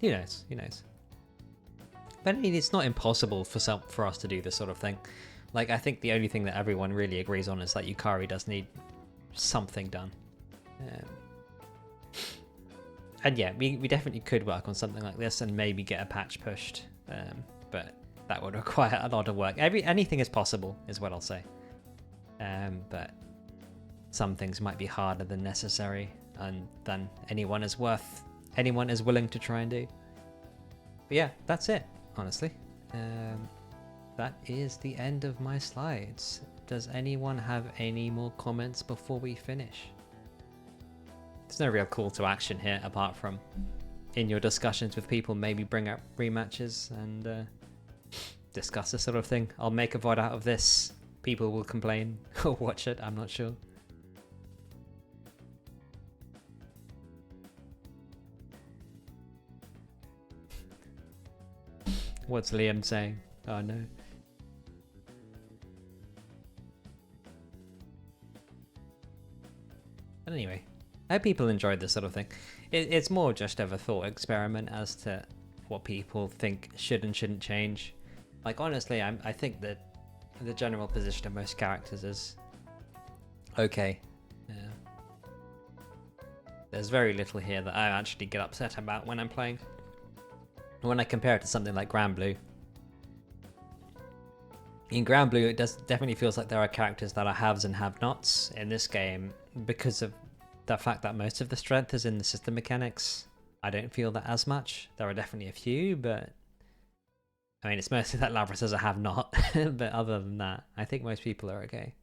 Who knows? Who knows? But I mean, it's not impossible for us to do this sort of thing. Like, I think the only thing that everyone really agrees on is that Yukari does need something done. And yeah, we definitely could work on something like this and maybe get a patch pushed. But that would require a lot of work. Anything is possible, is what I'll say. But some things might be harder than necessary and than anyone is willing to try and do. But yeah, that's it, honestly. That is the end of my slides. Does anyone have any more comments before we finish? There's no real call to action here apart from in your discussions with people, maybe bring up rematches and discuss this sort of thing. I'll make a VoD out of this. People will complain or watch it, I'm not sure. What's Liam saying? Oh no. But anyway, I hope people enjoyed this sort of thing. It's more just of a thought experiment as to what people think should and shouldn't change. Like, honestly, I think that the general position of most characters is okay. There's very little here that I actually get upset about when I'm playing. When I compare it to something like Grand Blue. In Grand Blue, it definitely feels like there are characters that are haves and have-nots. In this game, because of the fact that most of the strength is in the system mechanics, I don't feel that as much. There are definitely a few, but I mean, it's mostly that Labrys is a have-not. But other than that, I think most people are okay.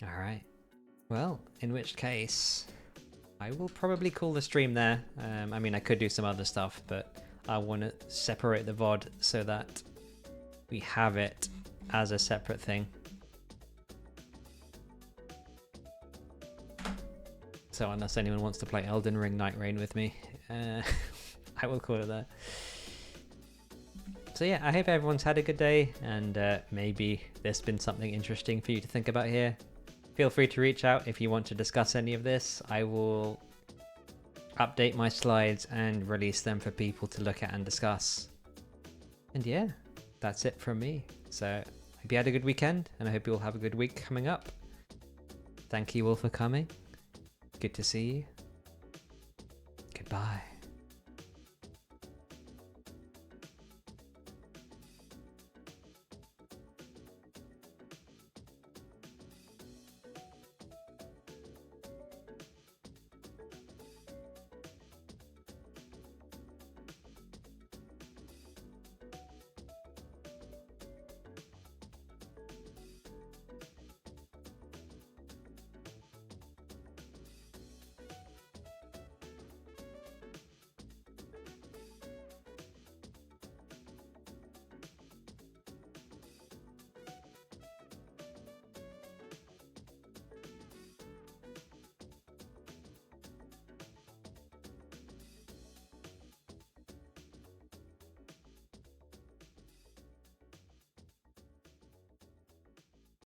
Alright. Well, in which case, I will probably call the stream there. I mean, I could do some other stuff, but I want to separate the VoD so that we have it as a separate thing. So unless anyone wants to play Elden Ring Night Rain with me, I will call it there. So yeah, I hope everyone's had a good day, and maybe there's been something interesting for you to think about here. Feel free to reach out if you want to discuss any of this. I will update my slides and release them for people to look at and discuss. And yeah, that's it from me. So hope you had a good weekend, and I hope you all have a good week coming up. Thank you all for coming. Good to see you. Goodbye.